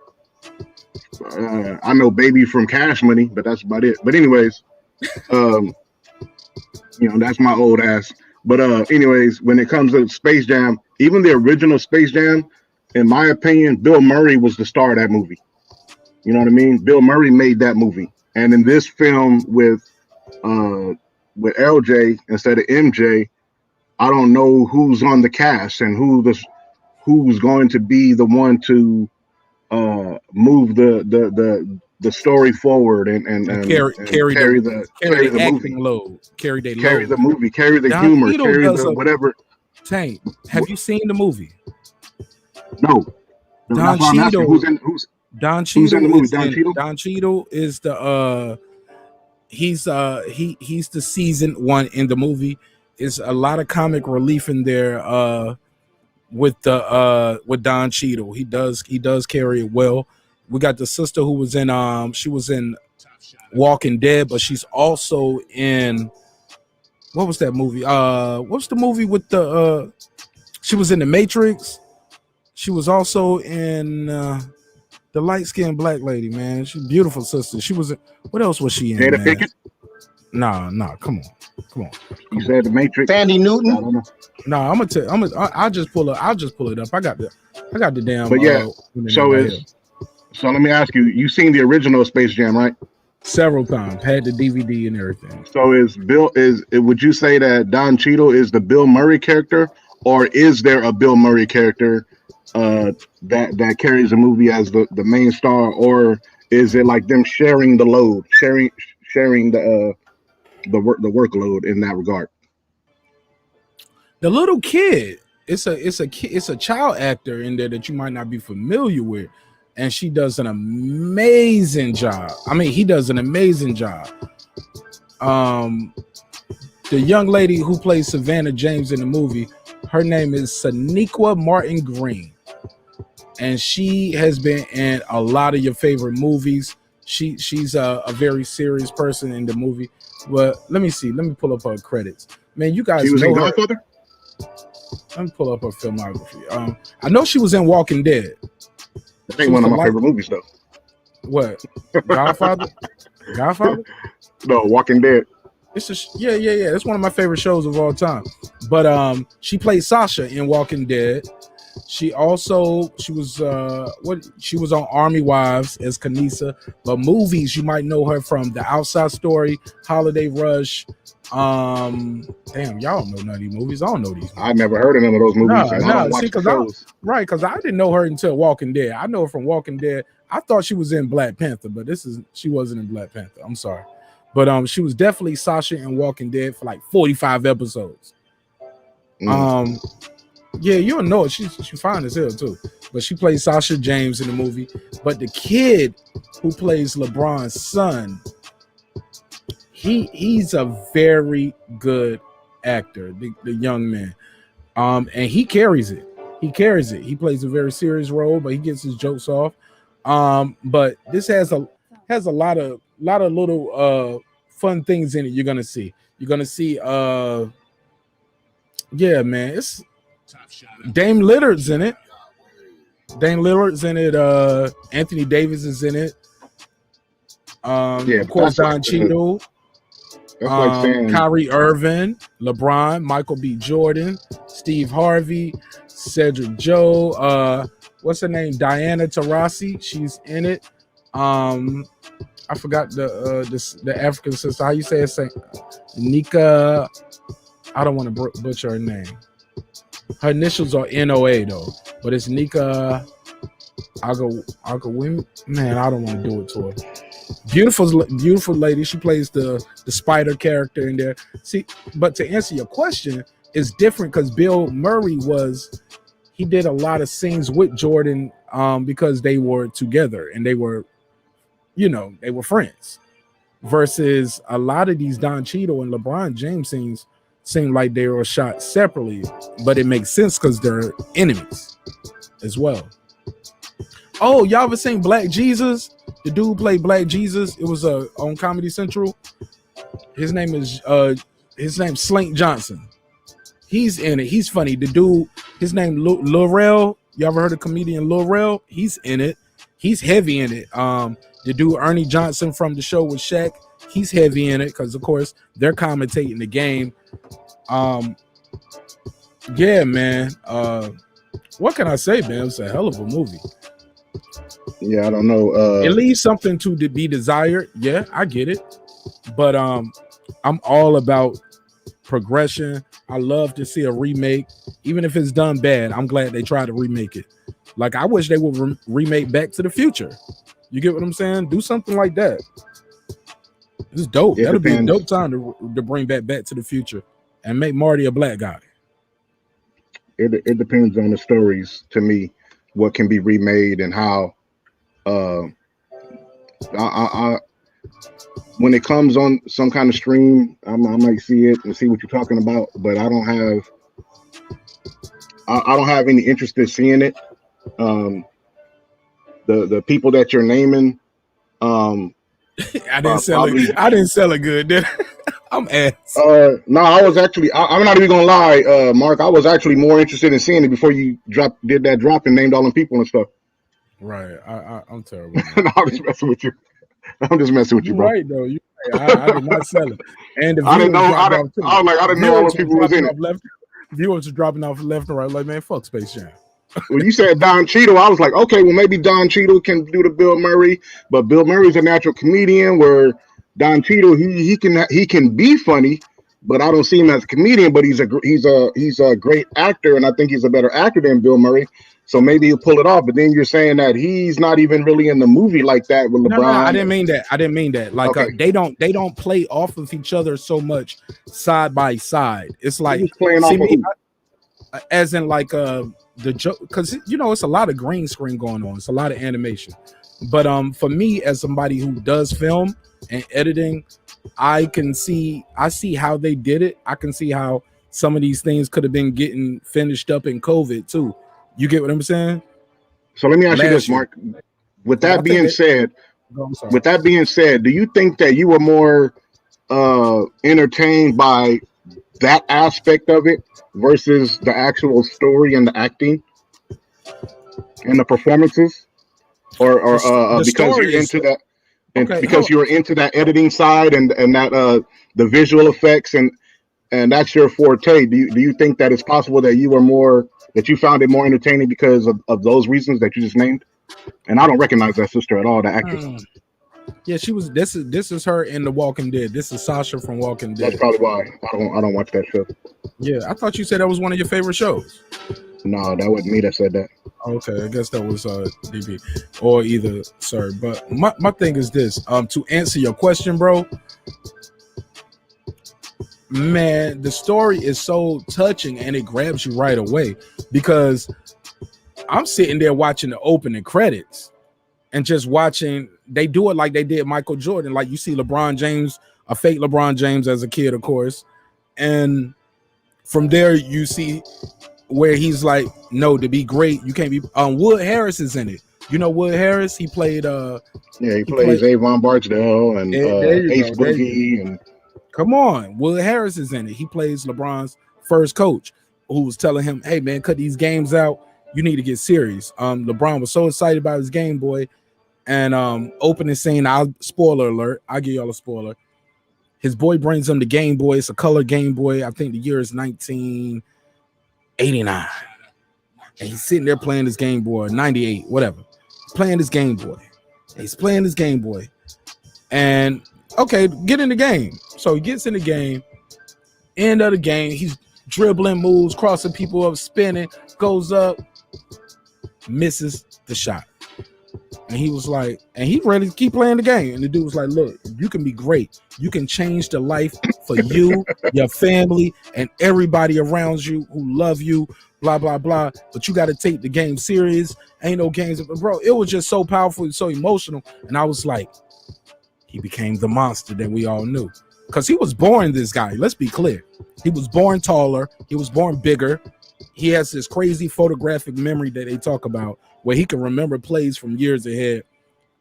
I know Baby from Cash Money, but that's about it. But anyways, you know, that's my old ass. But anyways, when it comes to Space Jam, even the original Space Jam, in my opinion, Bill Murray was the star of that movie. You know what I mean? Bill Murray made that movie. And in this film with LJ instead of MJ, I don't know who's on the cast and who's going to be the one to move the story forward and carry the movie load, carry the movie, carry the humor, carry the whatever. Tank, have you seen the movie? No. Don Cheadle. Don Cheadle is the he's the season one in the movie. Is a lot of comic relief in there with Don Cheadle. He does carry it well. We got the sister who was in she was in Walking Dead, but she's also in, what was that movie? What's the movie with the she was in The Matrix. She was also in the light-skinned black lady, man. She's a beautiful sister. She was in, what else was she in? Jada Pinkett? Nah, come on. You said The Matrix. Sandy Newton. No, I'll just pull it up. I got the damn. But yeah, so let me ask you. You seen the original Space Jam, right? Several times. Had the DVD and everything. So would you say that Don Cheadle is the Bill Murray character, or is there a Bill Murray character that carries the movie as the main star, or is it like them sharing the load, sharing the workload in that regard? The little kid, it's a child actor in there that you might not be familiar with, and she does an amazing job. I mean, he does an amazing job. The young lady who plays Savannah James in the movie, her name is Sonequa Martin Green, and she has been in a lot of your favorite movies. She's a very serious person in the movie. But let me see. Let me pull up her credits. Man, you guys She was know in her. Godfather? Let me pull up her filmography. I know she was in Walking Dead. That ain't one of my favorite movies, though. What? Godfather? Godfather? No, Walking Dead. It's just yeah. It's one of my favorite shows of all time. But she played Sasha in Walking Dead. She was on Army Wives as Kanisa. But movies you might know her from The Outside Story, Holiday Rush. Damn, y'all don't know none of these movies. I don't know these movies. I never heard of none of those movies. And I don't watch the shows. Because I didn't know her until Walking Dead. I know her from Walking Dead. I thought she was in Black Panther, but she wasn't in Black Panther. I'm sorry. But she was definitely Sasha in Walking Dead for like 45 episodes. Yeah, you don't know it. She's fine as hell too. But she plays Sasha James in the movie. But the kid who plays LeBron's son, he's a very good actor, the young man. And he carries it. He plays a very serious role, but he gets his jokes off. But this has a lot of little fun things in it. You're gonna see. Yeah, man. It's Dame Lillard's in it. Anthony Davis is in it. Of course, Don Cheadle. Kyrie Irving, LeBron, Michael B. Jordan, Steve Harvey, Cedric Joe. What's her name? Diana Taurasi. She's in it. I forgot the African sister. How you say it? Nika. I don't want to butcher her name. Her initials are NOA though, but it's Nika Agawim. Man, I don't want to do it to her. Beautiful lady. She plays the spider character in there. See, but to answer your question, it's different because Bill Murray he did a lot of scenes with Jordan because they were together and they were friends. Versus a lot of these Don Cheadle and LeBron James scenes seem like they were shot separately, but it makes sense because they're enemies as well. Oh, y'all ever seen Black Jesus? The dude played Black Jesus. It was on Comedy Central. His name's Slink Johnson. He's in it. He's funny. The dude, his name Lorel. You ever heard of comedian Lorel? He's in it. He's heavy in it. The dude Ernie Johnson from the show with Shaq, he's heavy in it because of course they're commentating the game. Yeah, man. What can I say, man? It's a hell of a movie. Yeah, I don't know. It leaves something to be desired. Yeah, I get it. But I'm all about progression. I love to see a remake, even if it's done bad. I'm glad they tried to remake it. Like I wish they would remake Back to the Future. You get what I'm saying? Do something like that. It's dope. That'll be a dope time to bring Back to the Future and make Marty a black guy. It depends on the stories to me, what can be remade and how. I when it comes on some kind of stream, I might see it and see what you're talking about, but I don't have any interest in seeing it. The people that you're naming, I didn't sell it good, did I? I'm ass. No, I was actually. I'm not even gonna lie, Mark. I was actually more interested in seeing it before you did that drop and named all them people and stuff. Right. I'm terrible. No, I'm just messing with you. You're bro. Right though. You right. I did not sell it. And the I didn't know. I didn't know all those people was in it. Viewers are dropping off left and right. Like, man, fuck Space Jam. When you said Don Cheadle, I was like, okay, well maybe Don Cheadle can do the Bill Murray, but Bill Murray's a natural comedian. Where Don Cheadle, he can be funny, but I don't see him as a comedian. But he's a great actor, and I think he's a better actor than Bill Murray. So maybe he'll pull it off. But then you're saying that he's not even really in the movie like that with LeBron. No, I didn't mean that. Like okay. They don't play off of each other so much side by side. It's like as in like the joke, because it's a lot of green screen going on. It's a lot of animation. But for me, as somebody who does film and editing, I see how they did it. I can see how some of these things could have been getting finished up in COVID too. You get what I'm saying? So let me ask you this, Mark. With that being said, with that being said, do you think that you were more entertained by that aspect of it versus the actual story and the acting and the performances, or The because story you're is into that, and okay. because you're into that editing side and that the visual effects and that's your forte? Do you think that it's possible that you found it more entertaining because of those reasons that you just named? And I don't recognize that sister at all, the actress. Yeah, she was. This is her in The Walking Dead. This is Sasha from Walking Dead. That's probably why I don't watch that show. Yeah, I thought you said that was one of your favorite shows. No, that wasn't me that said that. Okay, I guess that was DB or either sir. But my thing is this. To answer your question, bro. Man, the story is so touching and it grabs you right away because I'm sitting there watching the opening credits and just watching. They do it like they did Michael Jordan. Like you see LeBron James, a fake LeBron James as a kid, of course. And from there, you see where he's like, no, to be great, you can't be. Wood Harris is in it. You know Wood Harris? He played. He plays Avon Barksdale and Ace Boogie and. Come on, Wood Harris is in it. He plays LeBron's first coach, who was telling him, "Hey man, cut these games out. You need to get serious." LeBron was so excited about his Game Boy, and opening scene. Spoiler alert. I'll give y'all a spoiler. His boy brings him the Game Boy. It's a color Game Boy. I think the year is 1989, and he's sitting there playing his Game Boy, 98, whatever. He's playing his Game Boy. He's playing his Game Boy, and okay, get in the game. So he gets in the game. End of the game, he's dribbling moves, crossing people up, spinning, goes up, misses the shot. And he was like, and he ready to keep playing the game. And the dude was like, look, you can be great. You can change the life for you, your family, and everybody around you who love you, blah, blah, blah. But you got to take the game serious. Ain't no games. Bro, it was just so powerful and so emotional. And I was like, he became the monster that we all knew. Because he was born this guy. Let's be clear. He was born taller. He was born bigger. He has this crazy photographic memory that they talk about where he can remember plays from years ahead.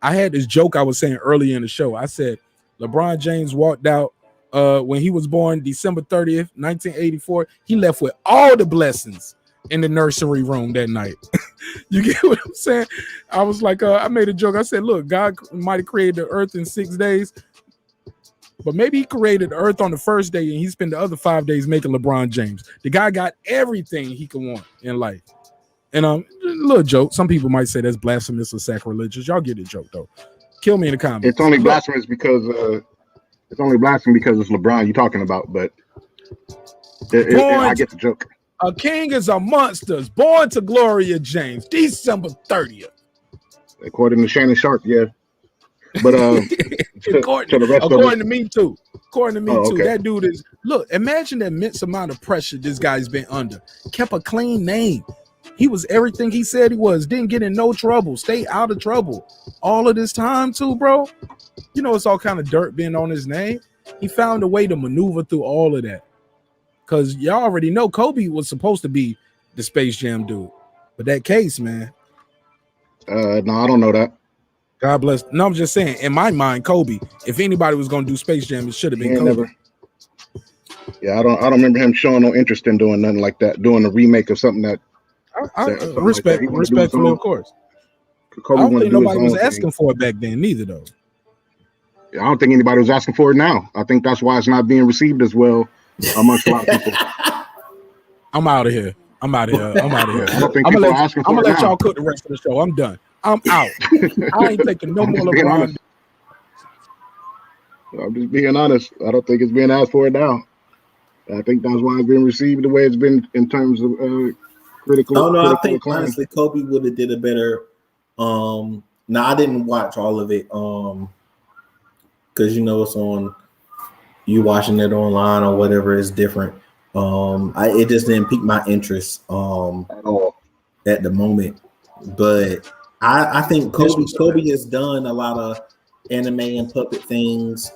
I had this joke I was saying earlier in the show. I said LeBron James walked out when he was born December 30th, 1984. He left with all the blessings in the nursery room that night. You get what I'm saying? I was like, I made a joke. I said, look, God might have created the earth in 6 days, but maybe he created the earth on the first day and he spent the other 5 days making LeBron James. The guy got everything he could want in life. And a little joke. Some people might say that's blasphemous or sacrilegious. Y'all get the joke though. Kill me in the comments. It's only blasphemous because it's LeBron you're talking about, but I get the joke. A king is a monster, born to Gloria James, December 30th. According to Shannon Sharp, yeah. But according to me too. According to me too. Okay. That dude is, look, imagine the immense amount of pressure this guy's been under. Kept a clean name. He was everything he said he was. Didn't get in no trouble. Stay out of trouble. All of this time too, bro. You know, it's all kind of dirt being on his name. He found a way to maneuver through all of that. Because y'all already know Kobe was supposed to be the Space Jam dude. But that case, man. No, I don't know that. God bless. No, I'm just saying, in my mind, Kobe, if anybody was going to do Space Jam, it should have been Kobe. Yeah, I don't remember him showing no interest in doing nothing like that, doing a remake of something that. Respectfully, of course. I don't think nobody was asking for it back then, neither, though. I don't think anybody was asking for it now. I think that's why it's not being received as well amongst a lot of people. I'm out of here. I'm out of here. I don't think people are asking for it now. I'm gonna let y'all cook the rest of the show. I'm done. I'm out. I ain't taking no more LeBron. I'm just being honest. I don't think it's being asked for it now. I think that's why it's being received the way it's been in terms of critical. Oh no, I think acclaim. honestly Kobe would have did a better. Now I didn't watch all of it. Because you know it's on. You watching it online or whatever is different. It just didn't pique my interest at the moment. But I think Kobe has done a lot of anime and puppet things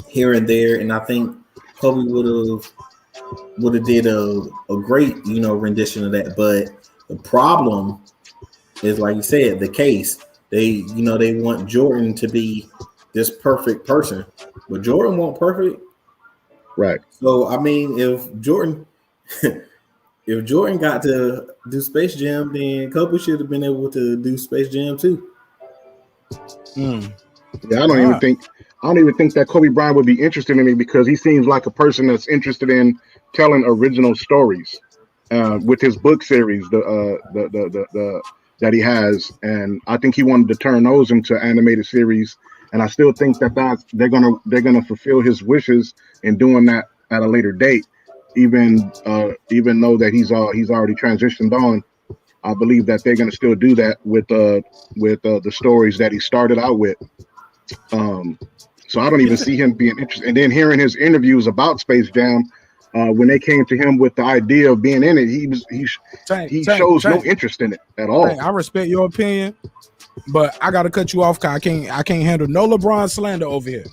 here and there, and I think Kobe would have did a great rendition of that. But the problem is, like you said, the case. They want Jordan to be this perfect person, but Jordan wasn't perfect. Right. So I mean, if Jordan got to do Space Jam, then Kobe should have been able to do Space Jam too. Yeah, I don't even think that Kobe Bryant would be interested in it because he seems like a person that's interested in telling original stories with his book series, the that he has, and I think he wanted to turn those into animated series. And I still think that they're gonna fulfill his wishes in doing that at a later date, even though that he's already transitioned on. I believe that they're gonna still do that with the stories that he started out with. So I don't even see him being interested. And then hearing his interviews about Space Jam, when they came to him with the idea of being in it, he shows no interest in it at all. I respect your opinion, but I gotta cut you off because I can't handle no LeBron slander over here.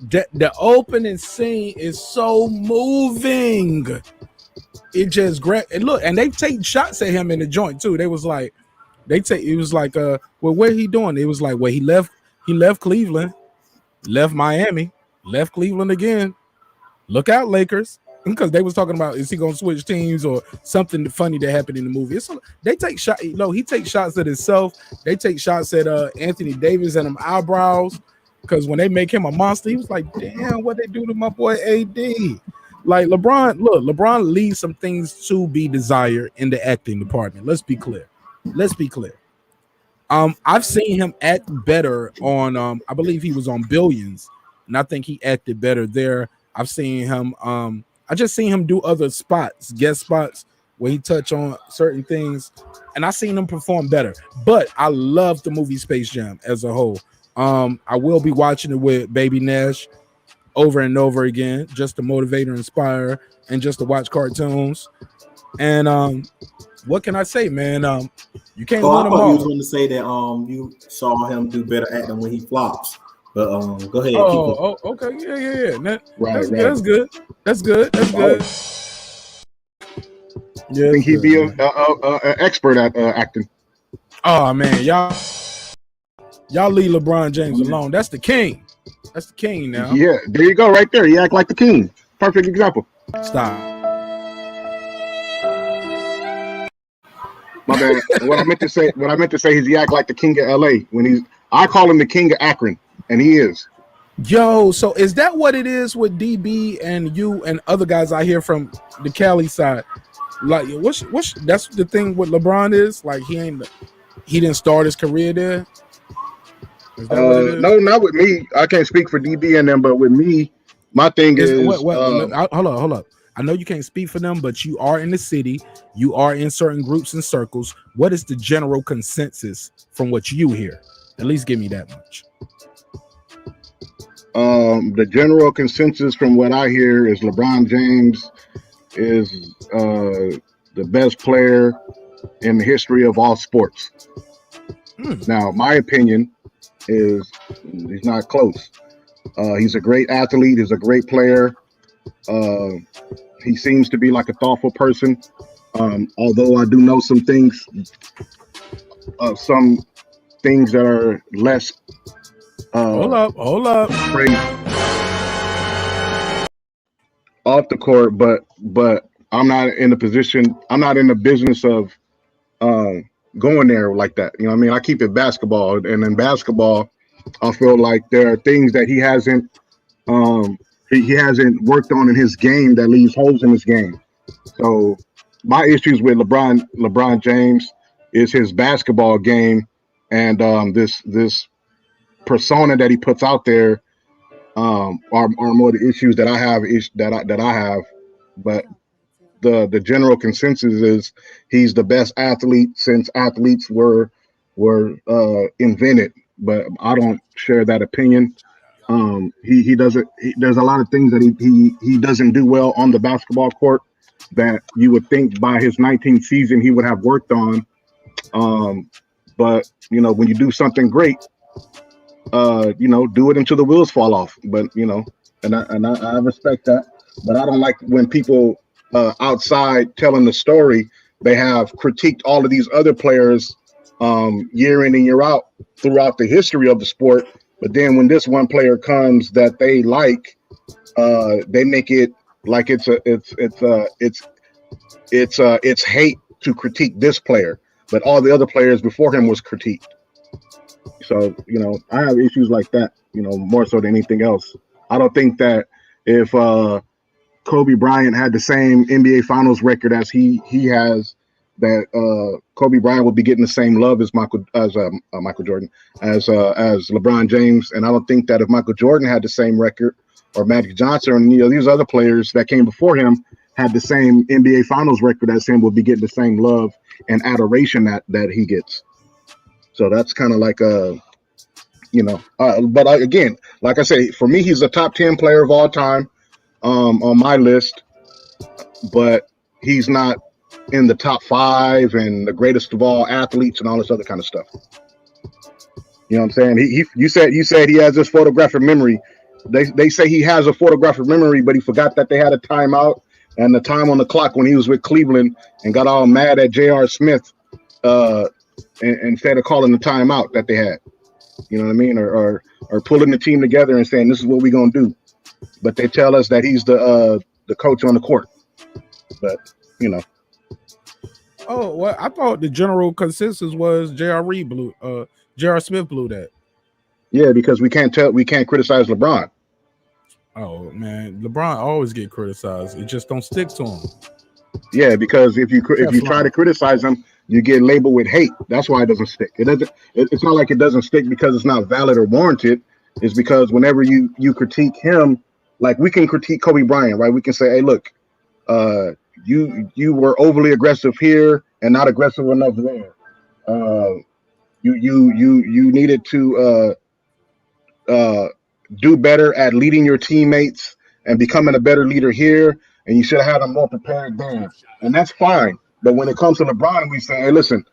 The opening scene is so moving. It just look, and they take shots at him in the joint too. They was like, it was like, well, what he doing? It was like, well, he left Cleveland, left Miami, left Cleveland again. Look out, Lakers. Because they was talking about, is he gonna switch teams or something funny that happened in the movie? They take shots. He takes shots at himself. They take shots at Anthony Davis and them eyebrows. Because when they make him a monster, he was like, damn, what they do to my boy AD? Like LeBron leaves some things to be desired in the acting department. Let's be clear. I've seen him act better on I believe he was on Billions, and I think he acted better there. I've seen him I just seen him do other guest spots where he touch on certain things, and I seen him perform better. But I love the movie Space Jam as a whole. I will be watching it with Baby Nash over and over again, just to motivate or inspire, and just to watch cartoons. And what can I say, man? You can't win them all. You was going to say that you saw him do better acting when he flops, but go ahead. Okay, yeah. That's good. Yeah, I think he'd be an expert at acting. Oh man, y'all leave LeBron James alone. That's the king. That's the king now. Yeah, there you go, right there. He act like the king. Perfect example. Stop. My bad. What I meant to say is he act like the king of LA I call him the king of Akron, and he is. Yo, so is that what it is with DB and you and other guys I hear from the Cali side? Like, what's that's the thing with LeBron is like he didn't start his career there. No, not with me. I can't speak for DB and them, but with me, my thing is. Hold up. I know you can't speak for them, but you are in the city. You are in certain groups and circles. What is the general consensus from what you hear? At least give me that much. The general consensus from what I hear is LeBron James is the best player in the history of all sports. Now, my opinion is he's not close. He's a great athlete. He's a great player. He seems to be like a thoughtful person. Although I do know some things that are less. Hold up. Crazy off the court, but I'm not in the position. I'm not in the business of going there like that. You know what I mean? I keep it basketball, and in basketball, I feel like there are things that he hasn't worked on in his game that leaves holes in his game. So my issues with LeBron James is his basketball game, and this persona that he puts out there are more the issues that I have that I have. But the general consensus is he's the best athlete since athletes were invented. But I don't share that opinion. He doesn't. There's a lot of things that he doesn't do well on the basketball court that you would think by his 19th season he would have worked on. But when you do something great, do it until the wheels fall off. But and I respect that. But I don't like when people outside telling the story, they have critiqued all of these other players year in and year out throughout the history of the sport. But then when this one player comes that they like, they make it like it's hate to critique this player, but all the other players before him was critiqued. So, you know, I have issues like that, you know, more so than anything else. I don't think that if Kobe Bryant had the same NBA Finals record as he has, that Kobe Bryant would be getting the same love as Michael Jordan, as LeBron James. And I don't think that if Michael Jordan had the same record, or Magic Johnson, or any of these other players that came before him had the same NBA Finals record as him, would be getting the same love and adoration that he gets. So that's kind of like but again, like I say, for me, he's a top 10 player of all time on my list, but he's not in the top 5 and the greatest of all athletes and all this other kind of stuff. You know what I'm saying? You said he has this photographic memory. They say he has a photographic memory, but he forgot that they had a timeout and the time on the clock when he was with Cleveland, and got all mad at J.R. Smith instead of calling the timeout that they had. You know what I mean? Or pulling the team together and saying, this is what we're going to do. But they tell us that he's the coach on the court. But, you know. Oh, well, I thought the general consensus was J.R. Smith blew that. Yeah, because we can't criticize LeBron. Oh man, LeBron always get criticized. It just don't stick to him. Yeah, because if you try to criticize him, you get labeled with hate. That's why it doesn't stick. It doesn't. It's not like it doesn't stick because it's not valid or warranted. It's because whenever you critique him, like we can critique Kobe Bryant, right? We can say, hey, look, you were overly aggressive here and not aggressive enough there. You needed to do better at leading your teammates and becoming a better leader here, and you should have had them more prepared there. And that's fine. But when it comes to LeBron, we say, hey, listen,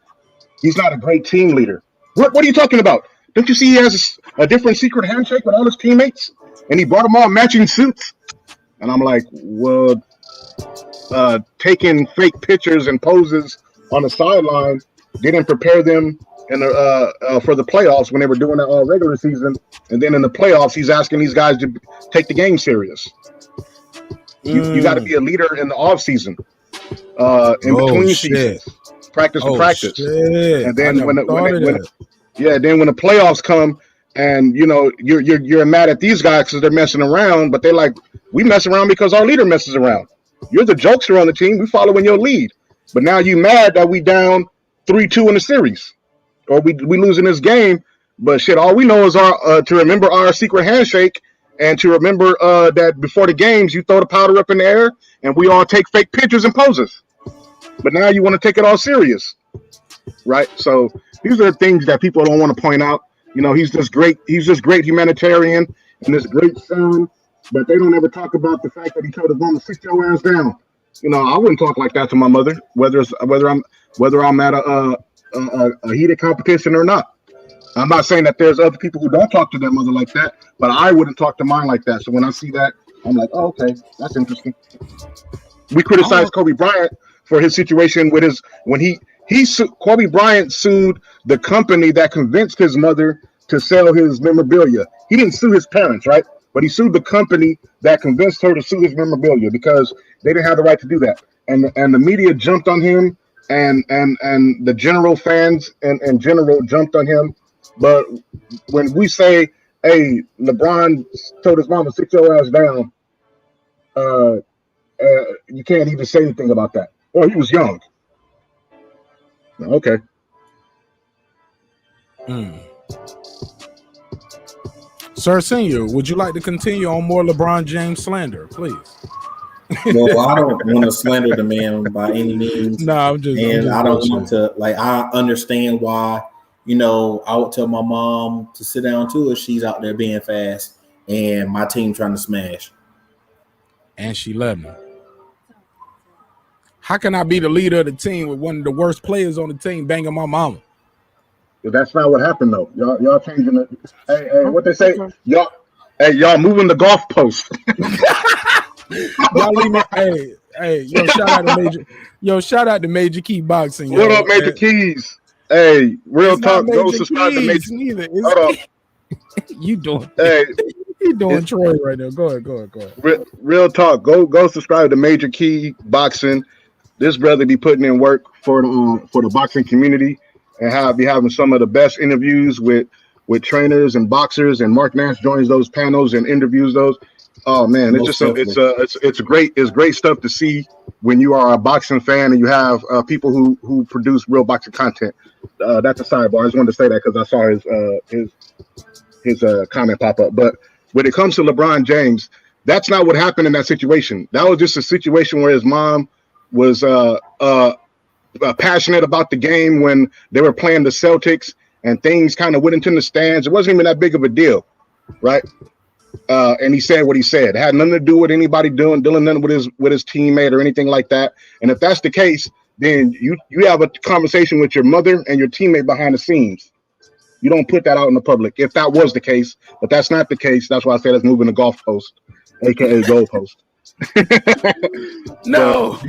he's not a great team leader. What are you talking about? Don't you see he has a different secret handshake with all his teammates? And he brought them all matching suits? And I'm like, well, taking fake pictures and poses on the sideline didn't prepare them for the playoffs when they were doing that all regular season. And then in the playoffs, he's asking these guys to take the game serious. You got to be a leader in the off season, between seasons, practice to practice. Shit. And then when the playoffs come, and you know you're mad at these guys because they're messing around, but they're like, we mess around because our leader messes around. You're the jokester on the team. We following your lead, but now you mad that we down 3-2 in the series, or we losing this game. But shit, all we know is to remember our secret handshake, and to remember that before the games you throw the powder up in the air and we all take fake pictures and poses. But now you want to take it all serious, right? So these are the things that people don't want to point out. You know, he's just great humanitarian and this great son, but they don't ever talk about the fact that he told his mom to sit your ass down. You know, I wouldn't talk like that to my mother, whether I'm at a heated competition or not. I'm not saying that there's other people who don't talk to their mother like that, but I wouldn't talk to mine like that. So when I see that, I'm like, oh, okay, that's interesting. We criticize Kobe Bryant for his situation with Kobe Bryant sued the company that convinced his mother to sell his memorabilia. He didn't sue his parents, right? But he sued the company that convinced her to sue his memorabilia because they didn't have the right to do that. And the media jumped on him, and the general fans and general jumped on him. But when we say, hey, LeBron told his mom to sit your ass down, you can't even say anything about that. Oh, he was young. Okay. Sir Senior, would you like to continue on more LeBron James slander, please? Well, I don't want to slander the man by any means. No, I'm just I don't want to, like, I understand why, you know, I would tell my mom to sit down too if she's out there being fast and my team trying to smash. And she let me. How can I be the leader of the team with one of the worst players on the team banging my mama? But that's not what happened though. Y'all changing it. Hey, what they say? Y'all moving the golf post. Y'all leave me. Hey, shout out to Major Key Boxing. What up, Major Keys? Hey, real It's not talk. Go Major subscribe to Keys Major. neither. Hold on. You doing? Hey, You doing Troy right now? Go ahead. real talk. Go subscribe to Major Key Boxing. This brother be putting in work for the boxing community, and be having some of the best interviews with trainers and boxers. And Marq Nash joins those panels and interviews those. Oh man, it's Most just definitely. it's great stuff to see when you are a boxing fan and you have people who produce real boxing content. That's a sidebar. I just wanted to say that because I saw his comment pop up. But when it comes to LeBron James, that's not what happened in that situation. That was just a situation where his mom was passionate about the game when they were playing the Celtics, and things kind of went into the stands. It wasn't even that big of a deal, right? And he said what he said. It had nothing to do with anybody dealing nothing with his teammate or anything like that. And if that's the case, then you have a conversation with your mother and your teammate behind the scenes. You don't put that out in the public. If that was the case, but that's not the case. That's why I say let's move in the golf post, aka goal post. No.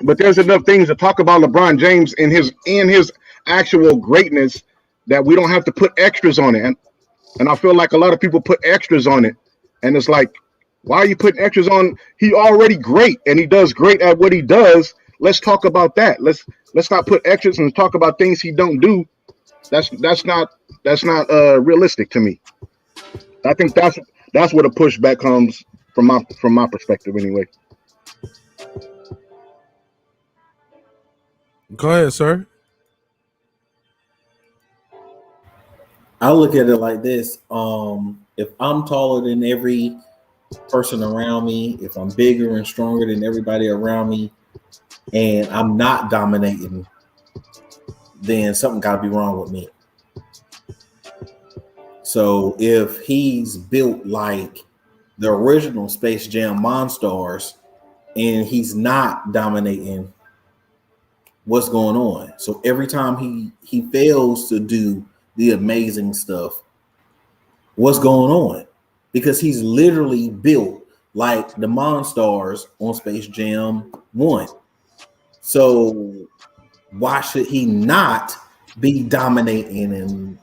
But there's enough things to talk about LeBron James in his actual greatness that we don't have to put extras on it. And I feel like a lot of people put extras on it. And it's like, why are you putting extras on? He already great, and he does great at what he does. Let's talk about that. Let's not put extras and talk about things he don't do. That's not realistic to me. I think that's where the pushback comes from my perspective anyway. Go ahead, sir. I look at it like this. If I'm taller than every person around me, if I'm bigger and stronger than everybody around me, and I'm not dominating, then something got to be wrong with me. So if he's built like the original Space Jam Monstars and he's not dominating, what's going on? So every time he fails to do the amazing stuff, what's going on? Because he's literally built like the Monstars on Space Jam 1. So why should he not be dominating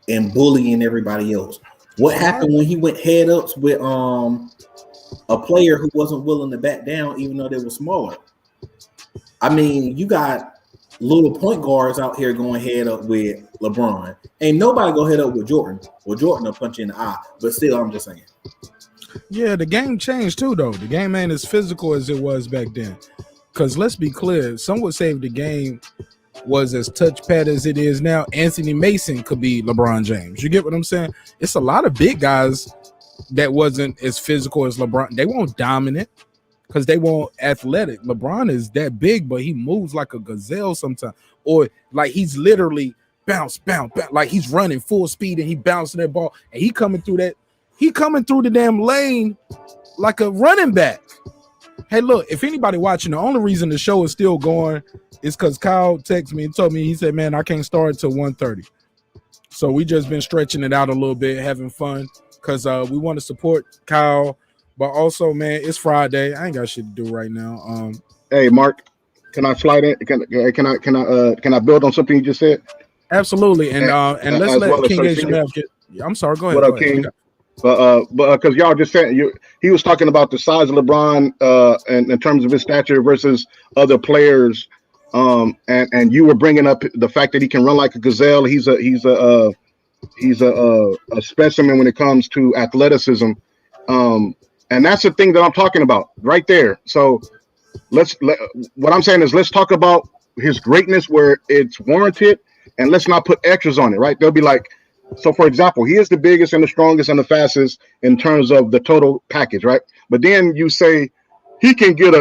and bullying everybody else? What happened when he went head ups with a player who wasn't willing to back down, even though they were smaller? I mean, you got little point guards out here going head up with LeBron. Ain't nobody go head up with Jordan. Well, Jordan will punch you in the eye, but still, I'm just saying. Yeah, the game changed too, though. The game ain't as physical as it was back then. Because let's be clear, some would say if the game was as touchpad as it is now, Anthony Mason could be LeBron James. You get what I'm saying? It's a lot of big guys that wasn't as physical as LeBron. They weren't dominant because they weren't athletic. LeBron is that big, but he moves like a gazelle sometimes. Or like he's literally bounce, like he's running full speed and he bouncing that ball and he coming through the damn lane like a running back. Hey, look, if anybody watching, the only reason the show is still going is because Kyle texted me and told me, he said, man, I can't start till 1:30. So we just been stretching it out a little bit, having fun, because we want to support Kyle. But also, man, it's Friday. I ain't got shit to do right now. Hey, Mark, can I slide in? Can I build on something you just said? Absolutely. And let's let well King Asian get. I'm sorry, go ahead. What up, King? But because y'all just said he was talking about the size of LeBron and in terms of his stature versus other players, and you were bringing up the fact that he can run like a gazelle. He's a specimen when it comes to athleticism, and that's the thing that I'm talking about right there. So what I'm saying is let's talk about his greatness where it's warranted, and let's not put extras on it. Right? They'll be like. So, for example, he is the biggest and the strongest and the fastest in terms of the total package, right? But then you say he can get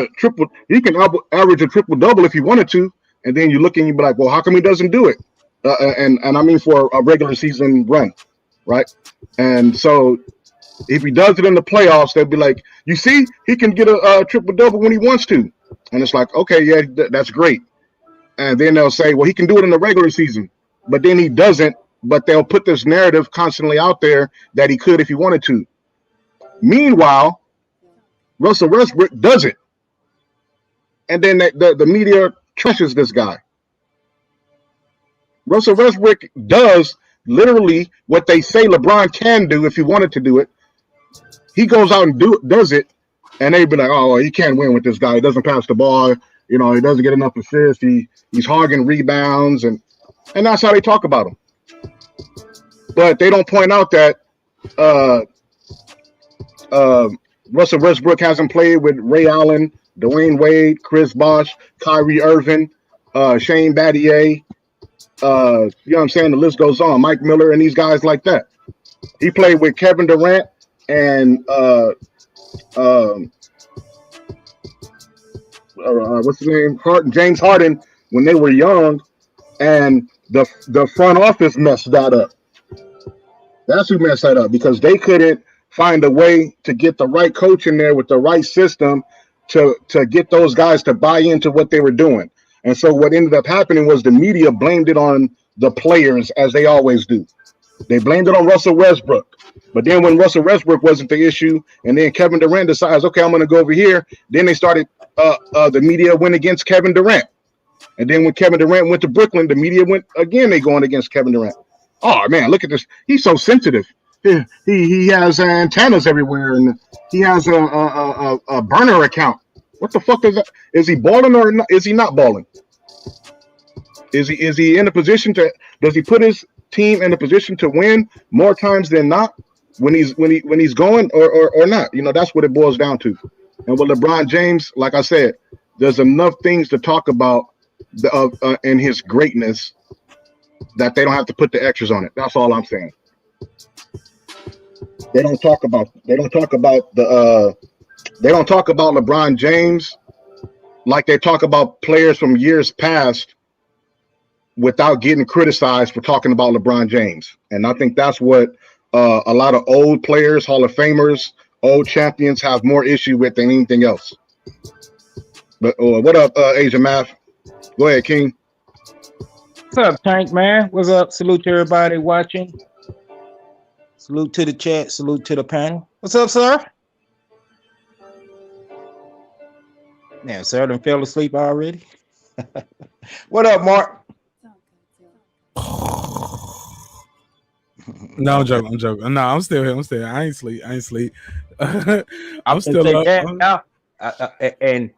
he can average a triple double if he wanted to, and then you look and you be like, well, how come he doesn't do it? And I mean for a regular season run, right? And so if he does it in the playoffs, they'll be like, you see, he can get a triple double when he wants to, and it's like, okay, yeah, that's great. And then they'll say, well, he can do it in the regular season, but then he doesn't. But they'll put this narrative constantly out there that he could if he wanted to. Meanwhile, Russell Westbrook does it. And then the media trashes this guy. Russell Westbrook does literally what they say LeBron can do if he wanted to do it. He goes out and does it, and they be like, "Oh, he can't win with this guy. He doesn't pass the ball. You know, he doesn't get enough assists. He's hogging rebounds, and that's how they talk about him." But they don't point out that Russell Westbrook hasn't played with Ray Allen, Dwayne Wade, Chris Bosh, Kyrie Irving, Shane Battier. You know what I'm saying? The list goes on. Mike Miller and these guys like that. He played with Kevin Durant and what's his name? James Harden when they were young, and the front office messed that up. That's who messed that up, because they couldn't find a way to get the right coach in there with the right system to get those guys to buy into what they were doing. And so what ended up happening was the media blamed it on the players, as they always do. They blamed it on Russell Westbrook. But then when Russell Westbrook wasn't the issue, and then Kevin Durant decides, okay, I'm going to go over here, then they started, the media went against Kevin Durant. And then when Kevin Durant went to Brooklyn, the media went again, they going against Kevin Durant. Oh, man, look at this. He's so sensitive. He has antennas everywhere, and he has a burner account. What the fuck is that? Is he balling or not? Is he not balling? Is he in a position to? Does he put his team in a position to win more times than not when he's going or not? You know, that's what it boils down to. And with LeBron James, like I said, there's enough things to talk about in his greatness that they don't have to put the extras on it. That's all I'm saying. They don't talk about LeBron James like they talk about players from years past without getting criticized for talking about LeBron James. And I think that's what a lot of old players, Hall of Famers, old champions have more issue with than anything else. But what up, Asia Math? Go ahead, King. What's up, Tank, man? What's up? Salute to everybody watching. Salute to the chat. Salute to the panel. What's up, sir? Now, sir, done fell asleep already. What up, Mark? No, I'm joking. No, I'm still here. I ain't sleep. I'm still up. And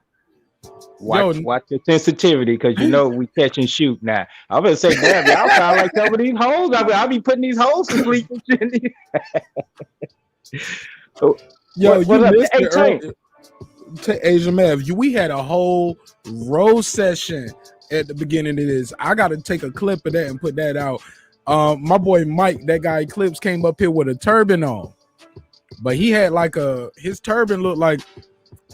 watch your sensitivity, because you know we catch and shoot now. I'm gonna say, damn, y'all sound like some of these hoes. I'll be putting these hoes to sleep and shit. Yo, you missed it earlier. Asia Mav, we had a whole roast session at the beginning of this. I got to take a clip of that and put that out. My boy Mike, that guy Clips, came up here with a turban on, but he had like his turban looked like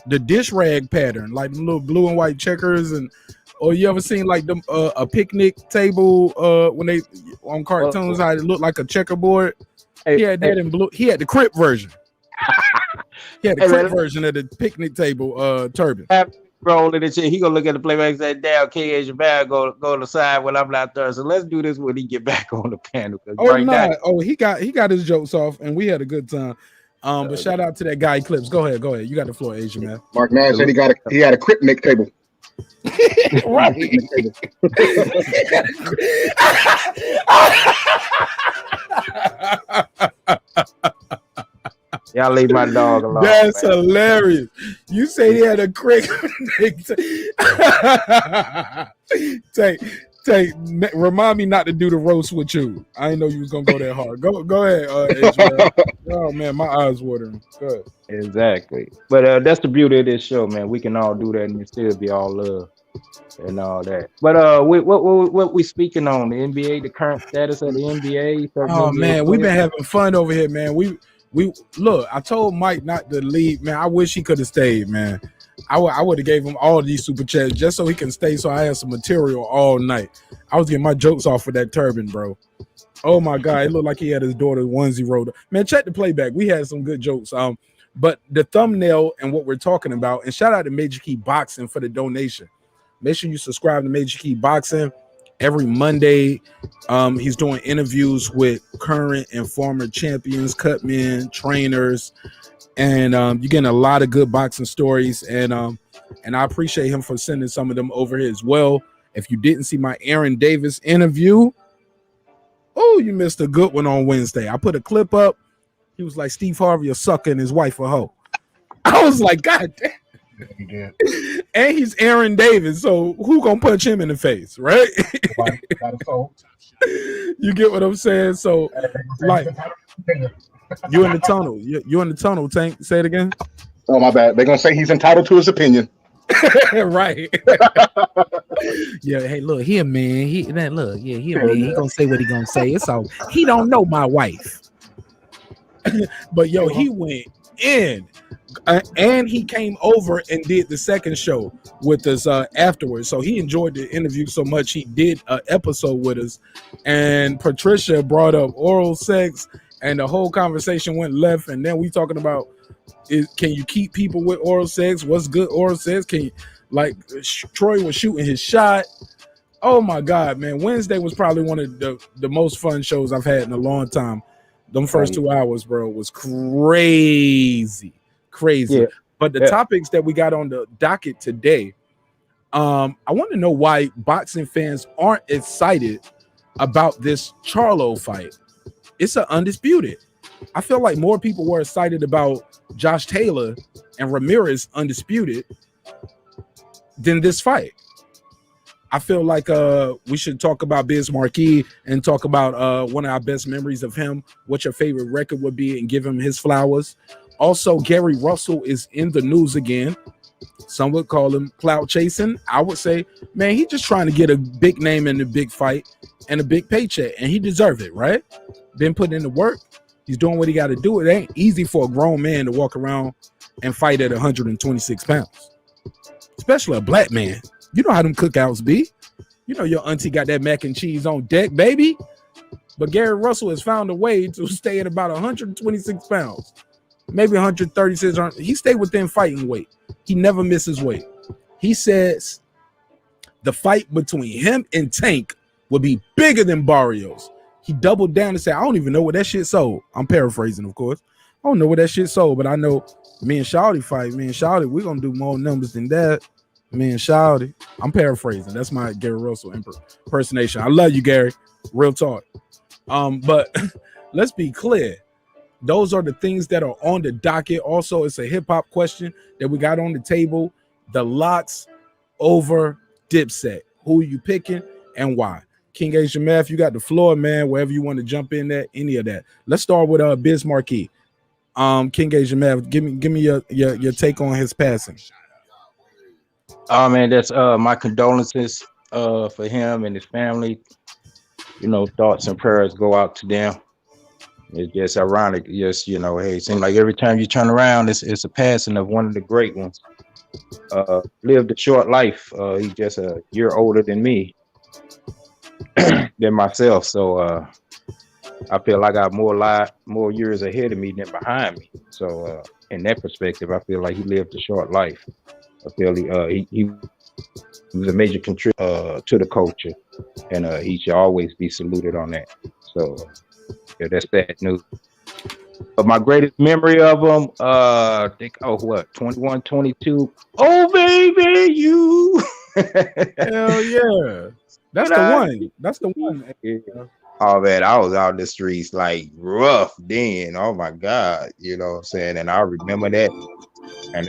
the dish rag pattern, like little blue and white checkers. Or you ever seen like them a picnic table when they on cartoons, how it looked like a checkerboard? He had that in blue. He had the Crip version. He had the Crip version of the picnic table turban. Rolling and shit. He gonna look at the playback and say, "Damn, King Asia Bad go to the side when I'm not there." So let's do this when he get back on the panel. He got his jokes off, and we had a good time. But shout out to that guy Clips. Go ahead. You got the floor, Asia, man. Marq Nash said he had a Cripnick table. Right. Y'all leave my dog alone. That's hilarious. You say he had a crick. Take, remind me not to do the roast with you. I didn't know you was gonna go that hard. Go ahead, oh man, my eyes watering. Good. Exactly. But that's the beauty of this show, man. We can all do that and still be all love and all that. But what we speaking on? The NBA, the current status of the NBA. Oh man, we've been having fun over here, man. We look. I told Mike not to leave, man. I wish he could have stayed, man. I would have gave him all these super chats just so he can stay, so I had some material all night. I was getting my jokes off with that turban, bro. Oh my god, it looked like he had his daughter onesie rolled up. Man, check the playback. We had some good jokes. But the thumbnail and what we're talking about, and shout out to Major Key Boxing for the donation. Make sure you subscribe to Major Key Boxing. Every Monday, he's doing interviews with current and former champions, cutmen, trainers, and you're getting a lot of good boxing stories. And and I appreciate him for sending some of them over here as well. If you didn't see my Aaron Davis interview, oh, you missed a good one on Wednesday. I put a clip up. He was like, Steve Harvey a sucker and his wife a hoe. I was like, God damn. And he's Aaron Davis, so who gonna punch him in the face, right? You get what I'm saying? So, like, you in the tunnel. You in the tunnel, Tank. Say it again. Oh, my bad. They're gonna say he's entitled to his opinion. Right. Yeah, hey, look, he a man. He a man. He gonna say what he gonna say. It's all he don't know my wife. But yo, he went in. And he came over and did the second show with us afterwards. So he enjoyed the interview so much he did an episode with us. And Patricia brought up oral sex, and the whole conversation went left. And then we talking about can you keep people with oral sex? What's good oral sex? Can you, like, Troy was shooting his shot. Oh my God, man! Wednesday was probably one of the most fun shows I've had in a long time. Them first 2 hours, bro, was crazy. Yeah. But the topics that we got on the docket today, I want to know why boxing fans aren't excited about this Charlo fight. It's an undisputed. I feel like more people were excited about Josh Taylor and Ramirez undisputed than this fight. I feel like we should talk about Biz Markie and talk about one of our best memories of him, what your favorite record would be, and give him his flowers. Also, Gary Russell is in the news again. Some would call him clout chasing. I would say, man, he's just trying to get a big name in a big fight and a big paycheck, and he deserved it, right? Been putting in the work. He's doing what he got to do. It ain't easy for a grown man to walk around and fight at 126 pounds, especially a black man. You know how them cookouts be. You know your auntie got that mac and cheese on deck, baby. But Gary Russell has found a way to stay at about 126 pounds. Maybe 136. He stayed within fighting weight. He never misses weight. He says the fight between him and Tank would be bigger than Barrios. He doubled down and said, I don't even know what that shit sold. I'm paraphrasing, of course. I don't know what that shit sold, but I know me and Shawty fight. Me and Shawty, we're going to do more numbers than that. Me and Shawty. I'm paraphrasing. That's my Gary Russell impersonation. I love you, Gary. Real talk. But let's be clear. Those are the things that are on the docket. Also, it's a hip-hop question that we got on the table. The LOX over DIPSET. Who are you picking and why? King Asia Math, you got the floor, man. Wherever you want to jump in at, any of that. Let's start with Biz Markie. King Asia Math, give me your take on his passing. Oh man, that's my condolences for him and his family. You know, thoughts and prayers go out to them. It's just ironic. Yes, you know, hey, it seems like every time you turn around, it's a passing of one of the great ones. Lived a short life. He's just a year older than me, than myself. So I feel like I have more years ahead of me than behind me. So in that perspective, I feel like he lived a short life. I feel he was a major contributor to the culture, and he should always be saluted on that. So. Yeah, that's bad news. But my greatest memory of him, I think, 21, 22. Oh, baby, you. Hell yeah. That's the one. That's the one. Yeah. Oh, man, I was out in the streets like rough then. Oh, my God. You know what I'm saying? And I remember that. And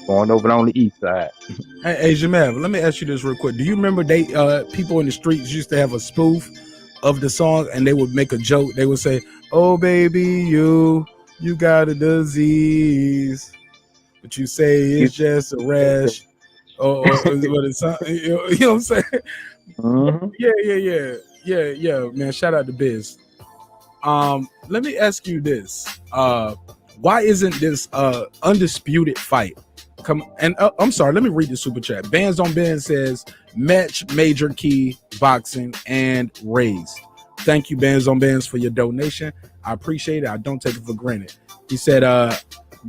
going over on the east side. Hey, Jamal, let me ask you this real quick. Do you remember people in the streets used to have a spoof of the song, and they would make a joke? They would say, oh baby, you got a disease, but you say it's just a rash, or what it's, you know what I'm saying? Mm-hmm. Yeah, man, shout out to Biz. Let me ask you this, why isn't this undisputed fight I'm sorry, let me read the super chat. Bands on Bands says match major key boxing and raise. Thank you, Bands on Bands, for your donation. I appreciate it. I don't take it for granted. He said,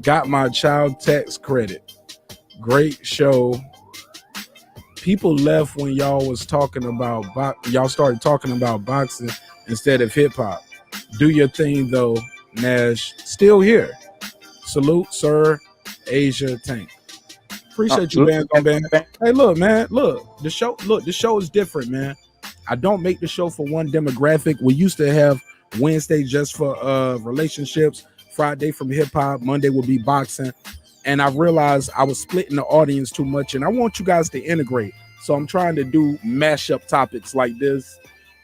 got my child tax credit. Great show. People left when y'all was talking about y'all started talking about boxing instead of hip hop. Do your thing though, Nash. Still here. Salute, sir. Asia Tank. Appreciate you, bands on band. Hey, look, man, the show is different, man. I don't make the show for one demographic. We used to have Wednesday just for relationships, Friday from hip hop, Monday would be boxing. And I realized I was splitting the audience too much, and I want you guys to integrate. So I'm trying to do mashup topics like this.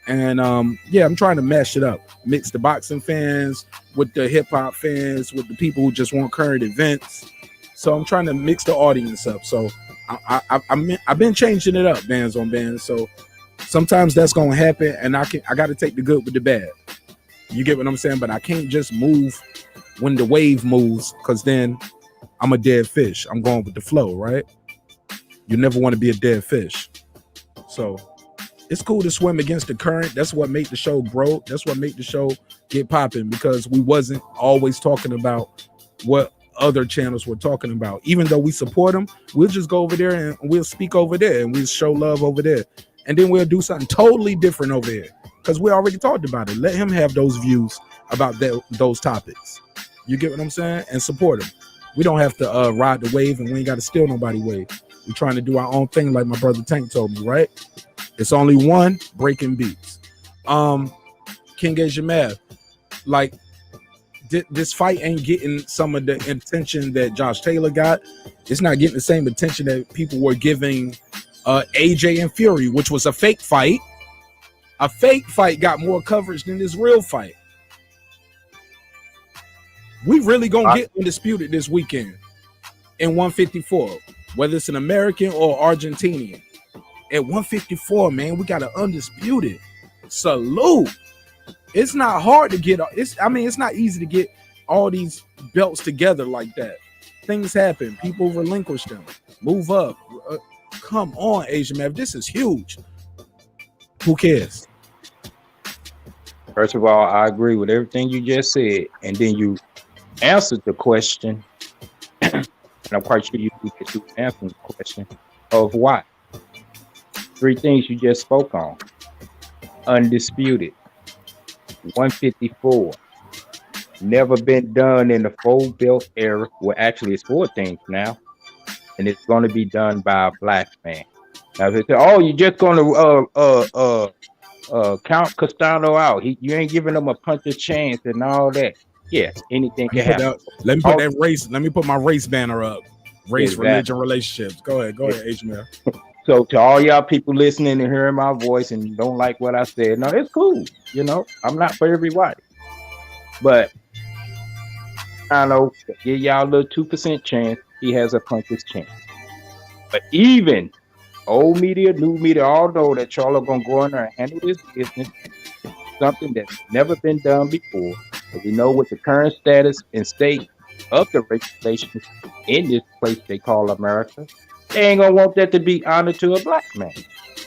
And I'm trying to mash it up, mix the boxing fans with the hip hop fans, with the people who just want current events. So I'm trying to mix the audience up. So I've been changing it up, bands on bands. So sometimes that's gonna happen, and I got to take the good with the bad. You get what I'm saying? But I can't just move when the wave moves, because then I'm a dead fish. I'm going with the flow, right? You never want to be a dead fish. So it's cool to swim against the current. That's what made the show grow. That's what made the show get popping, because we wasn't always talking about what other channels were talking about. Even though we support them, we'll just go over there and we'll speak over there and we'll show love over there. And then we'll do something totally different over here, because we already talked about it. Let him have those views about those topics. You get what I'm saying? And support him. We don't have to ride the wave, and we ain't got to steal nobody's wave. We're trying to do our own thing, like my brother Tank told me, right? It's only one, breaking beats. King Asia Math, like this fight ain't getting some of the attention that Josh Taylor got. It's not getting the same attention that people were giving AJ and Fury, which was a fake fight. A fake fight got more coverage than this real fight. We really gonna get Undisputed this weekend in 154, whether it's an American or Argentinian. At 154, man, we got an Undisputed. Salute. It's not hard to get. It's not easy to get all these belts together like that. Things happen. People relinquish them. Move up. Come on, Asian man. This is huge. Who cares? First of all, I agree with everything you just said, and then you answered the question, and I'm quite sure you answered the question of why. 3 things you just spoke on. Undisputed. 154. Never been done in the 4-belt era. Well, actually, it's 4 things now, and it's going to be done by a black man. Now, if they say, "Oh, you're just going to count Castano out. You ain't giving him a punch of chance and all that." Yeah, anything can happen. Let me put that race. Let me put my race banner up. Race, Exactly. religion, relationships. Go ahead, H-Man. So to all y'all people listening and hearing my voice and don't like what I said, no, it's cool. You know, I'm not for everybody. But I know, give y'all a little 2% chance. He has a puncher's chance. But even old media, new media, all know that y'all are gonna go in there and handle this business. Something that's never been done before. But we know with the current status and state of the regulations in this place they call America, they ain't gonna want that to be honored to a black man.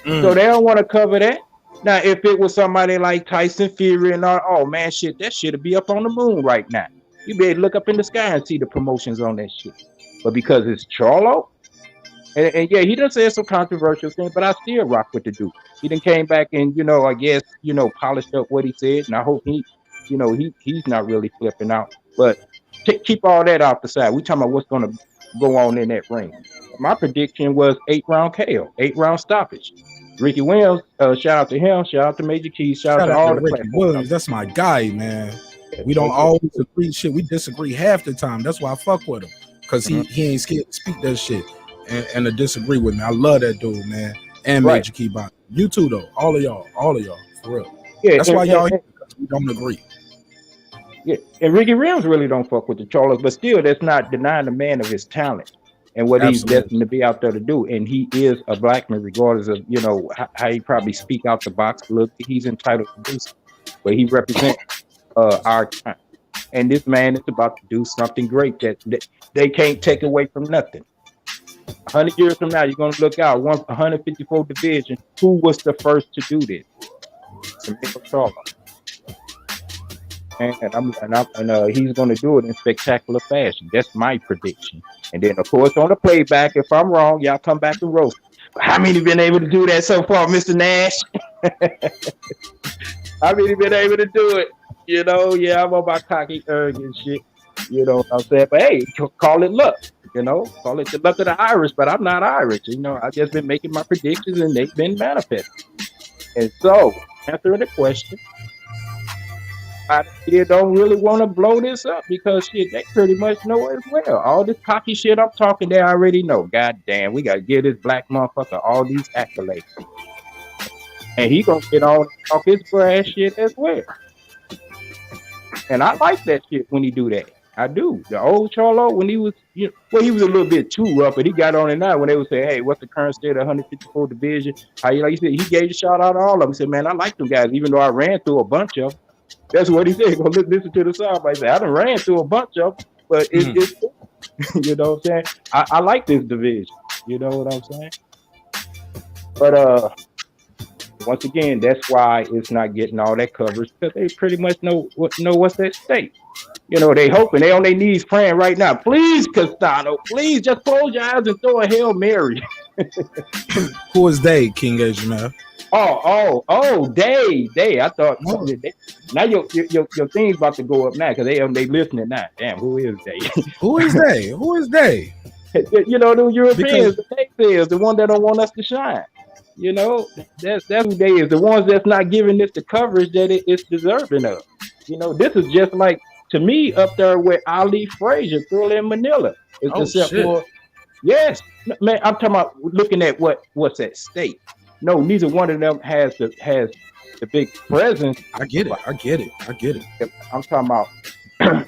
So they don't want to cover that. Now, if it was somebody like Tyson Fury and all, oh man, shit, that shit'll be up on the moon right now. You better look up in the sky and see the promotions on that shit. But because it's Charlo, and yeah, he done said some controversial things, but I still rock with the dude. He done came back and, I guess, polished up what he said, and I hope he's not really flipping out. But keep all that off the side. We talking about what's going to go on in that ring. My prediction was 8-round KO, 8-round stoppage. Ricky Williams, shout out to him, shout out to Major Keys, shout out to all the Ricky Williams. That's my guy, man. We don't always agree shit. We disagree half the time. That's why I fuck with him, because he ain't scared to speak that shit and to disagree with me. I love that dude, man. And Major Key Bot. You too, though. All of y'all, for real. Yeah, that's why y'all here, because we don't agree. Yeah, and Ricky Williams really don't fuck with the Charlos, but still, that's not denying the man of his talent and what he's destined to be out there to do. And he is a black man, regardless of how he probably speak out the box. Look, he's entitled to do so, but he represents our time. And this man is about to do something great that they can't take away from nothing. 100 years from now, you're gonna look out 154 division. Who was the first to do this? Samir Charlo. And he's going to do it in spectacular fashion. That's my prediction. And then, of course, on the playback, if I'm wrong, y'all come back and roast. How many been able to do that so far, Mr. Nash? How many been able to do it? Yeah, I'm on my cocky, arrogant shit. You know what I'm saying? But hey, call it luck. You know, call it the luck of the Irish, but I'm not Irish. You know, I've just been making my predictions and they've been manifested. And so, answering the question, I don't really want to blow this up because shit, they pretty much know as well. All this cocky shit I'm talking, they already know. God damn, we got to give this black motherfucker all these accolades. And he gonna get on off his brass shit as well. And I like that shit when he do that. I do. The old Charlo, when he was, he was a little bit too rough, but he got on it now when they would say, hey, what's the current state of 154 division? How you like you said, he gave a shout out to all of them. He said, man, I like them guys, even though I ran through a bunch of them. That's what he said. Go listen to the song. I said, I done ran through a bunch of them, but it's you know what I'm saying? I like this division. You know what I'm saying? But once again, that's why it's not getting all that coverage because they pretty much know what's at stake. You know, they hoping, they on their knees praying right now. Please, Castano, please just close your eyes and throw a Hail Mary. Who is they, King Ajman? Oh, they. I thought now your thing's about to go up now because they listening now. Damn, who is they? Who is they? Who is they? You know, the Europeans, the naysayers, the one that don't want us to shine. You know, that's who they is. The ones that's not giving this the coverage that it's deserving of. You know, this is just like, to me, up there with Ali Frazier, Thriller in Manila. Except for, yes, man, I'm talking about looking at what's at stake. No, neither one of them has the big presence. I get it. I'm talking about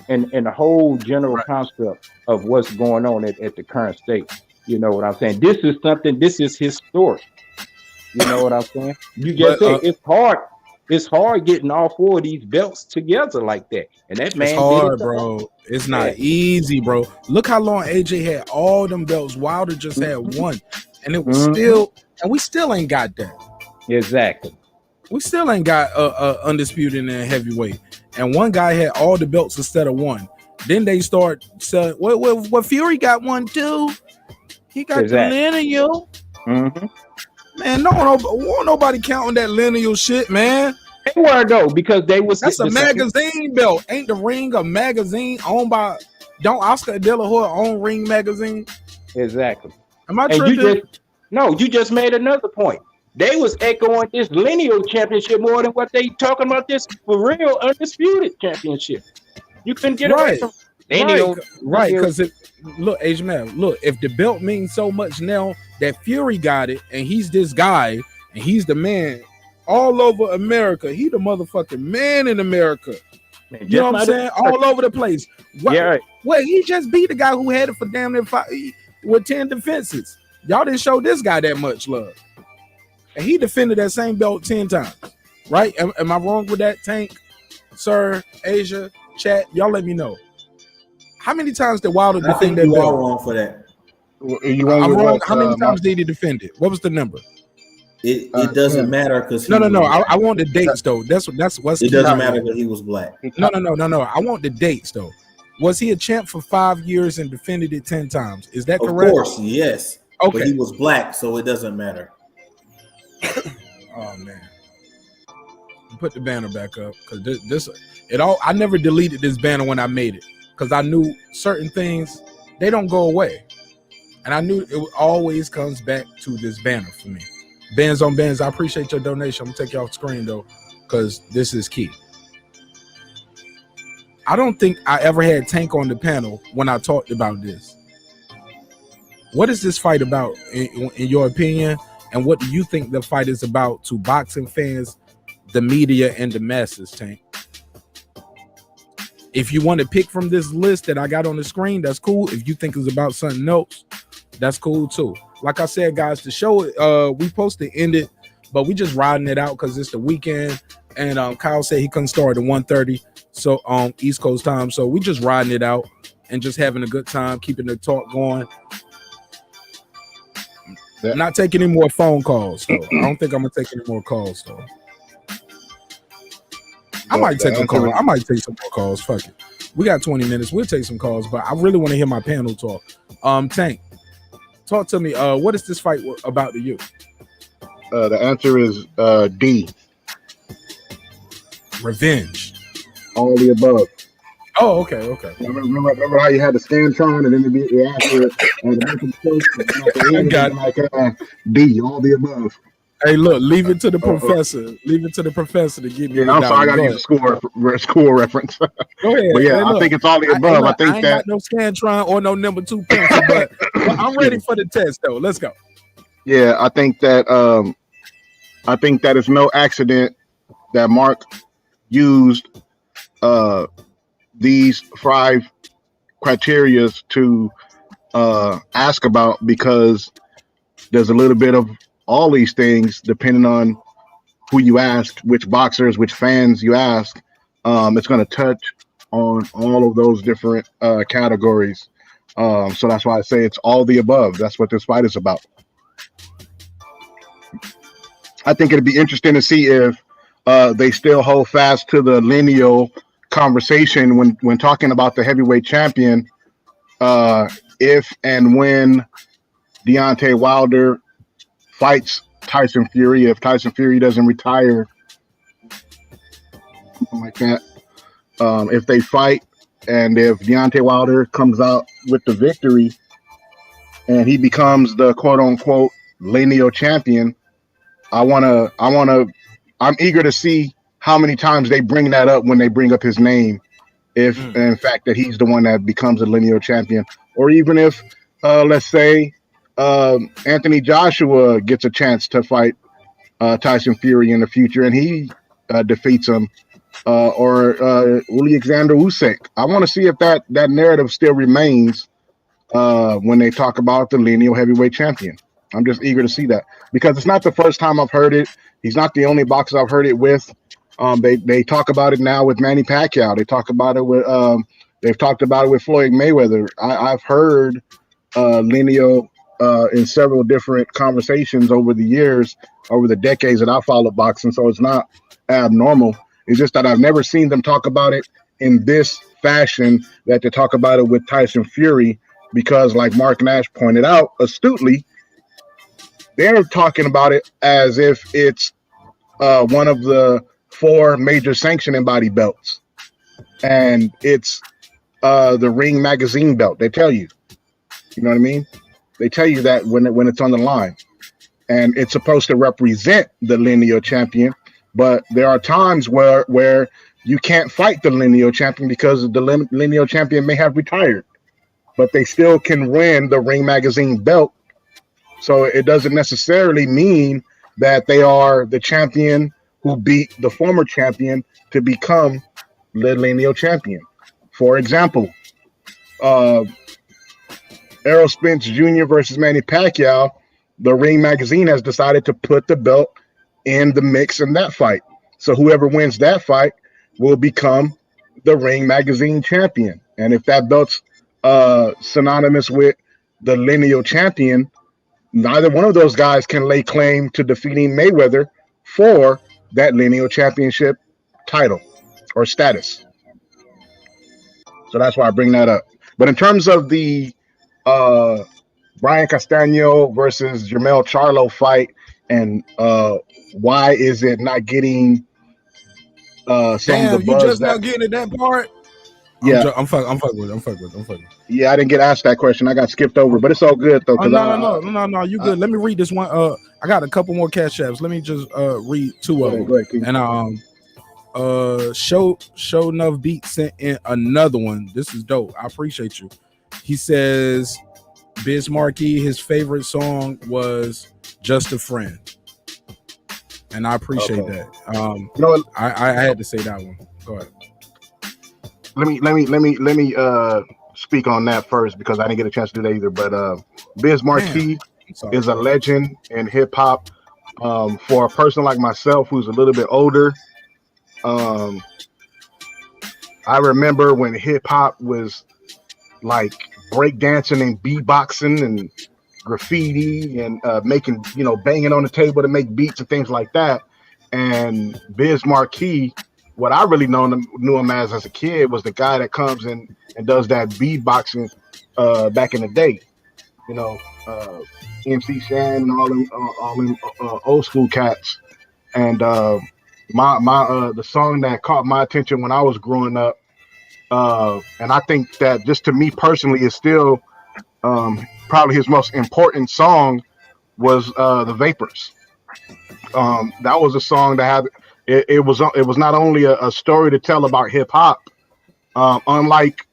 in the whole general concept of what's going on at the current state. You know what I'm saying? This is his story. You know what I'm saying? You just said it's hard. It's hard getting all four of these belts together like that. And that man, it's hard, bro. It's not easy, bro. Look how long AJ had all them belts. Wilder just had one, and it was and we still ain't got that. Exactly. We still ain't got undisputed in heavyweight. And one guy had all the belts instead of one. Then they start selling. What Fury got one too. He got the lineal. Man, won't nobody counting that lineal shit, man. They were though, because they was. That's a magazine belt. Ain't the Ring a magazine owned by? Don't Oscar De La Hoya own Ring magazine? Exactly. Am I tripping? You just made another point. They was echoing this lineal championship more than what they talking about this for real undisputed championship. You couldn't get away from lineal, right? Because look, Asian man, look, if the belt means so much now that Fury got it, and he's this guy, and he's the man all over America. He the motherfucking man in America. Man, you know what I'm saying? All over the place. Well, he just beat the guy who had it for damn near 5 with 10 defenses. Y'all didn't show this guy that much love. And he defended that same belt 10 times. Right? Am I wrong with that, Tank? Sir, Asia, chat, y'all let me know. How many times did Wilder defend that belt? You are wrong for that. I'm wrong. How many times did he defend it? What was the number? It doesn't matter because no. I want the dates though. That's what's. It doesn't matter because he was black. No. I want the dates though. Was he a champ for 5 years and defended it 10 times? Is that correct? Of course, yes. Okay. But he was black, so it doesn't matter. Oh man. Put the banner back up because I never deleted this banner when I made it because I knew certain things they don't go away, and I knew it always comes back to this banner for me. Bands on bands. I appreciate your donation. I'm gonna take you off screen though because this is key. I don't think I ever had Tank on the panel when I talked about this. What is this fight about in your opinion? And what do you think the fight is about to boxing fans, the media, and the masses, Tank? If you want to pick from this list that I got on the screen, that's cool. If you think it's about something else, that's cool too. Like I said, guys, the show we supposed to end it, but we just riding it out because it's the weekend. And Kyle said he couldn't start at 1:30, so East Coast time. So we just riding it out and just having a good time, keeping the talk going. I'm not taking any more phone calls, though. I don't think I'm gonna take any more calls, though. I might take a call. I might take some more calls. Fuck it. We got 20 minutes. We'll take some calls, but I really want to hear my panel talk. Tank, talk to me. What is this fight about to you? The answer is D. Revenge. All the above. Oh, okay. Remember how you had the Scantron and then the after the multiple choice, and then at the I end got it was like D, all the above. Hey, look, leave it to the professor. Leave it to the professor to get me Yeah, with I'm that sorry, I one. got to Go use a school reference. Go ahead. But yeah, Hey, I look, think it's all the above. look, I think ain't that got no Scantron or no number 2 pencil, but I'm ready for the test though. Let's go. yeah, I think that it's no accident that Marq used these 5 criterias to ask about, because there's a little bit of all these things depending on who you ask, which boxers, which fans you ask. It's going to touch on all of those different categories. So that's why I say it's all the above. That's what this fight is about. I think it'd be interesting to see if they still hold fast to the lineal conversation when talking about the heavyweight champion. If and when Deontay Wilder fights Tyson Fury, if Tyson Fury doesn't retire, something like that. If they fight, and if Deontay Wilder comes out with the victory, and he becomes the quote unquote lineal champion, I'm eager to see how many times they bring that up when they bring up his name. If in fact that he's the one that becomes a lineal champion, or even if let's say Anthony Joshua gets a chance to fight Tyson Fury in the future and he defeats him, or Alexander Usyk. I want to see if that narrative still remains when they talk about the lineal heavyweight champion. I'm just eager to see that, because it's not the first time I've heard it. He's not the only boxer I've heard it with. They talk about it now with Manny Pacquiao. They talk about it with they've talked about it with Floyd Mayweather. I've heard lineal in several different conversations over the years, over the decades that I followed boxing. So it's not abnormal. It's just that I've never seen them talk about it in this fashion that they talk about it with Tyson Fury, because like Marq Nash pointed out astutely, they're talking about it as if it's one of the 4 major sanctioning body belts, and it's the Ring Magazine belt. They tell you, you know what I mean? They tell you that when it's on the line, and it's supposed to represent the lineal champion. But there are times where you can't fight the lineal champion because the lineal champion may have retired, but they still can win the Ring Magazine belt. So it doesn't necessarily mean that they are the champion who beat the former champion to become the lineal champion. For example, Errol Spence Jr. versus Manny Pacquiao, the Ring Magazine has decided to put the belt in the mix in that fight. So whoever wins that fight will become the Ring Magazine champion. And if that belt's synonymous with the lineal champion, neither one of those guys can lay claim to defeating Mayweather for that lineal championship title or status. So that's why I bring that up. But in terms of the Brian Castaño versus Jermell Charlo fight, and why is it not getting some of the Damn, you buzz just that? now getting to that part? Yeah, I'm fucking with it. Yeah, I didn't get asked that question. I got skipped over, but it's all good though. Oh, no, you good. Let me read this one. I got a couple more cash apps. Let me just read 2 of them. Go ahead, and Show Enough Beat sent in another one. This is dope. I appreciate you. He says Biz Markie, his favorite song was Just a Friend. And I appreciate that. You know what? I had to say that one. Go ahead. Let me speak on that first, because I didn't get a chance to do that either. But Biz Markie is a legend in hip hop. For a person like myself who's a little bit older, I remember when hip hop was like breakdancing and beatboxing and graffiti and making, banging on the table to make beats and things like that. And Biz Markie, what I really knew him as a kid, was the guy that comes in and does that beatboxing back in the day. MC Shan and all them old school cats. And the song that caught my attention when I was growing up And I think that just to me personally is still probably his most important song was The Vapors. That was a song that had it was not only a story to tell about hip hop. Unlike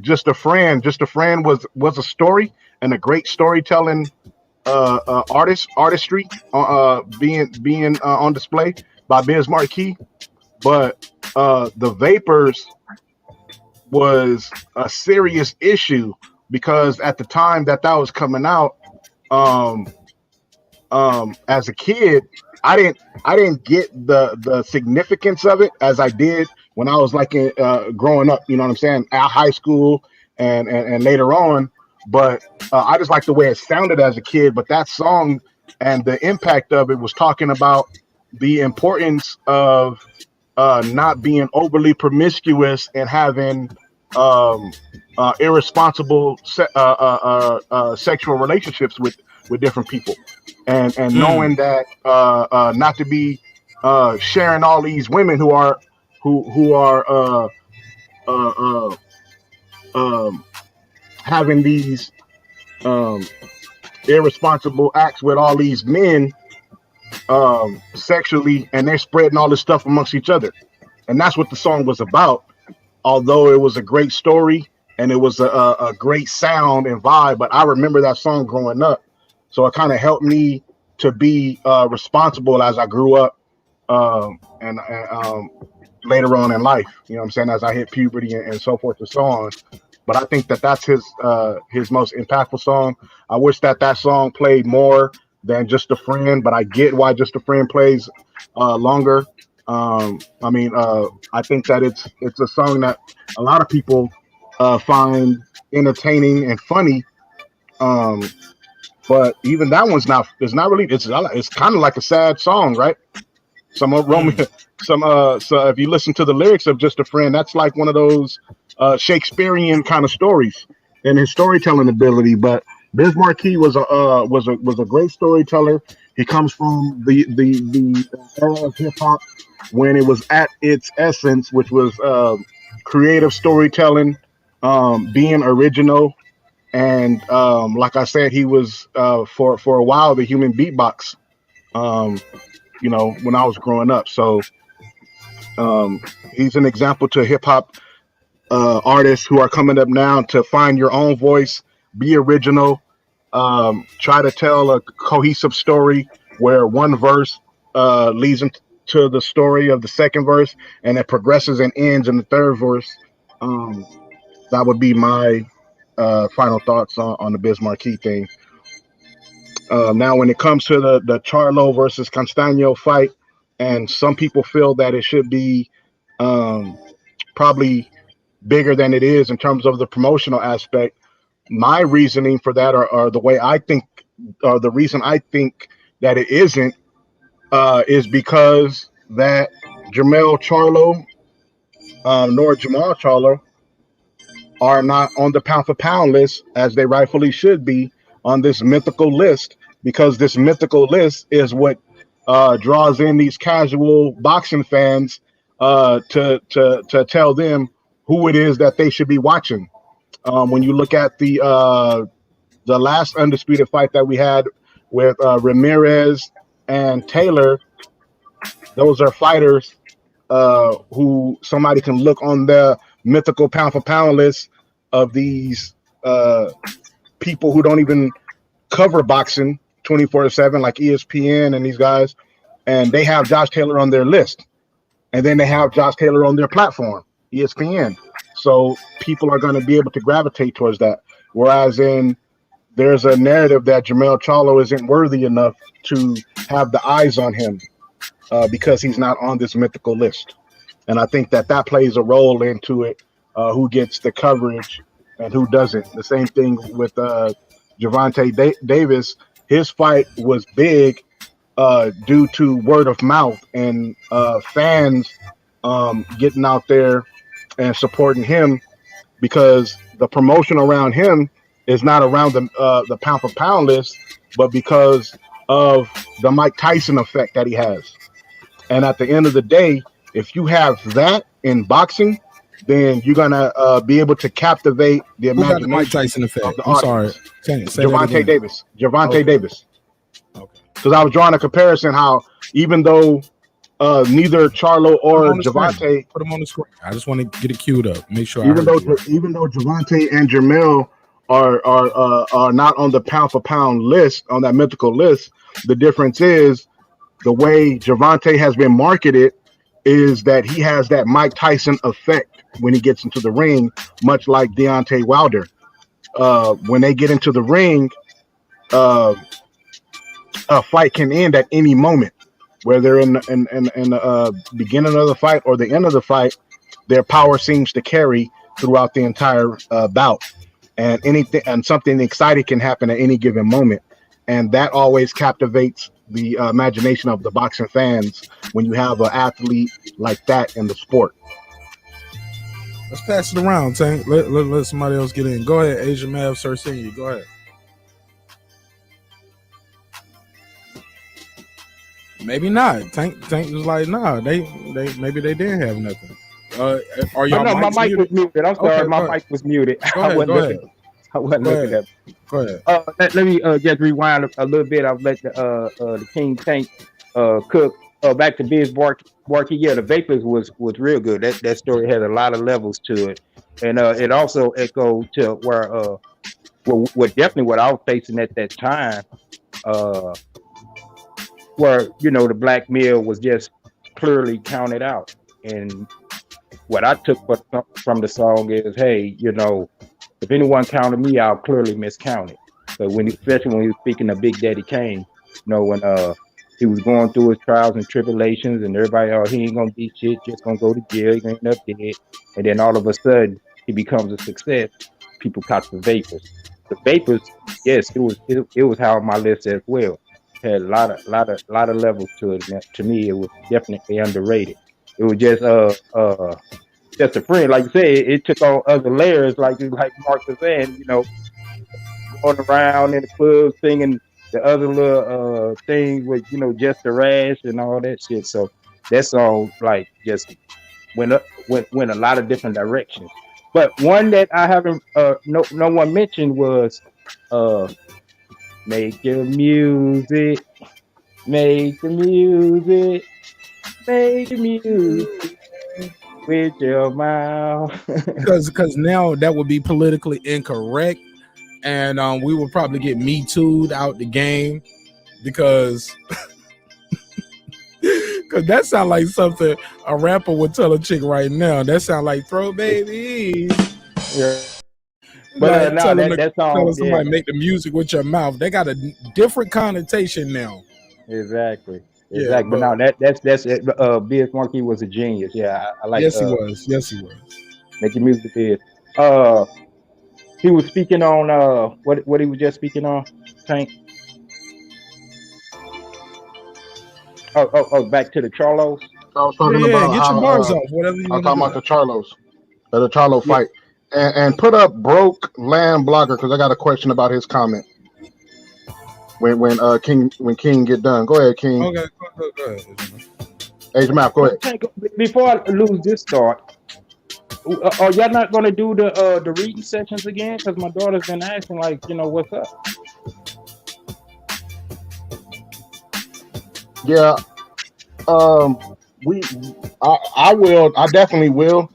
Just a Friend, Just a Friend was a story and a great storytelling artistry being on display by Biz Markie. But The Vapors was a serious issue because at the time that was coming out, as a kid, I didn't get the significance of it as I did when I was like growing up. You know what I'm saying? At high school and later on. But I just like the way it sounded as a kid. But that song and the impact of it was talking about the importance of not being overly promiscuous and having irresponsible sexual relationships with different people, and knowing that not to be sharing all these women who are having these irresponsible acts with all these men sexually, and they're spreading all this stuff amongst each other. And that's what the song was about. Although it was a great story and it was a great sound and vibe, but I remember that song growing up. So it kind of helped me to be responsible as I grew up and later on in life, you know what I'm saying, as I hit puberty and so forth and so on. But I think that that's his most impactful song. I wish that song played more than Just a Friend, but I get why Just a Friend plays longer. I think that it's a song that a lot of people find entertaining and funny. But even that one's not. It's not really. It's kind of like a sad song, right? So if you listen to the lyrics of Just a Friend, that's like one of those Shakespearean kind of stories in his storytelling ability. But Biz Markie was a great storyteller. He comes from the era of hip hop when it was at its essence, which was creative storytelling, being original, and like I said, he was for a while the human beatbox. When I was growing up, so he's an example to hip hop artists who are coming up now to find your own voice, be original, try to tell a cohesive story where one verse leads into the story of the second verse and it progresses and ends in the third verse. That would be my final thoughts on the Biz Markie thing. Now, when it comes to the Charlo versus Castaño fight, and some people feel that it should be probably bigger than it is in terms of the promotional aspect. My reasoning for that, or the way I think, or the reason I think that it isn't, is because that Jermell Charlo nor Jamal Charlo are not on the pound for pound list as they rightfully should be on this mythical list, because this mythical list is what draws in these casual boxing fans to tell them who it is that they should be watching. When you look at the last undisputed fight that we had with Ramirez and Taylor, those are fighters who somebody can look on the mythical pound for pound list of these people who don't even cover boxing 24/7 like ESPN and these guys, and they have Josh Taylor on their list, and then they have Josh Taylor on their platform, ESPN. So people are going to be able to gravitate towards that. Whereas there's a narrative that Jermell Charlo isn't worthy enough to have the eyes on him because he's not on this mythical list. And I think that plays a role into it, who gets the coverage and who doesn't. The same thing with Gervonta Davis. His fight was big due to word of mouth and fans getting out there and supporting him, because the promotion around him is not around the pound for pound list, but because of the Mike Tyson effect that he has. And at the end of the day, if you have that in boxing, then you're gonna be able to captivate the Who got the Mike imagination Tyson of effect? the I'm sorry. audience. Say that Javante again. Davis. Javante Okay. Davis. Okay. Because I was drawing a comparison how even though neither Charlo Put him or on the screen. Javante, Put him on the screen. I just want to get it queued up. Make sure I even heard you right. though Javante and Jamel are not on the pound for pound list, on that mythical list, the difference is the way Javante has been marketed is that he has that Mike Tyson effect when he gets into the ring, much like Deontay Wilder. When they get into the ring, a fight can end at any moment, whether in the beginning of the fight or the end of the fight. Their power seems to carry throughout the entire bout, and something exciting can happen at any given moment, and that always captivates the imagination of the boxing fans when you have an athlete like that in the sport. Let's pass it around, Tank. Let somebody else get in. Go ahead, Asia Mav, Sir Senior. Go ahead. Maybe not. Tank was like, nah, they maybe they didn't have nothing. Are y'all? No, my mic was muted. I'm sorry, Okay, my mic was muted. Go ahead. I wasn't looking at. Go ahead. Let me just rewind a little bit. I'll let the King Tank cook. Back to Biz Markie. Yeah, the Vapors was real good. That story had a lot of levels to it, and it also echoed to where what definitely what I was facing at that time, where the black male was just clearly counted out. And what I took from the song is, hey, if anyone counted me out, clearly miscounted. So especially when he was speaking of Big Daddy Kane, when he was going through his trials and tribulations, and everybody, he ain't gonna be shit, just gonna go to jail, he's gonna end up dead. And then all of a sudden, he becomes a success. People caught the Vapors. The Vapors, yes, it was high on my list as well. Had a lot of levels to it. And to me, it was definitely underrated. It was just a friend, like you said. It took on other layers, like Mark was saying. Going around in the club singing the other little things with just the rash and all that shit. So that song just went a lot of different directions. But one that I haven't no one mentioned was make your music, make the music, make the music with your mouth. because now that would be politically incorrect, and we would probably get Me Too'd out the game because that sounds like something a rapper would tell a chick right now. That sounds like throw babies. Yeah. But tell somebody make the music with your mouth. They got a different connotation now. Exactly. Yeah, but now that's it. Biz Markie was a genius. Yeah, I like. Yes, he was. Making music is. He was speaking on what he was just speaking on, Tank. Oh, back to the Charlos. I was talking about get your bars off. Whatever you I'm want talking to about the Charlo fight, and put up Broke Land Blogger because I got a question about his comment. When King get done, go ahead, King. Okay, go ahead. Age Map, go ahead. Tank, before I lose this thought, are y'all not going to do the reading sessions again? Because my daughter's been asking, what's up? Yeah, I will. I definitely will.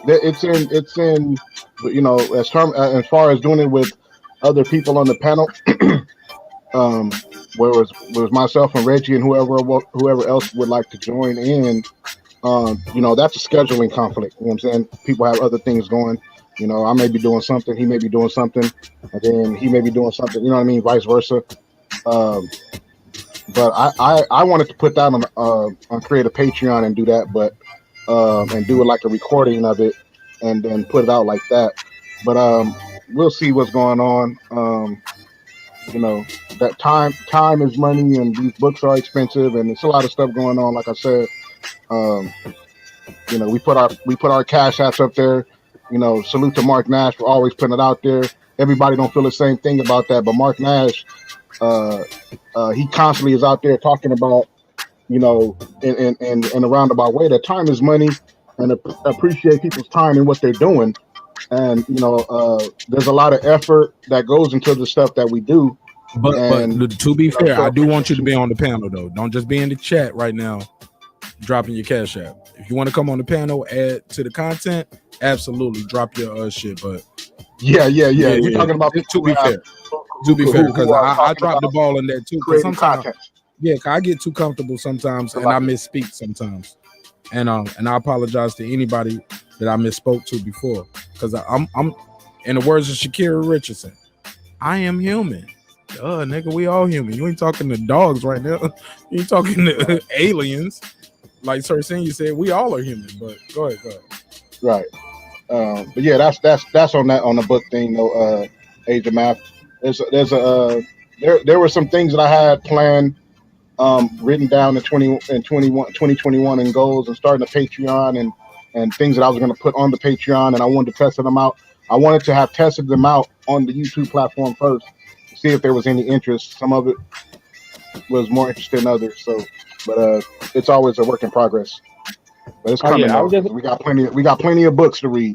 It's in. As far as doing it with other people on the panel, where it was myself and Reggie and whoever else would like to join in. That's a scheduling conflict. You know what I'm saying? People have other things going. I may be doing something, he may be doing something, and then he may be doing something. You know what I mean? Vice versa. But I wanted to put that on create a Patreon and do that, but and do it like a recording of it and then put it out like that. But we'll see what's going on. That time is money, and these books are expensive, and it's a lot of stuff going on. Like I said, we put our cash apps up there. Salute to Marq Nash for always putting it out there. Everybody don't feel the same thing about that, but Marq Nash, he constantly is out there talking about, in a roundabout way, that time is money, and appreciate people's time and what they're doing. And there's a lot of effort that goes into the stuff that we do. But to be fair, I do want you to be on the panel though. Don't just be in the chat right now, dropping your cash app. If you want to come on the panel, add to the content, absolutely drop your shit. But yeah. We're talking about to be fair, because I dropped the ball in that too. Because sometimes, I get too comfortable sometimes, and I misspeak sometimes, and I apologize to anybody that I misspoke to before, because I'm in the words of Shakira Richardson, I am human. Nigga, we all human. You ain't talking to dogs right now. You ain't talking to aliens. Like Sir Senior said, we all are human. But go ahead. Right. But yeah, that's on the book thing though. Age of Math. There were some things that I had planned, written down in 2021 and goals, and starting a Patreon and things that I was going to put on the Patreon, and I wanted to test them out. I wanted to have tested them out on the YouTube platform first, to see if there was any interest. Some of it was more interesting than others. So, but it's always a work in progress. But it's coming. We got plenty of books to read.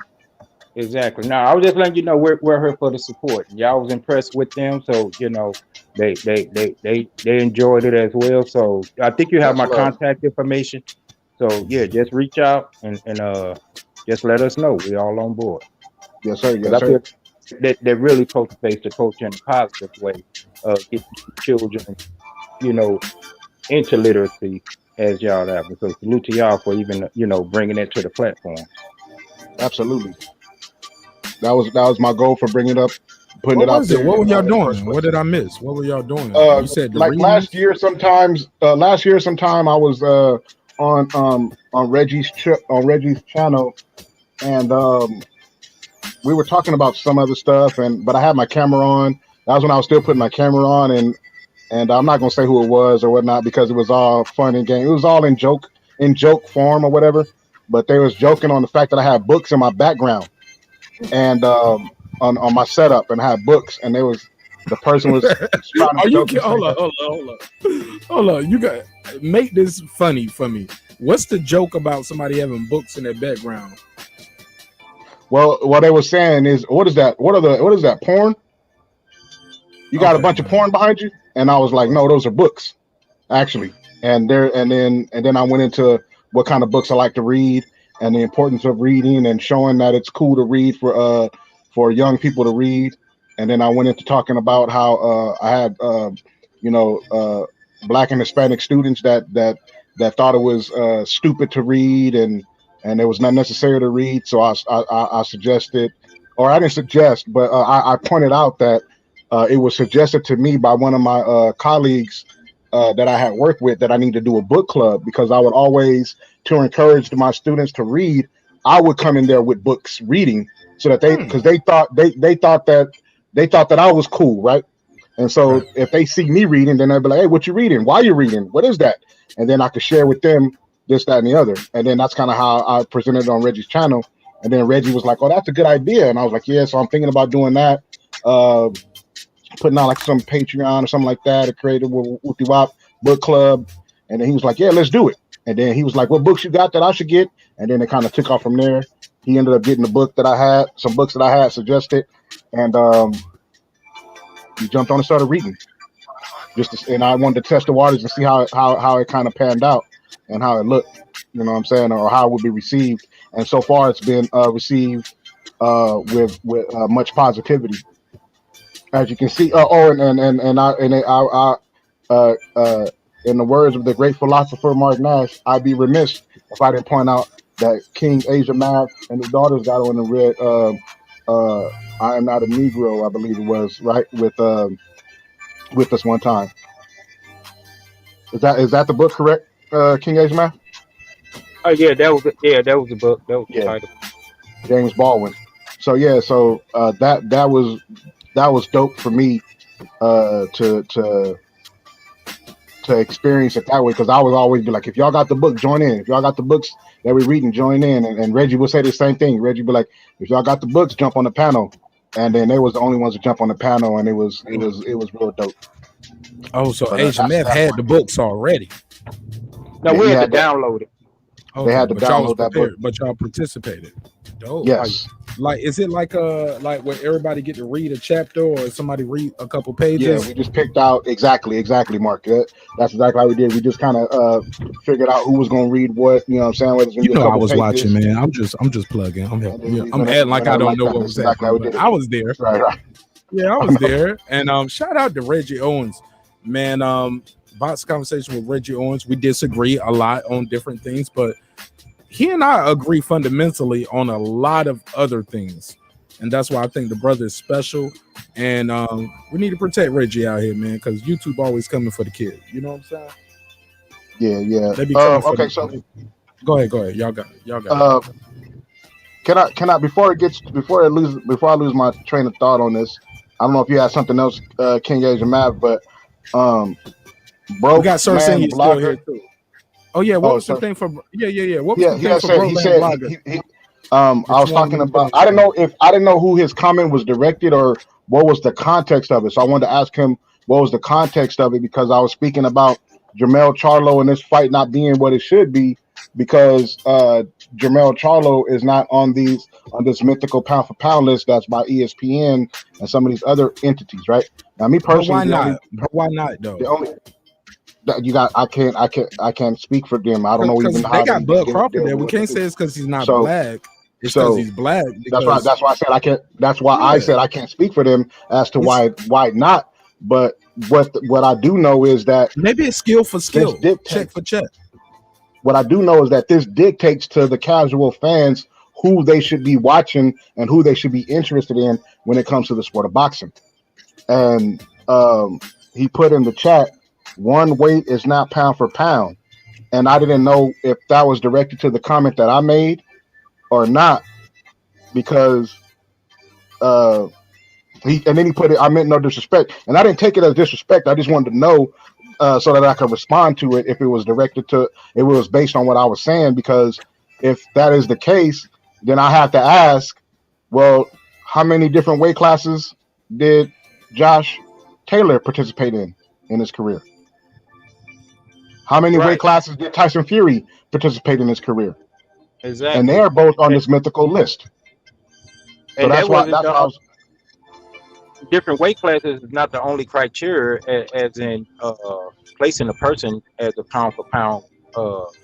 Exactly. No, I was just letting you know we're here for the support. Y'all was impressed with them, so they enjoyed it as well. So I think you have my contact information. So yeah, just reach out and just let us know. We all on board. Yes, sir. I feel that really cultivates the culture in a positive way. Get children, into literacy as y'all have. So salute to y'all for even bringing it to the platform. Absolutely. That was my goal for bringing it up, putting it out there. What were y'all doing? What did I miss? What were y'all doing? You said like last year sometime I was on Reggie's channel, and we were talking about some other stuff, but I had my camera on. That was when I was still putting my camera on, and I'm not gonna say who it was or whatnot, because it was all fun and game. It was all in joke form or whatever. But they was joking on the fact that I had books in my background and on my setup, and I had books, and the person was trying to hold on. You got make this funny for me. What's the joke about somebody having books in their background? Well, what they were saying is, what is that? What is that? Porn? You got a bunch of porn behind you? And I was like, no, those are books, actually. And then I went into what kind of books I like to read, and the importance of reading, and showing that it's cool to read for young people to read. And then I went into talking about how I had Black and Hispanic students that thought it was stupid to read, and it was not necessary to read. So I suggested, or I didn't suggest, but I pointed out that it was suggested to me by one of my colleagues that I had worked with, that I need to do a book club, because I would always, to encourage my students to read, I would come in there with books reading, so that because they thought that I was cool, right? And so if they see me reading, then they'll be like, hey, what you reading? Why you reading? What is that? And then I could share with them this, that, and the other. And then that's kind of how I presented it on Reggie's channel. And then Reggie was like, oh, that's a good idea. And I was like, yeah, so I'm thinking about doing that. Putting out like some Patreon or something like that, or created with the WAP book club. And then he was like, yeah, let's do it. And then he was like, what books you got that I should get? And then it kind of took off from there. He ended up getting the book that I had, some books that I had suggested. And he jumped on and started reading. And I wanted to test the waters and see how it kind of panned out and how it looked, you know what I'm saying, or how it would be received. And so far it's been received with much positivity. As you can see, in the words of the great philosopher Marq Nash, I'd be remiss if I didn't point out that King Asia Math and his daughters got on the red. I am not a Negro, I believe it was, right, with us one time. Is that the book, correct, King Asia Math? Oh yeah, that was the book. That was the title. James Baldwin. So yeah, that was dope for me to experience it that way, because I would always be like, if y'all got the book, join in. If y'all got the books that we're reading, join in. And Reggie would say the same thing. Reggie would be like, if y'all got the books, jump on the panel. And then they was the only ones to jump on the panel, and it was real dope. Oh, so Asian Math had the books already. No, Yeah, we he had to had that. download it. Okay, They had to but y'all was download that book. prepared, but y'all participated. Dope. Yes. Like, is it like where everybody get to read a chapter or somebody read a couple Yeah, pages? we just picked out exactly, Mark. That's exactly how we did. We just kind of figured out who was going to read what. You know what I'm saying? Whether it's gonna You be a know, I couple was pages. watching, man. I'm just plugging. I'm And then yeah, we I'm went acting like I out don't like know that. what That's was exactly how happening, we but did it. I was there. Right. Yeah, I was there. And shout out to Reggie Owens, man. Box conversation with Reggie Owens. We disagree a lot on different things, but he and I agree fundamentally on a lot of other things. And that's why I think the brother is special. And we need to protect Reggie out here, man, because YouTube always coming for the kid. You know what I'm saying? Yeah. They be coming for Okay, the so go ahead. Y'all got it. Can I before I lose my train of thought on this? I don't know if you had something else, King Age and Mav, but We got Sir man Senior still here blogger. too. Oh yeah, what was the thing for? Yeah. What was the thing for Broland Blogger? I was talking about. I didn't know who his comment was directed or what was the context of it. So I wanted to ask him what was the context of it, because I was speaking about Jermell Charlo and this fight not being what it should be, because Jermell Charlo is not on this mythical pound for pound list that's by ESPN and some of these other entities, right? Now, me personally, Why not though? The only I can't speak for them. I don't know even how they got Bud Crawford there. deal We with can't it. say it's because he's not So- black. It's because he's black. That's why I said I can't. That's why I said I can't speak for them as to why not. But what I do know is that maybe it's skill for skill, check for check. What I do know is that this dictates to the casual fans who they should be watching and who they should be interested in when it comes to the sport of boxing. And he put in the chat, one weight is not pound for pound. And I didn't know if that was directed to the comment that I made or not, because and then he put it, I meant no disrespect. And I didn't take it as disrespect. I just wanted to know so that I could respond to it if it was directed to, if it was based on what I was saying, because if that is the case, then I have to ask, well, how many different weight classes did Josh Taylor participate in his career? How many weight classes did Tyson Fury participate in his career? Exactly. And they are both on this mythical list. So And that's why I was, different weight classes is not the only criteria as in placing a person as a pound for pound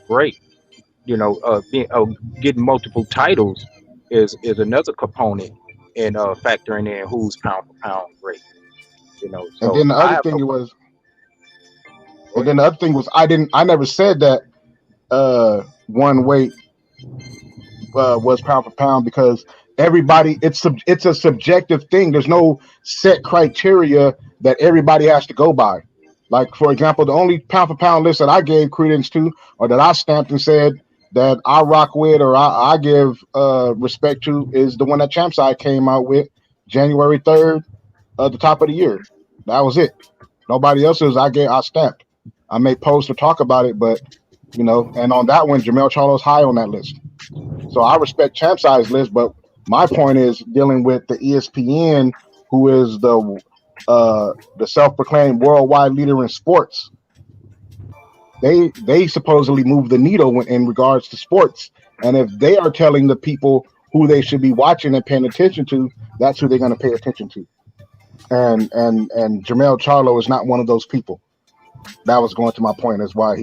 great. You know, getting multiple titles is another component in factoring in who's pound for pound great. You know, so and then the other thing was I never said that one weight was pound for pound, because everybody, it's a subjective thing. There's no set criteria that everybody has to go by. Like, for example, the only pound for pound list that I gave credence to, or that I stamped and said that I rock with, or I give respect to, is the one that Champside came out with January 3rd at the top of the year. That was it. Nobody else's I stamped. I may post or talk about it, but you know, and on that one, Jermell Charlo's high on that list. So I respect Champside's list, but my point is dealing with the ESPN, who is the self-proclaimed worldwide leader in sports. They supposedly move the needle in regards to sports, and if they are telling the people who they should be watching and paying attention to, that's who they're going to pay attention to. And Jermell Charlo is not one of those people. That was going to my point, is why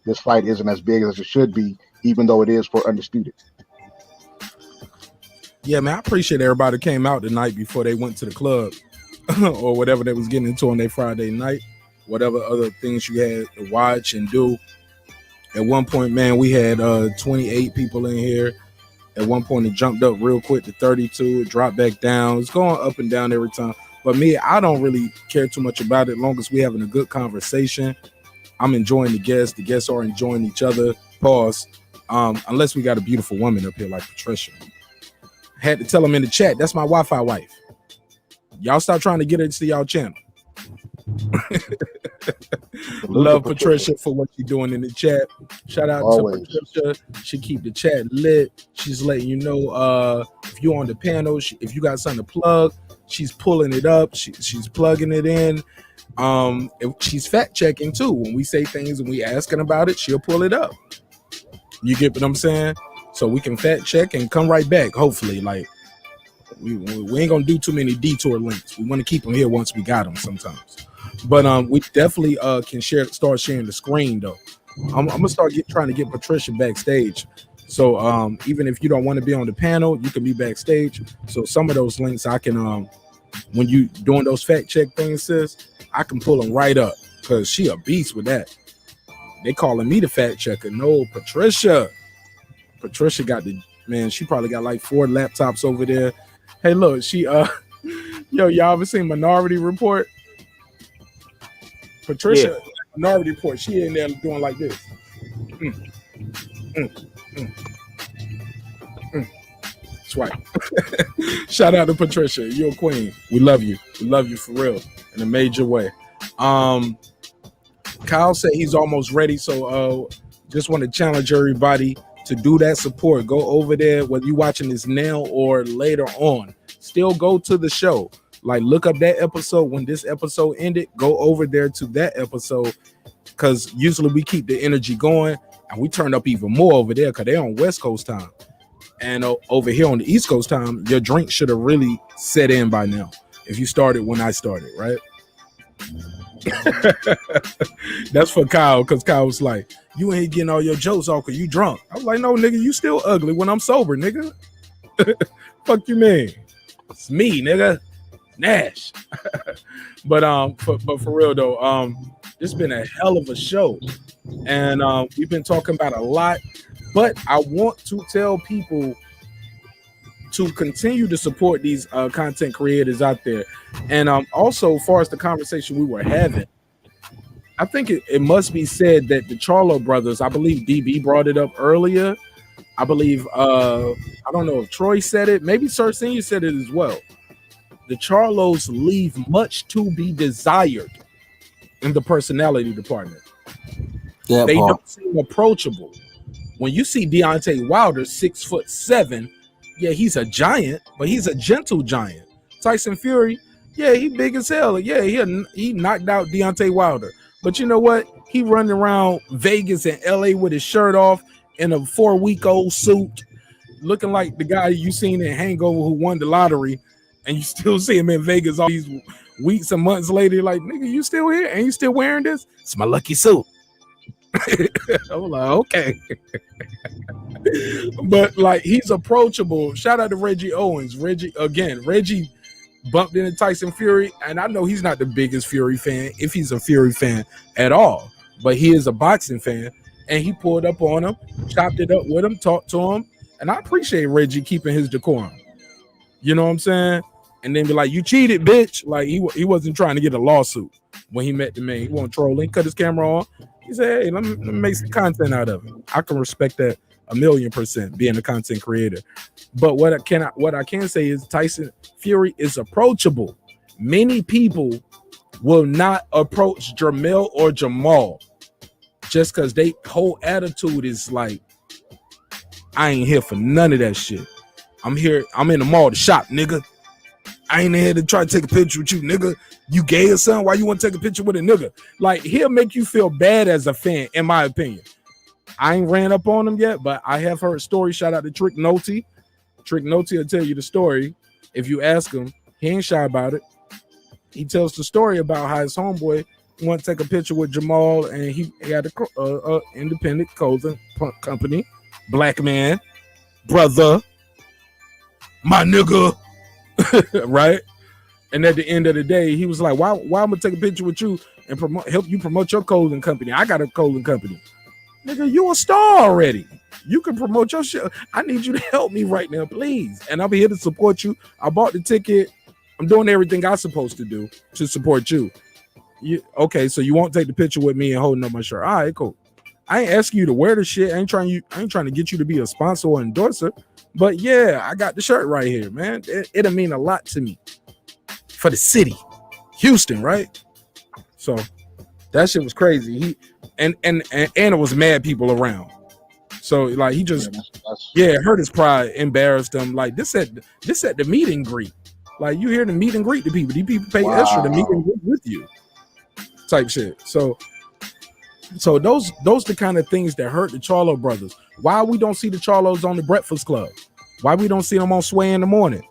this fight isn't as big as it should be, even though it is for Undisputed. Yeah, man, I appreciate everybody who came out the night before they went to the club or whatever they was getting into on their Friday night, whatever other things you had to watch and do. At one point, man, we had 28 people in here. At one point, it jumped up real quick to 32. It dropped back down. It's going up and down every time. But me, I don't really care too much about it, as long as we're having a good conversation. I'm enjoying the guests. The guests are enjoying each other. Pause. Unless we got a beautiful woman up here like Patricia. Had to tell them in the chat, that's my Wi-Fi wife. Y'all stop trying to get into y'all channel. Love Patricia for what she's doing in the chat. Shout out to Patricia. She keep the chat lit. She's letting you know if you're on the panel, if you got something to plug, she's pulling it up. She's plugging it in. If she's fact checking too. When we say things and we asking about it, she'll pull it up. You get what I'm saying? So we can fact check and come right back. Hopefully, like we ain't gonna do too many detour links. We want to keep them here once we got them sometimes. But we definitely can start sharing the screen though. I'm gonna start trying to get Patricia backstage. So even if you don't want to be on the panel, you can be backstage. So some of those links I can when you doing those fact check things, sis, I can pull them right up because she a beast with that. They calling me the fact checker. No, Patricia got the man. She probably got like 4 laptops over there. Hey, look, she yo, y'all ever seen Minority Report? Patricia, Minority Report. She in there doing like this. Swipe. Shout out to Patricia. You're a queen. We love you. We love you for real in a major way. Kyle said he's almost ready. So just want to challenge everybody to do that support. Go over there, whether you're watching this now or later on. Still go to the show. Like look up that episode when this episode ended. Go over there to that episode because usually we keep the energy going and we turn up even more over there because they're on West Coast time. And over here on the East Coast time, your drink should have really set in by now. If you started when I started, right? That's for Kyle, because Kyle was like, you ain't getting all your jokes off because you drunk. I was like, no, nigga, you still ugly when I'm sober, nigga. Fuck you mean? It's me, nigga. Nash. But for real though, it's been a hell of a show. And we've been talking about a lot. But I want to tell people to continue to support these content creators out there. And also, as far as the conversation we were having, I think it must be said that the Charlo brothers, I believe DB brought it up earlier. I believe, I don't know if Troy said it. Maybe Sir Senior said it as well. The Charlos leave much to be desired in the personality department. Yeah, they don't seem approachable. When you see Deontay Wilder, 6'7", yeah, he's a giant, but he's a gentle giant. Tyson Fury, yeah, he big as hell. Yeah, he knocked out Deontay Wilder. But you know what? He running around Vegas and LA with his shirt off in a 4-week-old suit, looking like the guy you seen in Hangover who won the lottery, and you still see him in Vegas all these weeks and months later. You're like, nigga, you still here? And you still wearing this? It's my lucky suit. I'm like, okay. But like he's approachable. Shout out to Reggie Owens. Reggie bumped into Tyson Fury, and I know he's not the biggest Fury fan, if he's a Fury fan at all, but he is a boxing fan, and he pulled up on him, chopped it up with him, talked to him, and I appreciate Reggie keeping his decorum. You know what I'm saying? And then be like, you cheated, bitch. Like he wasn't trying to get a lawsuit when he met the man. He wasn't trolling, cut his camera on. He said, hey, let me make some content out of it. I can respect that 1,000,000% being a content creator. But what I can say is Tyson Fury is approachable. Many people will not approach Jermell or Jamal just because they whole attitude is like, I ain't here for none of that shit. I'm here, I'm in the mall to shop, nigga. I ain't here to try to take a picture with you, nigga. You gay or something? Why you want to take a picture with a nigga? Like, he'll make you feel bad as a fan, in my opinion. I ain't ran up on him yet, but I have heard stories. Shout out to Trick Noty. Trick Noty will tell you the story. If you ask him, he ain't shy about it. He tells the story about how his homeboy wanted to take a picture with Jamal, and he had a independent clothing company. Black man, brother, my nigga. Right? And at the end of the day, he was like, why I'm gonna take a picture with you and help you promote your clothing company? I got a clothing company. Nigga, you a star already. You can promote your shit. I need you to help me right now, please. And I'll be here to support you. I bought the ticket. I'm doing everything I'm supposed to do to support you. Okay, so you won't take the picture with me and holding up my shirt. All right, cool. I ain't asking you to wear the shit. I ain't trying to get you to be a sponsor or endorser. But yeah, I got the shirt right here, man. It'll mean a lot to me for the city, Houston, right? So that shit was crazy. And it was mad people around. So like he just hurt his pride, embarrassed him. Like this at the meet and greet. Like you hear the meet and greet to people. These people pay extra to meet and greet with you. type shit. So those the kind of things that hurt the Charlo brothers. Why we don't see the Charlos on the Breakfast Club? Why we don't see them on Sway in the Morning?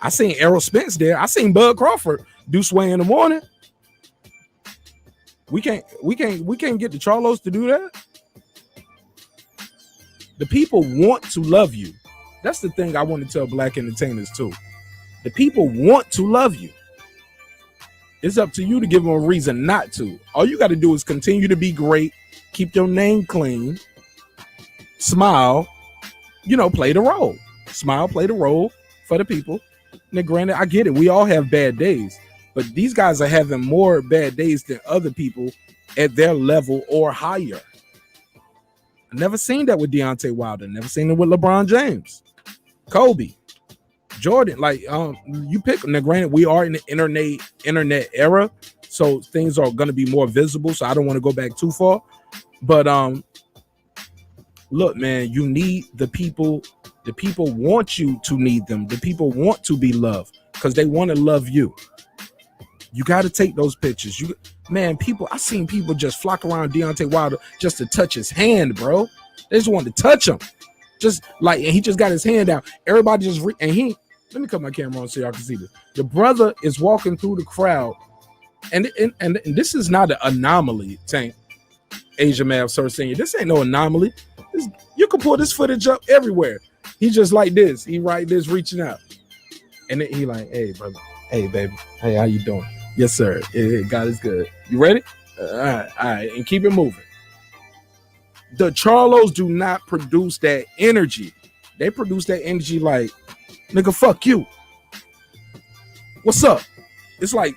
I seen Errol Spence there. I seen Bud Crawford do Sway in the Morning. We can't get the Charlos to do that. The people want to love you. That's the thing I want to tell black entertainers too. The people want to love you. It's up to you to give them a reason not to. All you got to do is continue to be great, keep your name clean, smile, play the role. Smile, play the role for the people. Now, granted, I get it. We all have bad days, but these guys are having more bad days than other people at their level or higher. I never seen that with Deontay Wilder. Never seen it with LeBron James, Kobe, Jordan. Like, you pick. Now, granted, we are in the internet era, so things are going to be more visible. So I don't want to go back too far, but look, man, you need the people. The people want you to need them. The people want to be loved because they want to love you. You got to take those pictures. I seen people just flock around Deontay Wilder just to touch his hand, bro. They just wanted to touch him. Just like, and he just got his hand out. Everybody just, let me cut my camera on so y'all can see this. The brother is walking through the crowd. And this is not an anomaly, Tank. Asia Mav Sir Senior. This ain't no anomaly. You can pull this footage up everywhere. He just like this. He right this reaching out. And then he like, hey, brother. Hey, baby. Hey, how you doing? Yes, sir. Yeah, God is good. You ready? All right. And keep it moving. The Charlos do not produce that energy. They produce that energy like, nigga, fuck you. What's up? It's like,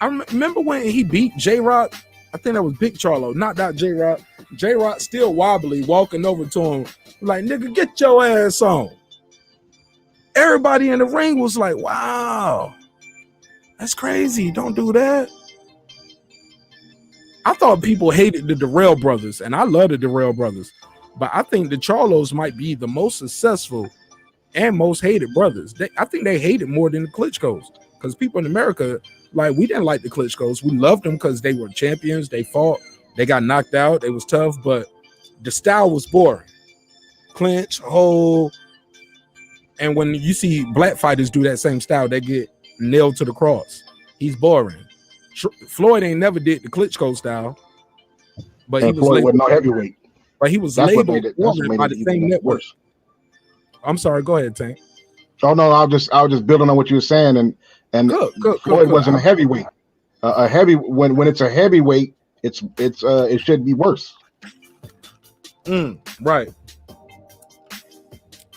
I remember when he beat J-Rock. I think that was Big Charlo, not J-Rock. J-Rock still wobbly, walking over to him like, nigga, get your ass on. Everybody in the ring was like, wow, that's crazy. Don't do that. I thought people hated the Darrell brothers, and I love the Darrell brothers, but I think the Charlos might be the most successful and most hated brothers. I think they hated more than the Klitschkos, because people in America, like, we didn't like the Klitschkos. We loved them because they were champions. They fought. They got knocked out. They was tough, but the style was boring. Clinch, hold. And when you see black fighters do that same style, they get nailed to the cross. He's boring. Floyd ain't never did the Klitschko style, but he was Floyd was no heavyweight. But he was labeled by the same network. I'm sorry. Go ahead, Tank. Oh no, I was just building on what you were saying, and Floyd wasn't a heavyweight. When it's a heavyweight, it should be worse. Right.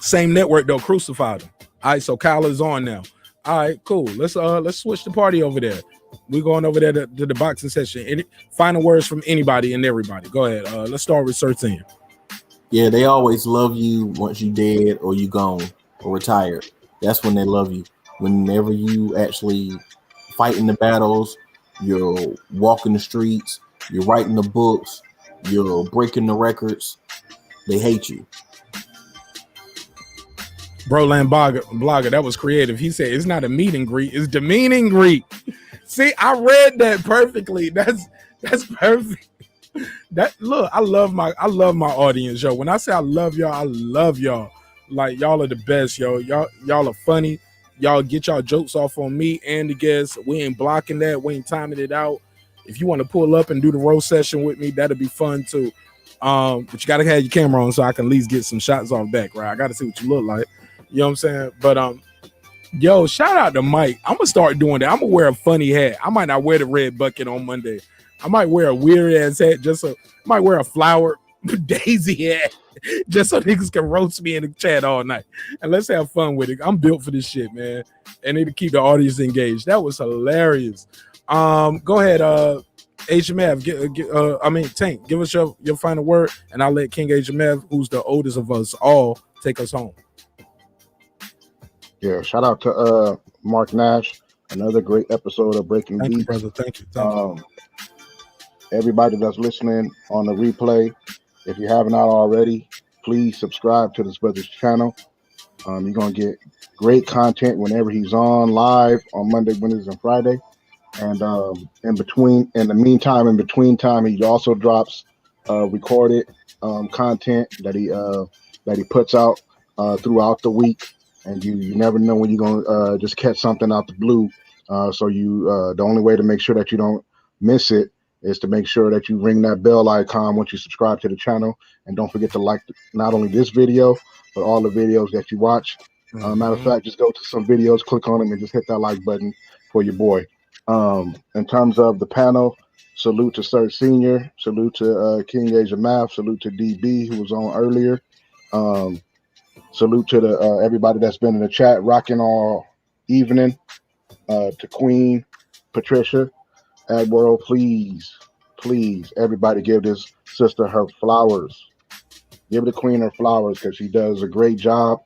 Same network though, crucified him. All right, so Kyle is on now. All right, cool. Let's switch the party over there. We're going over there to the boxing session. Any final words from anybody and everybody? Go ahead. Let's start with Sir Senior. Yeah, they always love you once you dead or you gone or retired. That's when they love you. Whenever you actually fight in the battles, you're walking the streets, you're writing the books, you're breaking the records, they hate you. Broland blogger, that was creative. He said it's not a meet and greet, it's the meet and greet. See, I read that perfectly. That's perfect. Look, I love my audience, yo. When I say I love y'all. Like, y'all are the best, yo. Y'all are funny. Y'all get y'all jokes off on me and the guests. We ain't blocking that. We ain't timing it out. If you want to pull up and do the roast session with me, that'll be fun too. But you gotta have your camera on so I can at least get some shots off back, right? I gotta see what you look like. You know what I'm saying? But yo, shout out to Mike. I'm gonna start doing that. I'm gonna wear a funny hat. I might not wear the red bucket on Monday. I might wear a weird ass hat. I might wear a flower daisy hat just so niggas can roast me in the chat all night. And let's have fun with it. I'm built for this shit, man. And it'll keep the audience engaged. That was hilarious. Go ahead, Asia Mav. Tank, give us your final word, and I'll let King Asia Mav, who's the oldest of us all, take us home. Yeah, shout out to Marq Nash. Another great episode of Breaking Beats. Thank you, brother. Thank you. Everybody that's listening on the replay, if you haven't already, please subscribe to this brother's channel. You're going to get great content whenever he's on live on Monday, Wednesdays, and Friday. And in the meantime, in between time, he also drops recorded content that he puts out throughout the week. And you never know when you're gonna just catch something out the blue. So the only way to make sure that you don't miss it is to make sure that you ring that bell icon once you subscribe to the channel, and don't forget to like not only this video but all the videos that you watch. Matter of fact, just go to some videos, click on them, and just hit that like button for your boy. In terms of the panel, salute to Sir Senior, salute to King Asia Math, salute to DB who was on earlier. Salute to the everybody that's been in the chat rocking all evening. To Queen Patricia, Admiral, please, everybody give this sister her flowers. Give the queen her flowers because she does a great job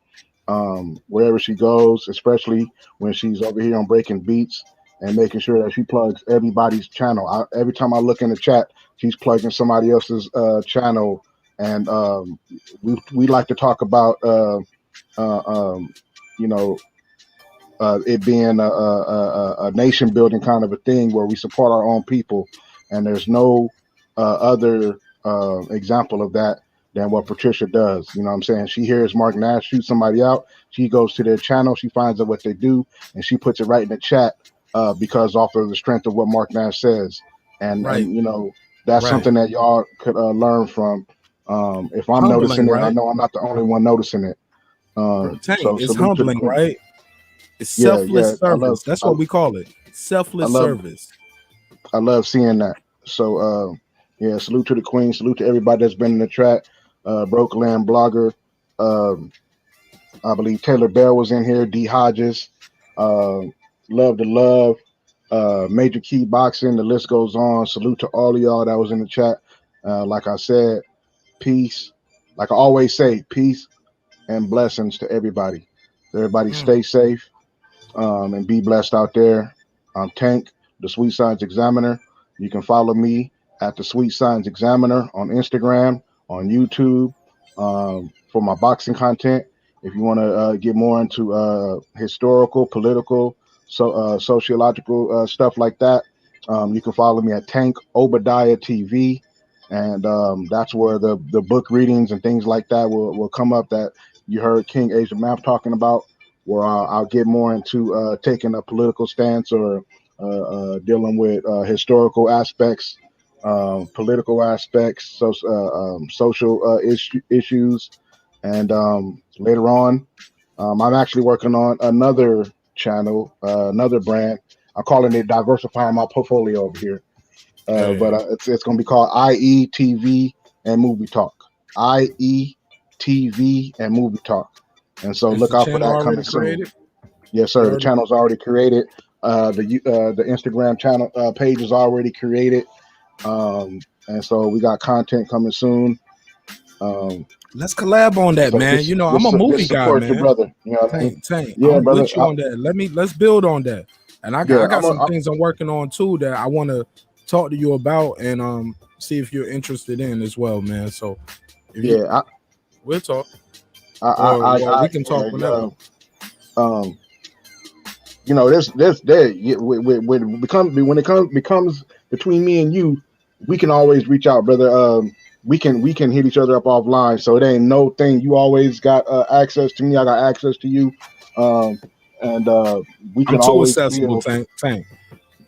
wherever she goes, especially when she's over here on Breaking Beats and making sure that she plugs everybody's channel. Every time I look in the chat, she's plugging somebody else's channel, and we like to talk about it being a nation building kind of a thing where we support our own people, and there's no other example of that than what Patricia does. You know what I'm saying? She hears Marq Nash shoot somebody out, she goes to their channel, she finds out what they do, and she puts it right in the chat because off of the strength of what Marq Nash says. And that's something that y'all could learn from. If I'm Humbling, noticing it, right? I know I'm not the only one noticing it. It's humbling, right? It's Yeah, selfless service. That's what we call it. Selfless service. I love seeing that. So salute to the queen. Salute to everybody that's been in the chat. Broke Land Blogger. I believe Taylor Bell was in here. D Hodges. Love to Love. Major Key Boxing. The list goes on. Salute to all of y'all that was in the chat. Like I said, peace. Like I always say, peace and blessings to everybody. Everybody stay safe. And be blessed out there. I'm Tank, the Sweet Science Examiner. You can follow me at the Sweet Science Examiner on Instagram, on YouTube, for my boxing content. If you want to get more into historical, political, sociological stuff like that, you can follow me at Tank Obadiah TV, and that's where the book readings and things like that will come up that you heard King Asia Math talking about, where I'll get more into taking a political stance or dealing with historical aspects, political aspects, social issues. And later on, I'm actually working on another channel, another brand. I'm calling it diversifying my portfolio over here. But it's going to be called IETV and Movie Talk. IETV and Movie Talk. And so look out for that coming soon. Yes, sir. The channel's already created. The Instagram channel page is already created. And so we got content coming soon. Let's collab on that, man. I'm a movie guy, man. Your brother. You know what I mean? Yeah, I'm brother. With you on that. Let's build on that. And I got some things I'm working on too that I want to talk to you about and see if you're interested in as well, man. So we'll talk. We can talk whenever. When it becomes between me and you, we can always reach out, brother. We can hit each other up offline, so it ain't no thing. You always got access to me. I got access to you, and we can always accessible.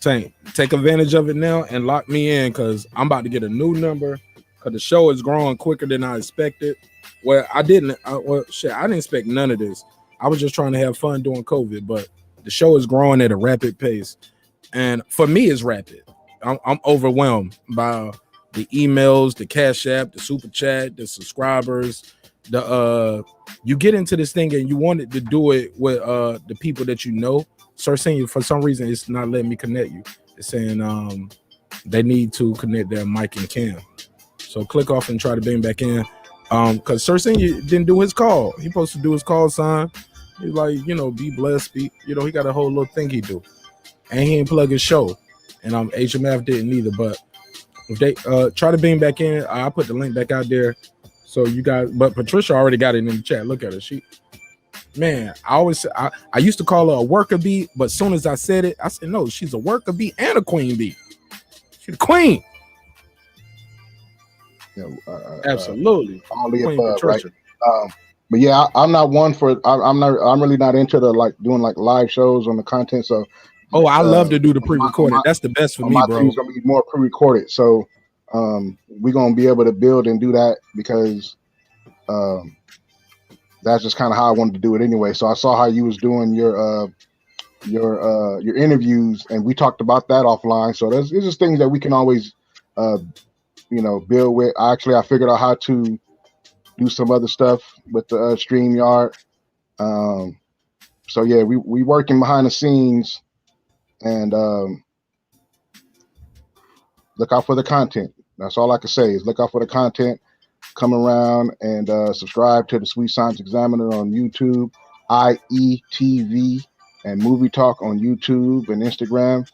Tank, take advantage of it now and lock me in, because I'm about to get a new number, because the show is growing quicker than I expected. Well, I didn't expect none of this. I was just trying to have fun during COVID, but the show is growing at a rapid pace, and for me, it's rapid. I'm overwhelmed by the emails, the Cash App, the Super Chat, the subscribers. You get into this thing and you wanted to do it with the people that you know. Start saying, for some reason, it's not letting me connect you. It's saying they need to connect their mic and cam. So click off and try to bring back in. Because Sir Senior didn't do his call. He supposed to do his call sign. He's like, be blessed. He got a whole little thing he do. And he ain't plug his show. And Asia Math didn't either. But if they try to bring back in, I'll put the link back out there. So you guys, but Patricia already got it in the chat. Look at her. Man, I used to call her a worker bee, but as soon as I said it, I said no, she's a worker bee and a queen bee. She's the queen. Yeah, Absolutely. all the Queen above, right? Patricia. But yeah, I'm not one for. I'm really not into the like doing like live shows on the content. So Oh, I love to do the pre-recorded. That's the best for me, my bro. thing's gonna be more pre-recorded. So we're gonna be able to build and do that because that's just kind of how I wanted to do it anyway. So I saw how you was doing your interviews, and we talked about that offline. So there's just things that we can always build with. I figured out how to do some other stuff with the StreamYard. So yeah, we working behind the scenes, and look out for the content. That's all I can say is look out for the content. Come around and subscribe to the Sweet Science Examiner on YouTube, IETV, and Movie Talk on YouTube and Instagram,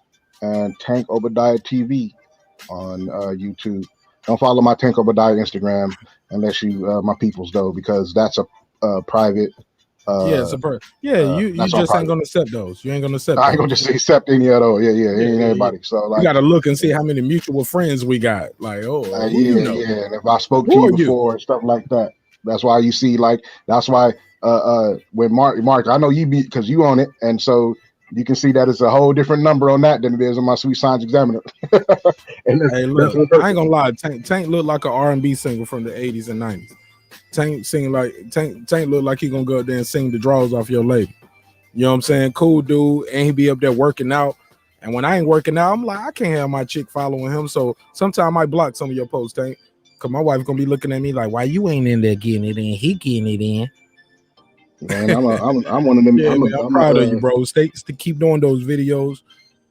and Tank Obadiah TV on YouTube. Don't follow my Tank Obadiah Instagram unless you my peoples though, because that's a private. Yeah, you just ain't gonna accept those. You ain't gonna accept. I ain't gonna just accept any of those. Yeah, ain't everybody. So like, you gotta look and see how many mutual friends we got. Like, who you know? And if I spoke to you before and stuff like that, that's why you see that's why when Mark, I know you be because you own it, and so you can see that it's a whole different number on that than it is on my Sweet Science Examiner. And hey, look, I ain't gonna lie, Tank looked like an R&B singer from the 80s and 90s. Tank look like he gonna go up there and sing the draws off your lady. You know what I'm saying? Cool dude, and he be up there working out. And when I ain't working out, I'm like, I can't have my chick following him. So sometimes I might block some of your posts, Tank, because my wife gonna be looking at me like, why you ain't in there getting it in? He getting it in. Man, I'm one of them. Yeah, I'm proud of you, bro. Stay keep doing those videos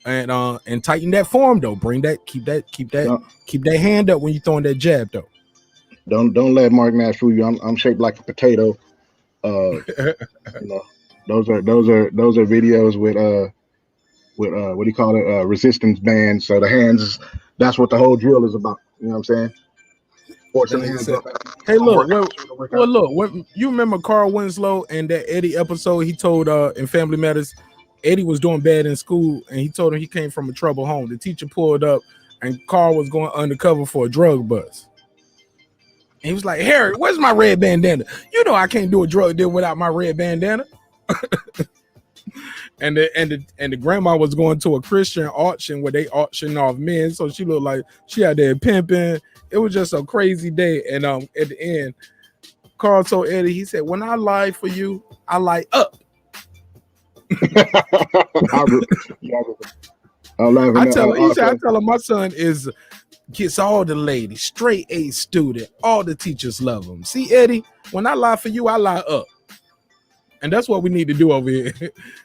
and tighten that form though. Keep that hand up when you throwing that jab though. Don't let Marq Nash fool you. I'm shaped like a potato. Those are videos with what do you call it? Resistance bands. So the hands, that's what the whole drill is about. You know what I'm saying? Hey, look, when you remember Carl Winslow and that Eddie episode, he told in Family Matters, Eddie was doing bad in school, and he told him he came from a troubled home. The teacher pulled up, and Carl was going undercover for a drug bust. And he was like, Harry, where's my red bandana? You know I can't do a drug deal without my red bandana. and the grandma was going to a Christian auction where they auction off men, so she looked like she out there pimping. It was just a crazy day. And at the end, Carl told Eddie, he said, when I lie for you, I lie up. I tell him my son gets all the ladies, straight A student, all the teachers love him. See, Eddie, when I lie for you, I lie up. And that's what we need to do over here.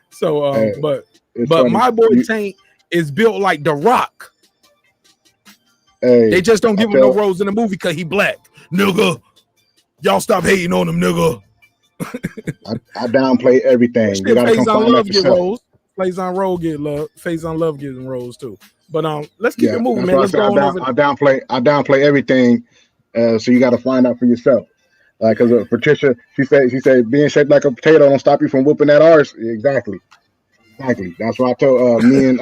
So but funny. My boy Tank is built like The Rock. They just don't give him no roles in the movie because he black. Nigga, y'all stop hating on him, nigga. I downplay everything. You gotta come find Love get roles. Faison Roll get love. Faison Love getting roles too. But let's keep it moving, man. Let's go on over. I downplay everything. So you got to find out for yourself. Because Patricia, she said being shaped like a potato don't stop you from whooping that arse. Exactly. That's why I told me and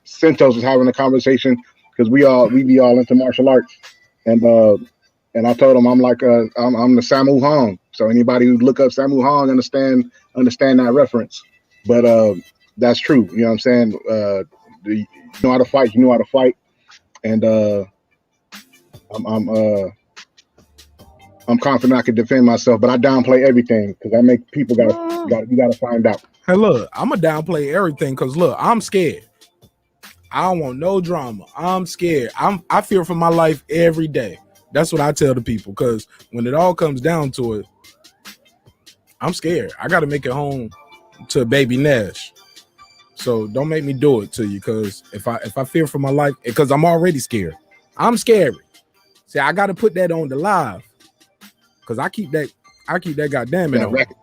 Centos was having a conversation because we be all into martial arts, and I told him I'm like I'm the Sammo Hung. So anybody who look up Sammo Hung understand that reference. But that's true. You know what I'm saying? You know how to fight. You know how to fight, and I'm confident I can defend myself. But I downplay everything because I make people you gotta find out. Hey, look, I'm gonna downplay everything because look, I'm scared. I don't want no drama. I'm scared. I fear for my life every day. That's what I tell the people because when it all comes down to it, I'm scared. I got to make it home to baby Nash. So don't make me do it to you because if I fear for my life, because I'm already scared. I'm scary. See, I got to put that on the live because I keep that goddamn it on. Record.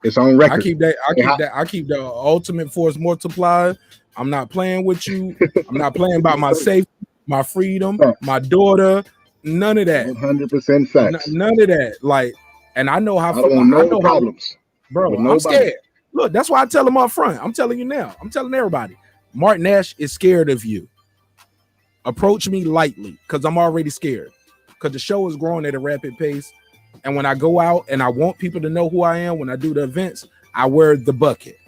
It's on record. I keep the ultimate force multiplier. I'm not playing with you. I'm not playing about my safety, my freedom, my daughter. None of that. 100% facts. None of that. Like, and I know how. I don't want no problems. Bro, with I'm nobody. scared. Look, that's why I tell him up front. I'm telling you now. I'm telling everybody. Marq Nash is scared of you. Approach me lightly because I'm already scared. Because the show is growing at a rapid pace. And when I go out and I want people to know who I am, when I do the events, I wear the bucket.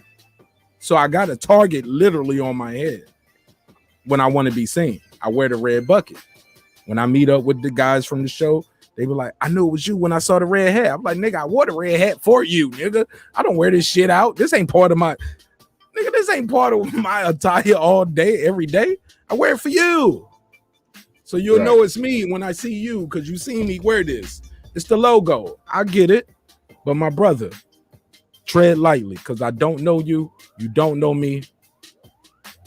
So I got a target literally on my head when I want to be seen. I wear the red bucket. When I meet up with the guys from the show, they be like, I knew it was you when I saw the red hat. I'm like, nigga, I wore the red hat for you, nigga. I don't wear this shit out. This ain't part of my, nigga, this ain't part of my attire all day, every day. I wear it for you. So you'll know it's me when I see you because you seen me wear this. It's the logo. I get it. But my brother, tread lightly because I don't know you. You don't know me.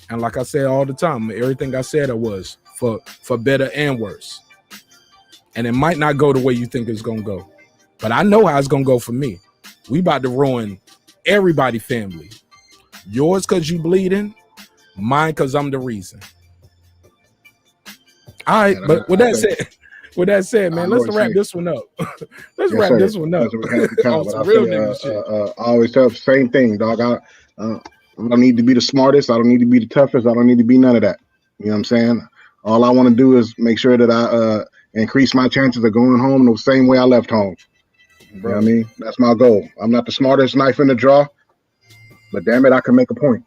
And like I said all the time, everything I said I was for better and worse. And it might not go the way you think it's going to go. But I know how it's going to go for me. We about to ruin everybody's family. Yours because you bleeding. Mine because I'm the reason. All right, but with that said, man, let's wrap this one up. Let's wrap this one up. Some real nigga shit. I always tell the same thing, dog. I don't need to be the smartest. I don't need to be the toughest. I don't need to be none of that. You know what I'm saying? All I want to do is make sure that I increase my chances of going home the same way I left home. You know what I mean? That's my goal. I'm not the smartest knife in the draw, but damn it, I can make a point.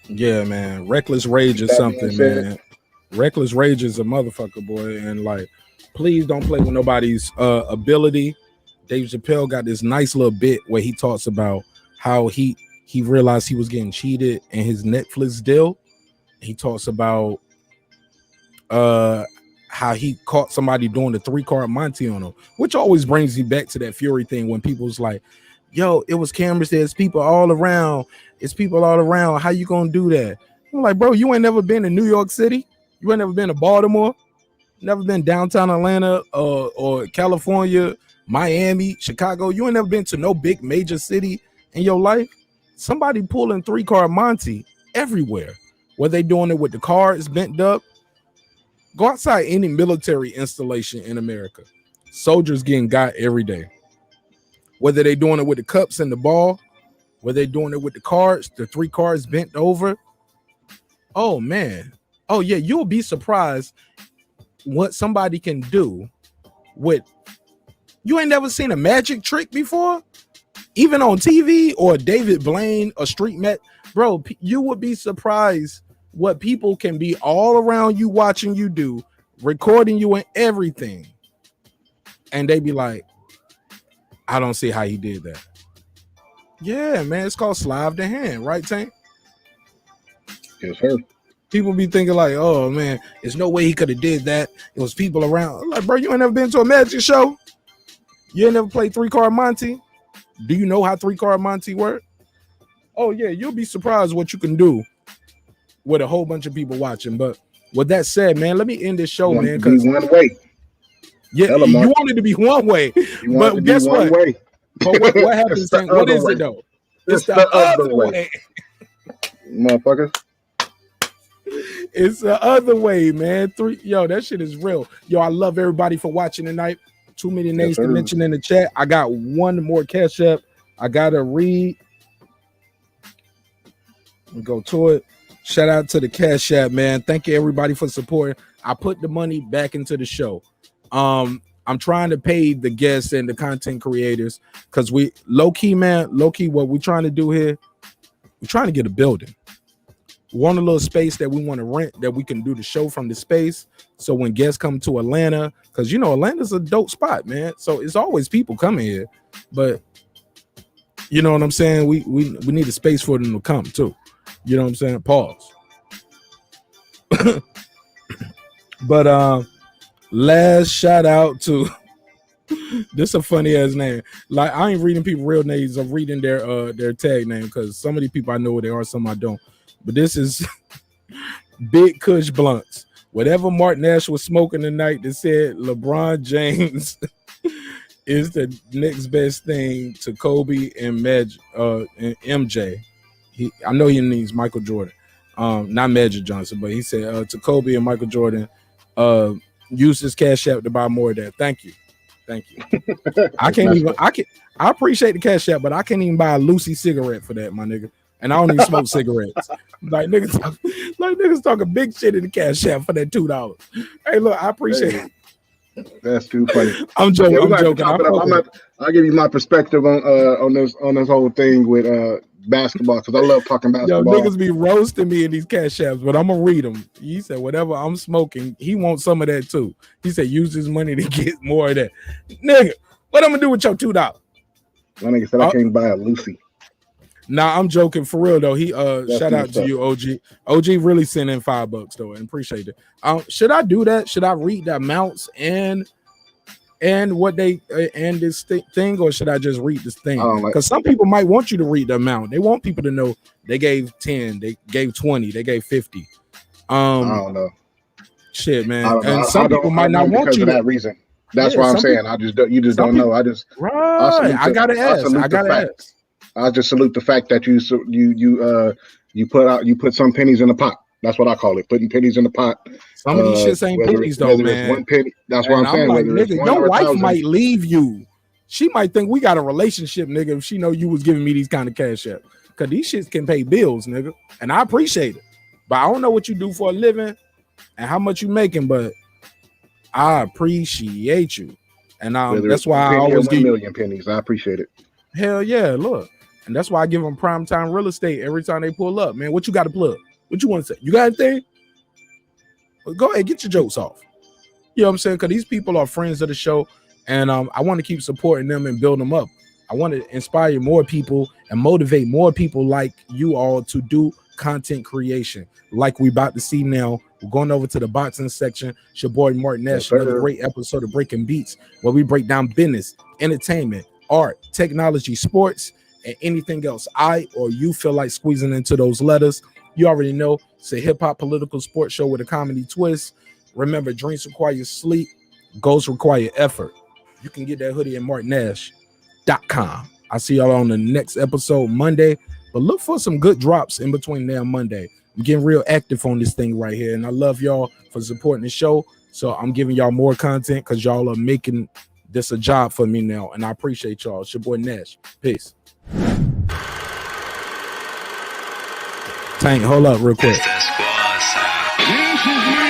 Yeah, man. Reckless rage is something, man. Reckless rage is a motherfucker, boy. And like, please don't play with nobody's ability. Dave Chappelle got this nice little bit where he talks about how he realized he was getting cheated in his Netflix deal. He talks about how he caught somebody doing the 3-card Monte on him, which always brings you back to that Fury thing when people's like, yo, it was cameras, there's people all around. It's people all around. How you gonna do that? I'm like, bro, you ain't never been to New York City. You ain't never been to Baltimore. Never been downtown Atlanta or California, Miami, Chicago. You ain't never been to no big major city in your life. Somebody pulling 3-card Monte everywhere. Were they doing it with the cards bent up? Go outside any military installation in America. Soldiers getting got every day. Whether they doing it with the cups and the ball, whether they doing it with the cards, the 3 cards bent over. Oh, man. Oh, yeah, you'll be surprised what somebody can do with. You ain't never seen a magic trick before? Even on TV or David Blaine or Street Met. Bro, you would be surprised what people can be all around you watching you do, recording you and everything. And they be like, I don't see how he did that. Yeah, man, it's called sleight of the hand, right, Tank? Yes, sir. People be thinking like, oh, man, there's no way he could have did that. It was people around. I'm like, bro, you ain't never been to a magic show? You ain't never played 3-card Monte? Do you know how 3-card Monte work? Oh, yeah, you'll be surprised what you can do with a whole bunch of people watching. But with that said, man, let me end this show, man. Because one way. Yeah, you want it to be one way. But guess what? Way. But what happens, Tank? What is it, though? It's the other way. Motherfucker. It's the other way, man. Yo, that shit is real. Yo, I love everybody for watching tonight. Too many names to mention in the chat. I got one more cash app I gotta read. Go to it. Shout out to the cash app, man. Thank you everybody for supporting. I put the money back into the show. I'm trying to pay the guests and the content creators because we low key, what we're trying to do here, we're trying to get a building. We want a little space that we want to rent that we can do the show from the space. So when guests come to Atlanta, because you know Atlanta's a dope spot, man. So it's always people coming here, but you know what I'm saying? We need a space for them to come too. You know what I'm saying? Pause. But last shout out to this is a funny ass name. Like I ain't reading people real names. I'm reading their tag name because some of these people I know who they are, some I don't. But this is Big Kush Blunts. Whatever Marq Nash was smoking tonight that said LeBron James is the next best thing to Kobe and MJ. I know he needs Michael Jordan. Not Magic Johnson, but he said to Kobe and Michael Jordan, use this cash app to buy more of that. Thank you. Thank you. I can't even. I appreciate the cash app, but I can't even buy a Lucy cigarette for that, my nigga. And I don't even smoke cigarettes. Like niggas talking big shit in the cash app for that $2. Hey, look, I appreciate it. That's too funny. I'm joking. Yeah, I'm joking. I'll give you my perspective on this whole thing with basketball because I love talking basketball. Yo, niggas be roasting me in these cash apps, but I'm gonna read them. He said, whatever I'm smoking, he wants some of that too. He said, use his money to get more of that. Nigga, what I'm gonna do with your $2? My nigga said I can't buy a Lucy. Nah, I'm joking for real though. He shout out stuff. to you, OG. OG really sent in $5 though, and appreciate it. Should I do that? Should I read the amounts and what they and this thing, or should I just read this thing? Because some people might want you to read the amount. They want people to know they gave 10, they gave 20, they gave 50. I don't know. Shit, man. And some people might not want you for that reason. That's why I'm saying you just don't know. I gotta ask. I just salute the fact that you put some pennies in the pot. That's what I call it, putting pennies in the pot. Some of these shits ain't pennies though, man. One penny. That's what I'm saying. Like, nigga, your wife might leave you. She might think we got a relationship, nigga, if she know you was giving me these kind of cash up. Cause these shits can pay bills, nigga. And I appreciate it. But I don't know what you do for a living and how much you making, but I appreciate you. And that's why I always give 1 million pennies. I appreciate it. Hell yeah, look. And that's why I give them primetime real estate every time they pull up. Man, what you got to plug? What you want to say? You got anything? Well, go ahead, get your jokes off. You know what I'm saying? Because these people are friends of the show, and I want to keep supporting them and build them up. I want to inspire more people and motivate more people like you all to do content creation like we about to see now. We're going over to the boxing section. It's your boy Marq Nash, another great episode of Breaking Beats, where we break down business, entertainment, art, technology, sports, and anything else I or you feel like squeezing into those letters. You already know it's a hip-hop political sports show with a comedy twist. Remember, dreams require sleep, goals require effort. You can get that hoodie at marqnash.com. I'll see y'all on the next episode Monday, but look for some good drops in between now and Monday. I'm getting real active on this thing right here, and I love y'all for supporting the show. So I'm giving y'all more content because y'all are making this a job for me now, and I appreciate y'all. It's your boy Nash. Peace. Tank, hold up real quick. That's that squad, son.